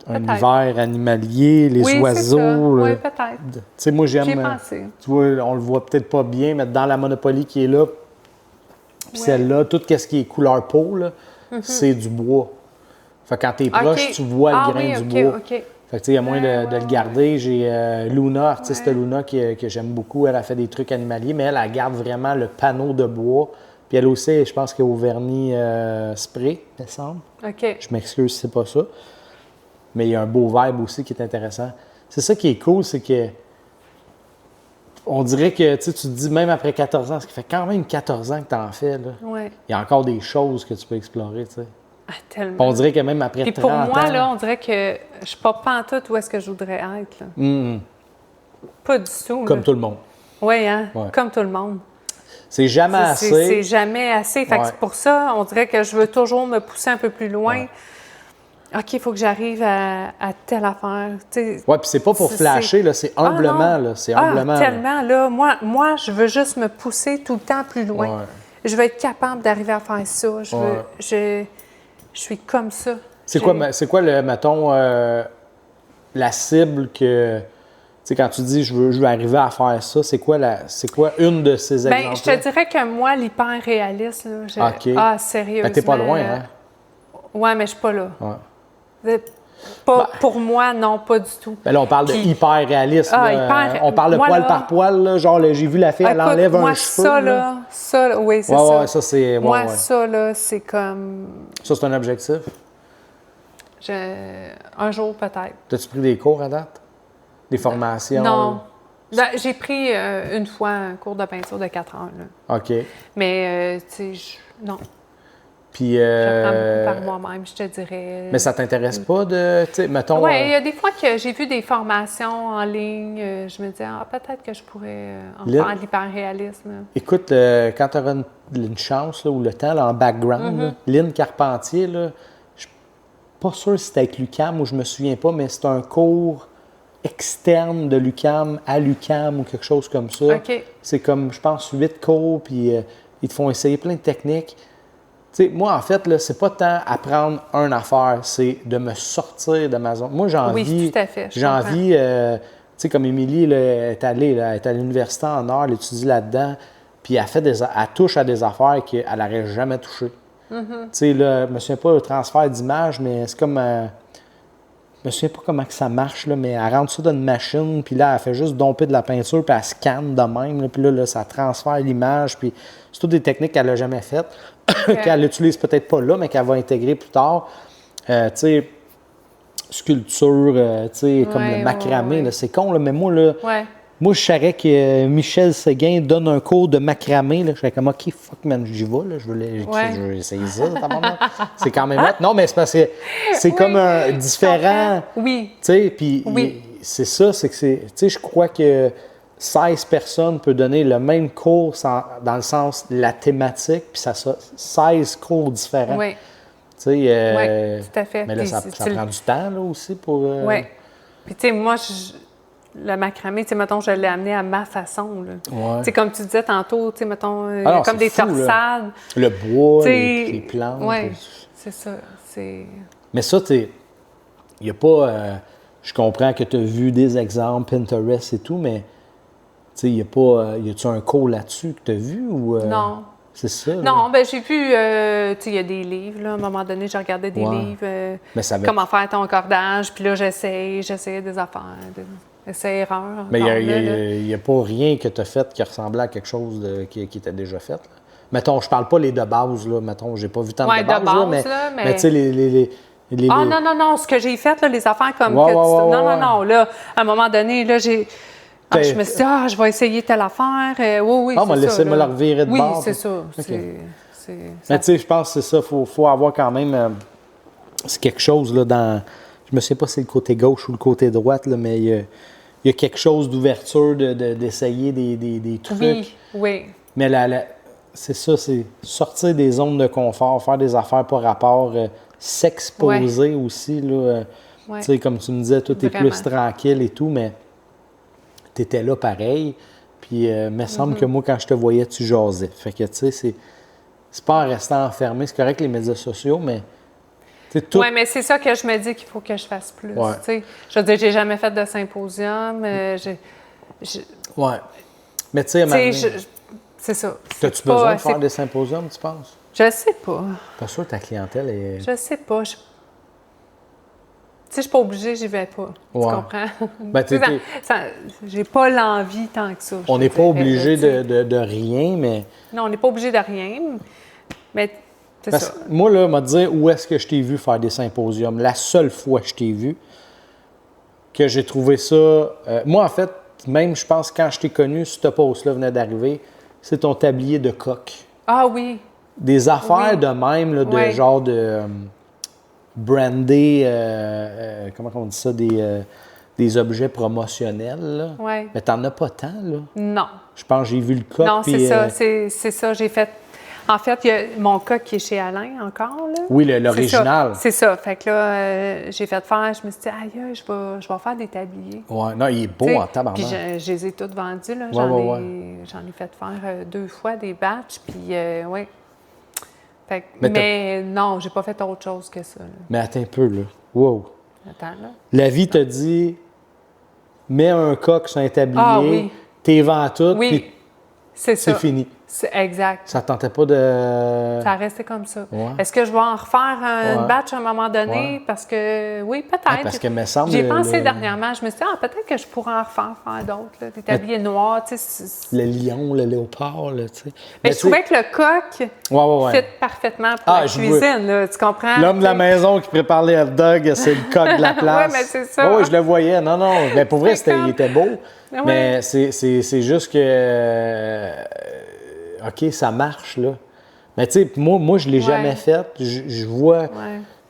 Un hiver animalier, les oiseaux. Oui, peut-être. Tu sais, moi, j'aime. J'y ai pensé. Tu vois, on le voit peut-être pas bien, mais dans la Monopoly qui est là, puis celle-là, tout ce qui est couleur peau, là, c'est du bois. Fait que quand t'es proche, tu vois le grain du bois. Fait que tu sais, il y a moins de le garder. J'ai Luna, artiste Luna, que j'aime beaucoup. Elle a fait des trucs animaliers, mais elle garde vraiment le panneau de bois. Puis elle aussi, je pense qu'elle est au vernis spray, il me semble. OK. Je m'excuse si c'est pas ça. Mais il y a un beau vibe aussi qui est intéressant. C'est ça qui est cool, c'est que on dirait que tu te dis même après 14 ans, ce qui fait quand même 14 ans que tu en fais, là, il y a encore des choses que tu peux explorer, tu sais. Ah, tellement. Puis on dirait que même après 30 ans... Puis pour moi, là, on dirait que je suis pas pantoute où est-ce que je voudrais être, là. Pas du tout, Comme tout le monde. Oui, hein? Comme tout le monde. C'est jamais assez. C'est jamais assez. Fait que c'est pour ça, on dirait que je veux toujours me pousser un peu plus loin. OK, il faut que j'arrive à telle affaire. Oui, puis c'est pas pour flasher, là, c'est humblement. Là, c'est humblement. Tellement, là. Moi, je veux juste me pousser tout le temps plus loin. Ouais. Je veux être capable d'arriver à faire ça. Je suis comme ça. C'est quoi mettons, la cible que... Tu sais, quand tu dis je veux arriver à faire ça, c'est quoi une de ces exemples? Bien, je te dirais que moi, l'hyper réaliste, là, sérieusement. T'es pas loin, hein? Ouais, mais je suis pas là. Ouais. Pour moi, non, pas du tout. Ben là, on parle de hyper réaliste. On parle de moi, poil là, par poil. Là, genre, j'ai vu la fille, elle enlève un cheveu. Ça, oui, c'est ça. Ouais, ça, c'est... moi, ça, là, c'est comme... Ça, c'est un objectif? Un jour, peut-être. T'as-tu pris des cours à date? Des formations? Non. J'ai pris une fois un cours de peinture de 4 heures. Là. OK. Mais, tu sais, non. Puis, j'apprends beaucoup par moi-même, je te dirais. Mais ça t'intéresse pas de, tu sais, mettons... Oui, il y a des fois que j'ai vu des formations en ligne, je me dis, peut-être que je pourrais faire de l'hyper-réalisme. Écoute, quand tu auras une chance là, ou le temps là, en background, là, Lynn Carpentier, là, je suis pas sûr si c'était avec l'UQAM ou je me souviens pas, mais c'est un cours externe de l'UQAM à l'UQAM ou quelque chose comme ça. OK. C'est comme, je pense, 8 cours, puis ils te font essayer plein de techniques. Tu sais, moi, en fait, là, c'est pas tant apprendre une affaire, c'est de me sortir de ma zone. Moi, j'ai envie... Oui, tout à fait. J'ai envie... tu sais, comme Émilie, là, elle est allée à l'université en art, elle étudie là-dedans, puis elle touche à des affaires qu'elle n'aurait jamais touchées. Tu sais, là, je me souviens pas le transfert d'image, mais c'est comme... je me souviens pas comment que ça marche, là, mais elle rentre ça dans une machine, puis là, elle fait juste domper de la peinture, puis elle scanne de même, là, puis là, ça transfère l'image, puis c'est toutes des techniques qu'elle n'a jamais faites, qu'elle n'utilise peut-être pas là, mais qu'elle va intégrer plus tard. Tu sais, sculpture, tu sais, comme le macramé, là, c'est con, là, mais moi, là, moi, je savais que Michel Séguin donne un cours de macramé, là, je serais comme, OK, fuck, man, j'y vais, là, je veux essayer ça, c'est quand même hot. Non, mais c'est parce que c'est comme un différent, tu sais, puis c'est ça, c'est que c'est, tu sais, je crois que 16 personnes peuvent donner le même cours dans le sens de la thématique, puis ça 16 cours différents. Oui. Tu sais, oui, tout à fait. Mais là, ça prend du temps, là, aussi, pour... Oui. Puis, tu sais, moi, le macramé, tu sais, mettons, je l'ai amené à ma façon, là. Tu sais, comme tu disais tantôt, tu sais, mettons, comme des torsades. Là. Le bois, les plantes. Oui, c'est ça. Mais ça, tu sais, il n'y a pas... je comprends que tu as vu des exemples, Pinterest et tout, mais, tu sais, il n'y a pas... y a-tu un cours là-dessus que tu as vu ou... Non. C'est ça? Là? Non, bien, j'ai vu, tu sais, il y a des livres, là. À un moment donné, j'ai regardé des livres, comment faire ton cordage, puis là, j'essayais des affaires, essais-erreurs. Mais il n'y a pas rien que tu as fait qui ressemblait à quelque chose qui était déjà fait, là. Mettons, je parle pas les de base, là, mettons, j'ai pas vu tant de base, là, mais tu sais, non, ce que j'ai fait, là, les affaires comme non, là, à un moment donné, là, je me suis dit, je vais essayer telle affaire. Oui, c'est ça. Laissez-moi la revirer de bord. Oui, c'est ça. Okay. Mais tu sais, je pense que c'est ça. Faut avoir quand même... c'est quelque chose, là, dans... Je me sais pas si c'est le côté gauche ou le côté droite, là, mais il y a quelque chose d'ouverture, d'essayer des trucs. Oui. Mais c'est ça, c'est sortir des zones de confort, faire des affaires par rapport, s'exposer aussi, là. Tu sais, comme tu me disais, toi, t'es plus tranquille et tout, mais... tu étais là pareil. Puis, il me semble que moi, quand je te voyais, tu jasais. Fait que, tu sais, c'est pas en restant enfermé. C'est correct les médias sociaux, mais. Oui, mais c'est ça que je me dis qu'il faut que je fasse plus. Je veux dire, j'ai jamais fait de symposium. Oui. Mais, tu sais, c'est ça. As-tu besoin de faire des symposiums, tu penses? Je sais pas. Pas sûr que ta clientèle est. Je sais pas. Tu sais, je suis pas obligée, j'y vais pas. Tu comprends? Ben, j'ai pas l'envie tant que ça. On n'est pas obligé de rien, mais... Non, on n'est pas obligé de rien, mais c'est ça. Moi, là, m'a dit où est-ce que je t'ai vu faire des symposiums. La seule fois que je t'ai vu, que j'ai trouvé ça... moi, en fait, même, je pense, quand je t'ai connu, ce post-là venait d'arriver, c'est ton tablier de coq. Ah oui! Des affaires de même, là, de genre de... brandé, comment on dit ça, des objets promotionnels, là. Oui. Mais t'en as pas tant, là. Non. Je pense que j'ai vu le coq. Non, c'est ça, c'est ça. J'ai fait... En fait, il y a mon coq qui est chez Alain encore, là. Oui, l'original. C'est ça. Fait que là, j'ai fait faire, je me suis dit, aïe, je vais faire des tabliers. Oui, non, il est beau en tabarnak. Puis je les ai toutes vendus, là. J'en ai fait faire 2 fois des batchs, puis oui. Mais non, j'ai pas fait autre chose que ça. Là. Mais attends un peu, là. Wow. Attends, là. La vie te dit, mets un coq sur un tablier, t'es vends tout, puis c'est fini. C'est exact. Ça ne tentait pas de... Ça a resté comme ça. Ouais. Est-ce que je vais en refaire une batch à un moment donné? Ouais. Parce que, oui, peut-être. Parce que, me semble... J'ai pensé dernièrement, je me suis dit, peut-être que je pourrais en faire d'autres. Des tabliers noirs, tu sais. Le lion, le léopard, là, tu sais. Mais je trouvais que le coq fit parfaitement pour la cuisine, là, tu comprends? L'homme de la maison qui prépare les hot dogs, c'est le coq de la place. Oui, mais c'est ça. Oui, je le voyais. Non, mais pour vrai, il était beau. Ouais. Mais c'est juste que... OK, ça marche, là. Mais tu sais, moi je ne l'ai jamais fait. Je vois...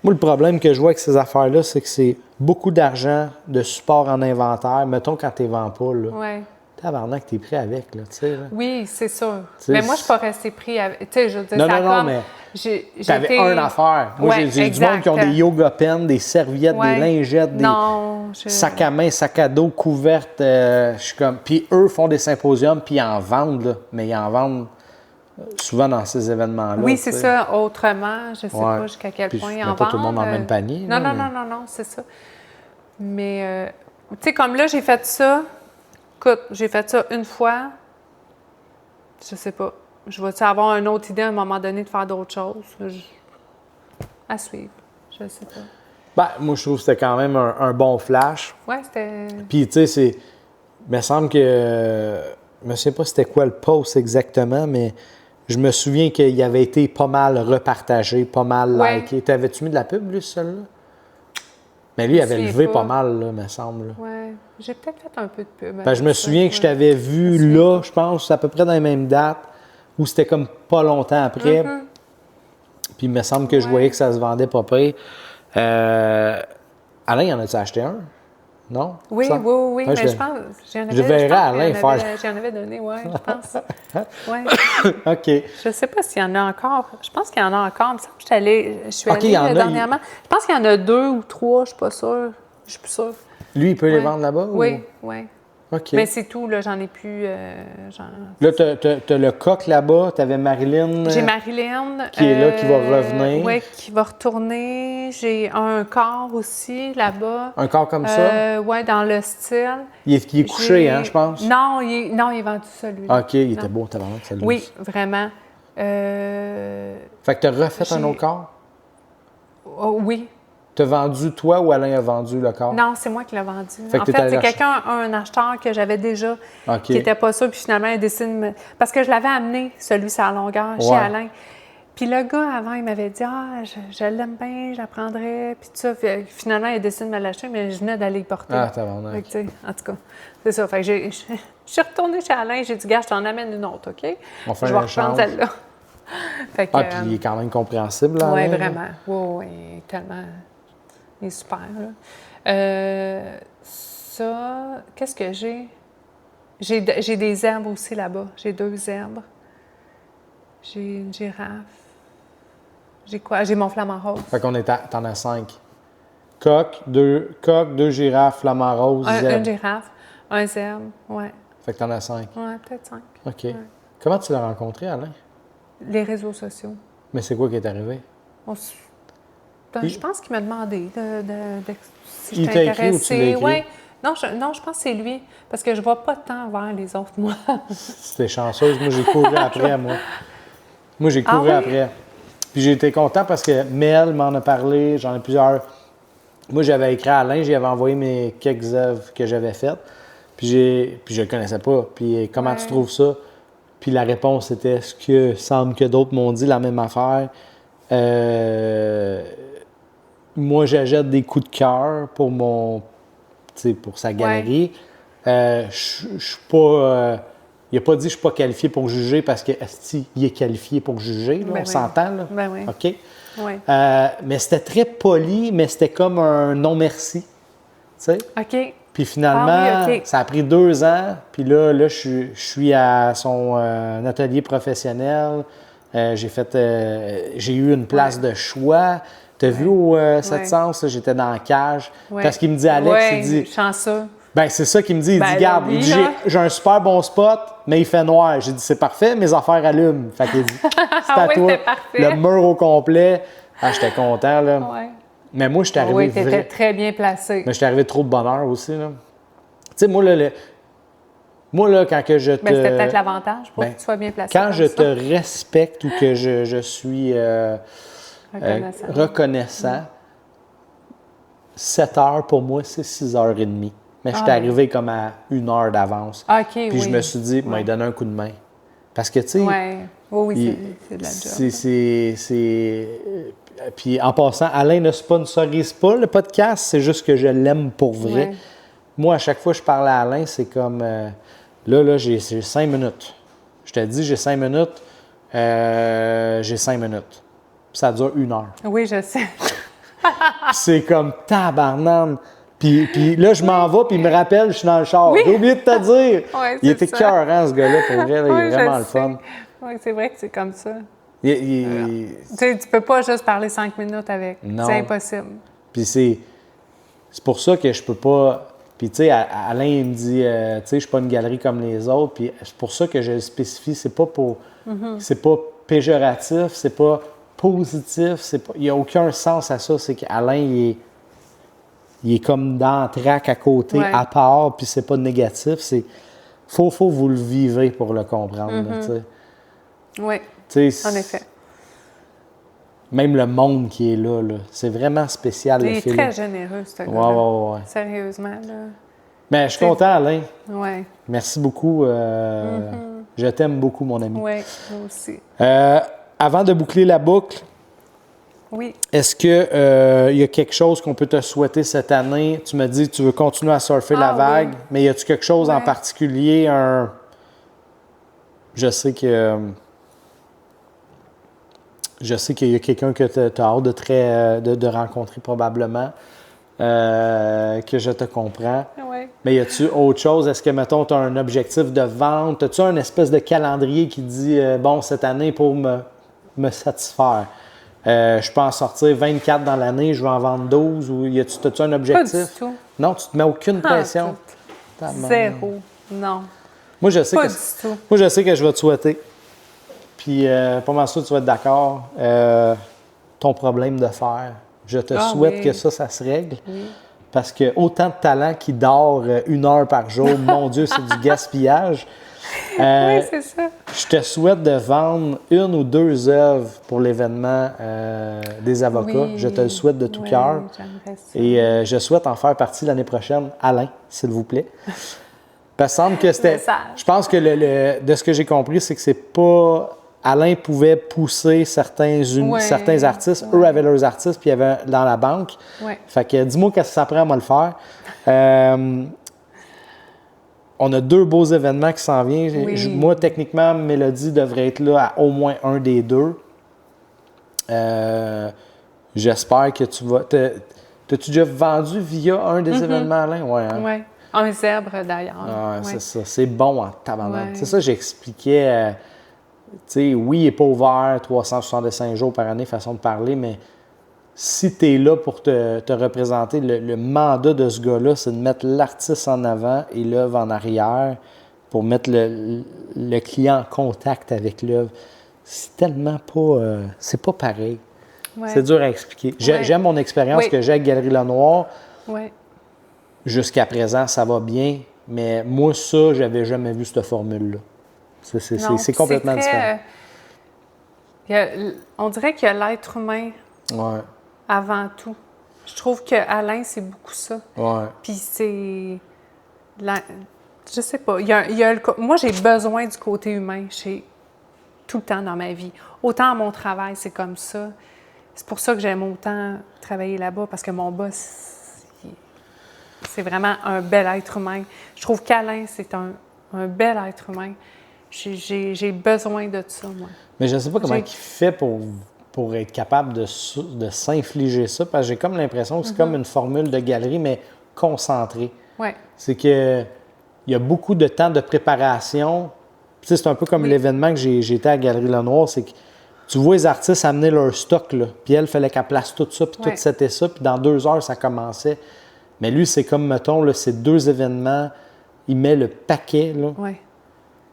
Moi, le problème que je vois avec ces affaires-là, c'est que c'est beaucoup d'argent de support en inventaire. Mettons, quand tu ne les vends pas, là. Oui. Tabarnak, tu es pris avec, là, tu sais. Oui, c'est sûr. Mais moi, je ne suis pas restée pris avec... Tu sais, je veux dire, non, mais... Tu avais une affaire. Moi, j'ai du monde qui ont des yoga pens, des serviettes, des lingettes, des sacs à main, sacs à dos, couvertes. Je suis comme... Puis eux font des symposiums, puis ils en vendent, là. Mais ils en vendent... souvent dans ces événements-là. Oui, c'est ça. Autrement, je ne sais pas jusqu'à quel point ils en vendent. Pas tout le monde dans le même panier. Non, c'est ça. Mais Tu sais, comme là, j'ai fait ça. Écoute, j'ai fait ça une fois. Je sais pas. Je vais-tu avoir une autre idée à un moment donné de faire d'autres choses? À suivre. Je sais pas. Ben, moi, je trouve que c'était quand même un bon flash. Ouais, c'était... Puis, tu sais, c'est... Il me semble que... Je ne sais pas c'était quoi le post exactement, mais je me souviens qu'il avait été pas mal repartagé, pas mal liké. T'avais-tu mis de la pub, lui, celui-là? Mais lui, il avait levé pas mal, là, me semble. Là. Ouais. J'ai peut-être fait un peu de pub. Ben, je me souviens que je t'avais vu là, je pense, à peu près dans les mêmes dates, où c'était comme pas longtemps après. Puis il me semble que je voyais que ça se vendait pas pire. Alain, y en a-tu acheté un? Non? Oui, ça? oui, Ouais, mais je pense... Je verrais Alain faire... J'en avais donné, oui, je pense. Ouais. OK. Je sais pas s'il y en a encore. Je pense qu'il y en a encore. Il me semble que je suis allée dernièrement. Je pense qu'il y en a 2 ou 3, je suis pas sûre. Je suis plus sûre. Lui, il peut les vendre là-bas? Oui, oui. OK. Mais c'est tout, là, j'en ai plus... Là, t'as le coq là-bas, t'avais Marilyn... J'ai Marilyn... Qui est là, qui va revenir. Oui, qui va retourner. J'ai un corps aussi, là-bas. Un corps comme ça? Oui, dans le style. Il est couché, hein, je pense? Non, il est vendu, celui-là. OK, il était beau, t'as vraiment celui-là. Oui, vraiment. Fait que t'as refait un autre corps? Oh, oui. T'as vendu, toi, ou Alain a vendu le corps? Non, c'est moi qui l'ai vendu. Fait que en fait, c'est quelqu'un, un acheteur que j'avais déjà, qui n'était pas sûr, puis finalement, il décide de me... Parce que je l'avais amené, celui-ci à longueur, chez Alain. Puis le gars, avant, il m'avait dit « Ah, je l'aime bien, je la prendrais. » Puis tout ça. Puis, finalement, il décide de me l'acheter, mais je venais d'aller le porter. Ah, t'as vendu. En tout cas, c'est ça. Fait que je suis retournée chez Alain, j'ai dit « Gars, je t'en amène une autre, OK? On fait je vais reprendre celle-là. » Puis il est quand même compréhensible, là. Oui, vraiment. Oui, tellement... Il est super, là. Ça, qu'est-ce que j'ai? J'ai des zèbres aussi là-bas. J'ai 2 zèbres. J'ai une girafe. J'ai quoi? J'ai mon flamant rose. Fait qu'on t'en as 5. Coq, 2 girafes, flamant rose, zèbre. Une girafe, un zèbre, ouais. Fait que t'en as 5. Ouais, peut-être 5. OK. Ouais. Comment tu l'as rencontré, Alain? Les réseaux sociaux. Mais c'est quoi qui est arrivé? Je pense qu'il m'a demandé si il j'étais t'a écrit ou tu l'as écrit? Ouais. Non, je pense que c'est lui. Parce que je ne vois pas tant vers les autres, moi. C'était chanceuse. Moi, j'ai couru après, moi. Moi, j'ai couru après. Puis j'ai été content parce que Mel m'en a parlé. J'en ai plusieurs. Moi, j'avais écrit à Alain, j'avais envoyé mes quelques œuvres que j'avais faites. Puis je le connaissais pas. Puis comment tu trouves ça? Puis la réponse était ce que semble que d'autres m'ont dit, la même affaire. Moi, j'achète des coups de cœur pour pour sa galerie. Je suis pas... il n'a pas dit que je suis pas qualifié pour juger parce que il est qualifié pour juger, là, on s'entend, là? Ben oui. OK? Oui. Mais c'était très poli, mais c'était comme un non-merci. Tu sais? OK. Puis finalement, ça a pris 2 ans. Puis là je suis à son atelier professionnel. J'ai eu une place de choix. Tu as vu au 7 Sens, j'étais dans la cage. Quand ce qu'il me dit, Alex, il dit... chanceux. Ben c'est ça qu'il me dit. Il dit, regarde, j'ai un super bon spot, mais il fait noir. J'ai dit, c'est parfait, mes affaires allument. Fait qu'il dit, c'est à toi. Le mur au complet. Ah, j'étais content, là. Ouais. Mais moi, je suis arrivé... Oui, tu étais très bien placé. Mais je suis arrivé trop de bonheur aussi, là. Tu sais, moi, là, quand que je te... Mais c'était peut-être l'avantage pour que tu sois bien placé. Quand je te respecte ou que je suis reconnaissant, 7 heures, pour moi, c'est 6h30. Mais je suis arrivé comme à 1 heure d'avance. OK, Puis je me suis dit, il donné un coup de main. Parce que, tu sais... Oui, c'est de la job. Puis en passant, Alain ne sponsorise pas le podcast, c'est juste que je l'aime pour vrai. Ouais. Moi, à chaque fois que je parle à Alain, c'est comme... là, j'ai 5 minutes. Je te dis, j'ai 5 minutes. J'ai 5 minutes. Puis ça dure 1 heure. Oui, je sais. C'est comme tabarnane. Puis là, je m'en vais, puis il me rappelle, je suis dans le char. J'ai oublié de te dire. Il était cœurant, ce gars-là, pour vrai. Là, il est vraiment le fun. Oui, c'est vrai que c'est comme ça. Tu sais, tu peux pas juste parler 5 minutes avec. Non. C'est impossible. Puis c'est pour ça que je peux pas... Puis tu sais, Alain, il me dit, tu sais, je suis pas une galerie comme les autres. Puis c'est pour ça que je le spécifie. C'est pas pour... C'est pas péjoratif, c'est pas positif. Il n'y a aucun sens à ça. C'est qu'Alain, il est comme dans le track à côté, Ouais. à part, puis c'est pas négatif. Faut vous le vivre pour le comprendre. Là, tu sais. Oui, Tu sais, en effet. Même le monde qui est là, c'est vraiment spécial, Il le est film. très généreux, ce gars-là. Ouais. Sérieusement, là. Mais je suis content, Alain. Oui, Merci beaucoup. Je t'aime beaucoup, mon ami. oui, moi aussi. Avant de boucler la boucle, Oui. est-ce que y a quelque chose qu'on peut te souhaiter cette année? Tu me dis que tu veux continuer à surfer la vague, oui. mais y a-tu quelque chose en Ouais. particulier? Je sais qu'il y a quelqu'un que tu as hâte de rencontrer probablement, que je te comprends. Oui. Mais y a-tu autre chose? Est-ce que, mettons, tu as un objectif de vente? As-tu un espèce de calendrier qui dit, bon, cette année, pour me satisfaire, je peux en sortir 24 dans l'année, je vais en vendre 12? Ou as-tu un objectif? Pas du tout. Non, tu te mets aucune Pas pression? tout. Zéro. Non. Moi, je sais Pas que, du tout. moi, je sais que je vais te souhaiter. Puis, pas mal sûr que tu vas être d'accord. Ton problème de fer. Je te souhaite oui. que ça se règle. Oui. Parce que autant de talent qui dort 1 heure par jour, mon Dieu, c'est du gaspillage. Oui, c'est ça. Je te souhaite de vendre 1 ou 2 œuvres pour l'événement des avocats. Oui. Je te le souhaite de tout cœur. J'aimerais ça. Et je souhaite en faire partie l'année prochaine. Alain, s'il vous plaît. Parce que semble que c'était. Message. Je pense que de ce que j'ai compris, c'est que c'est pas. Alain pouvait pousser certains artistes. Eux avaient leurs artistes, puis il y avait dans la banque. Ouais. Fait que dis-moi qu'est-ce que ça prend à me le faire. On a 2 beaux événements qui s'en viennent. Oui. Moi, techniquement, Mélodie devrait être là à au moins un des 2. J'espère que tu vas. T'as-tu déjà vendu via un des événements, Alain? Oui, hein? Oui. Un zèbre, d'ailleurs. Ah, Ouais. c'est ça. C'est bon en tabarnak. Ouais. C'est ça que j'expliquais. Tu sais, oui, il n'est pas ouvert 365 jours par année, façon de parler, mais si tu es là pour te représenter, le mandat de ce gars-là, c'est de mettre l'artiste en avant et l'œuvre en arrière pour mettre le client en contact avec l'œuvre. C'est tellement pas... c'est pas pareil. Ouais. C'est dur à expliquer. Ouais. J'aime mon expérience Oui. que j'ai avec Galerie Lenoir. Ouais. Jusqu'à présent, ça va bien, mais moi, ça, j'avais jamais vu cette formule-là. Non, C'est complètement très, différent. On dirait qu'il y a l'être humain Ouais, avant tout. Je trouve que Alain, c'est beaucoup ça. ouais. Puis c'est... Je sais pas. Il y a moi, j'ai besoin du côté humain tout le temps dans ma vie. Autant à mon travail, c'est comme ça. C'est pour ça que j'aime autant travailler là-bas, parce que mon boss, c'est vraiment un bel être humain. Je trouve qu'Alain, c'est un bel être humain. J'ai besoin de ça, moi. Mais je ne sais pas comment il fait pour être capable de s'infliger ça, parce que j'ai comme l'impression que c'est comme une formule de galerie, mais concentrée. Ouais. C'est que il y a beaucoup de temps de préparation. Tu sais, c'est un peu comme l'événement que j'ai été à Galerie Lenoir, c'est que tu vois les artistes amener leur stock, là, puis elle, il fallait qu'elle place tout ça, puis tout c'était ça, puis dans 2 heures, ça commençait. Mais lui, c'est comme, mettons, là, c'est 2 événements, il met le paquet, là. Ouais.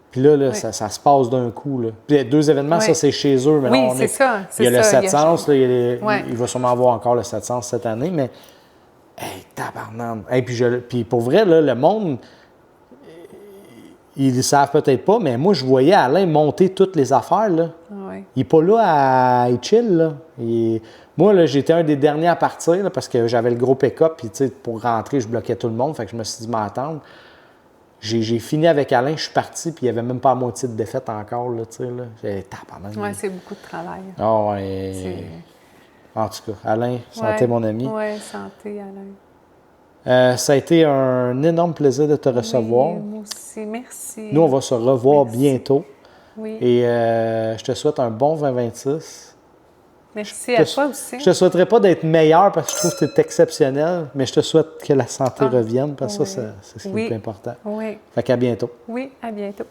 Puis là, ça se passe d'un coup. Là. Puis 2 événements, ça, c'est chez eux. Mais oui, là, c'est ça. Il y a le 7 sens. Là, il va sûrement avoir encore le 7 sens cette année. Mais, hey, tabarnane. Hey, puis pour vrai, là, le monde, ils ne savent peut-être pas, mais moi, je voyais Alain monter toutes les affaires. Là. Ouais. Il n'est pas là à être chill. Là. Moi, là, j'étais un des derniers à partir là, parce que j'avais le gros pick-up. Puis, tu sais, pour rentrer, je bloquais tout le monde. Fait que je me suis dit, m'attendre. J'ai fini avec Alain, je suis parti, puis il n'y avait même pas la moitié de défaite encore, là, tu sais, là. J'ai tabarnak. Oui, c'est beaucoup de travail. Ah ouais. En tout cas, Alain, santé, mon ami. Oui, santé, Alain. Ça a été un énorme plaisir de te recevoir. Oui, moi aussi, merci. Nous, on va se revoir bientôt. Oui. Et je te souhaite un bon 2026. Merci à toi aussi. Je te souhaiterais pas d'être meilleur parce que je trouve que tu es exceptionnel, mais je te souhaite que la santé revienne parce que ça, c'est ce qui est le plus important. Oui. Fait qu'à bientôt. Oui, à bientôt.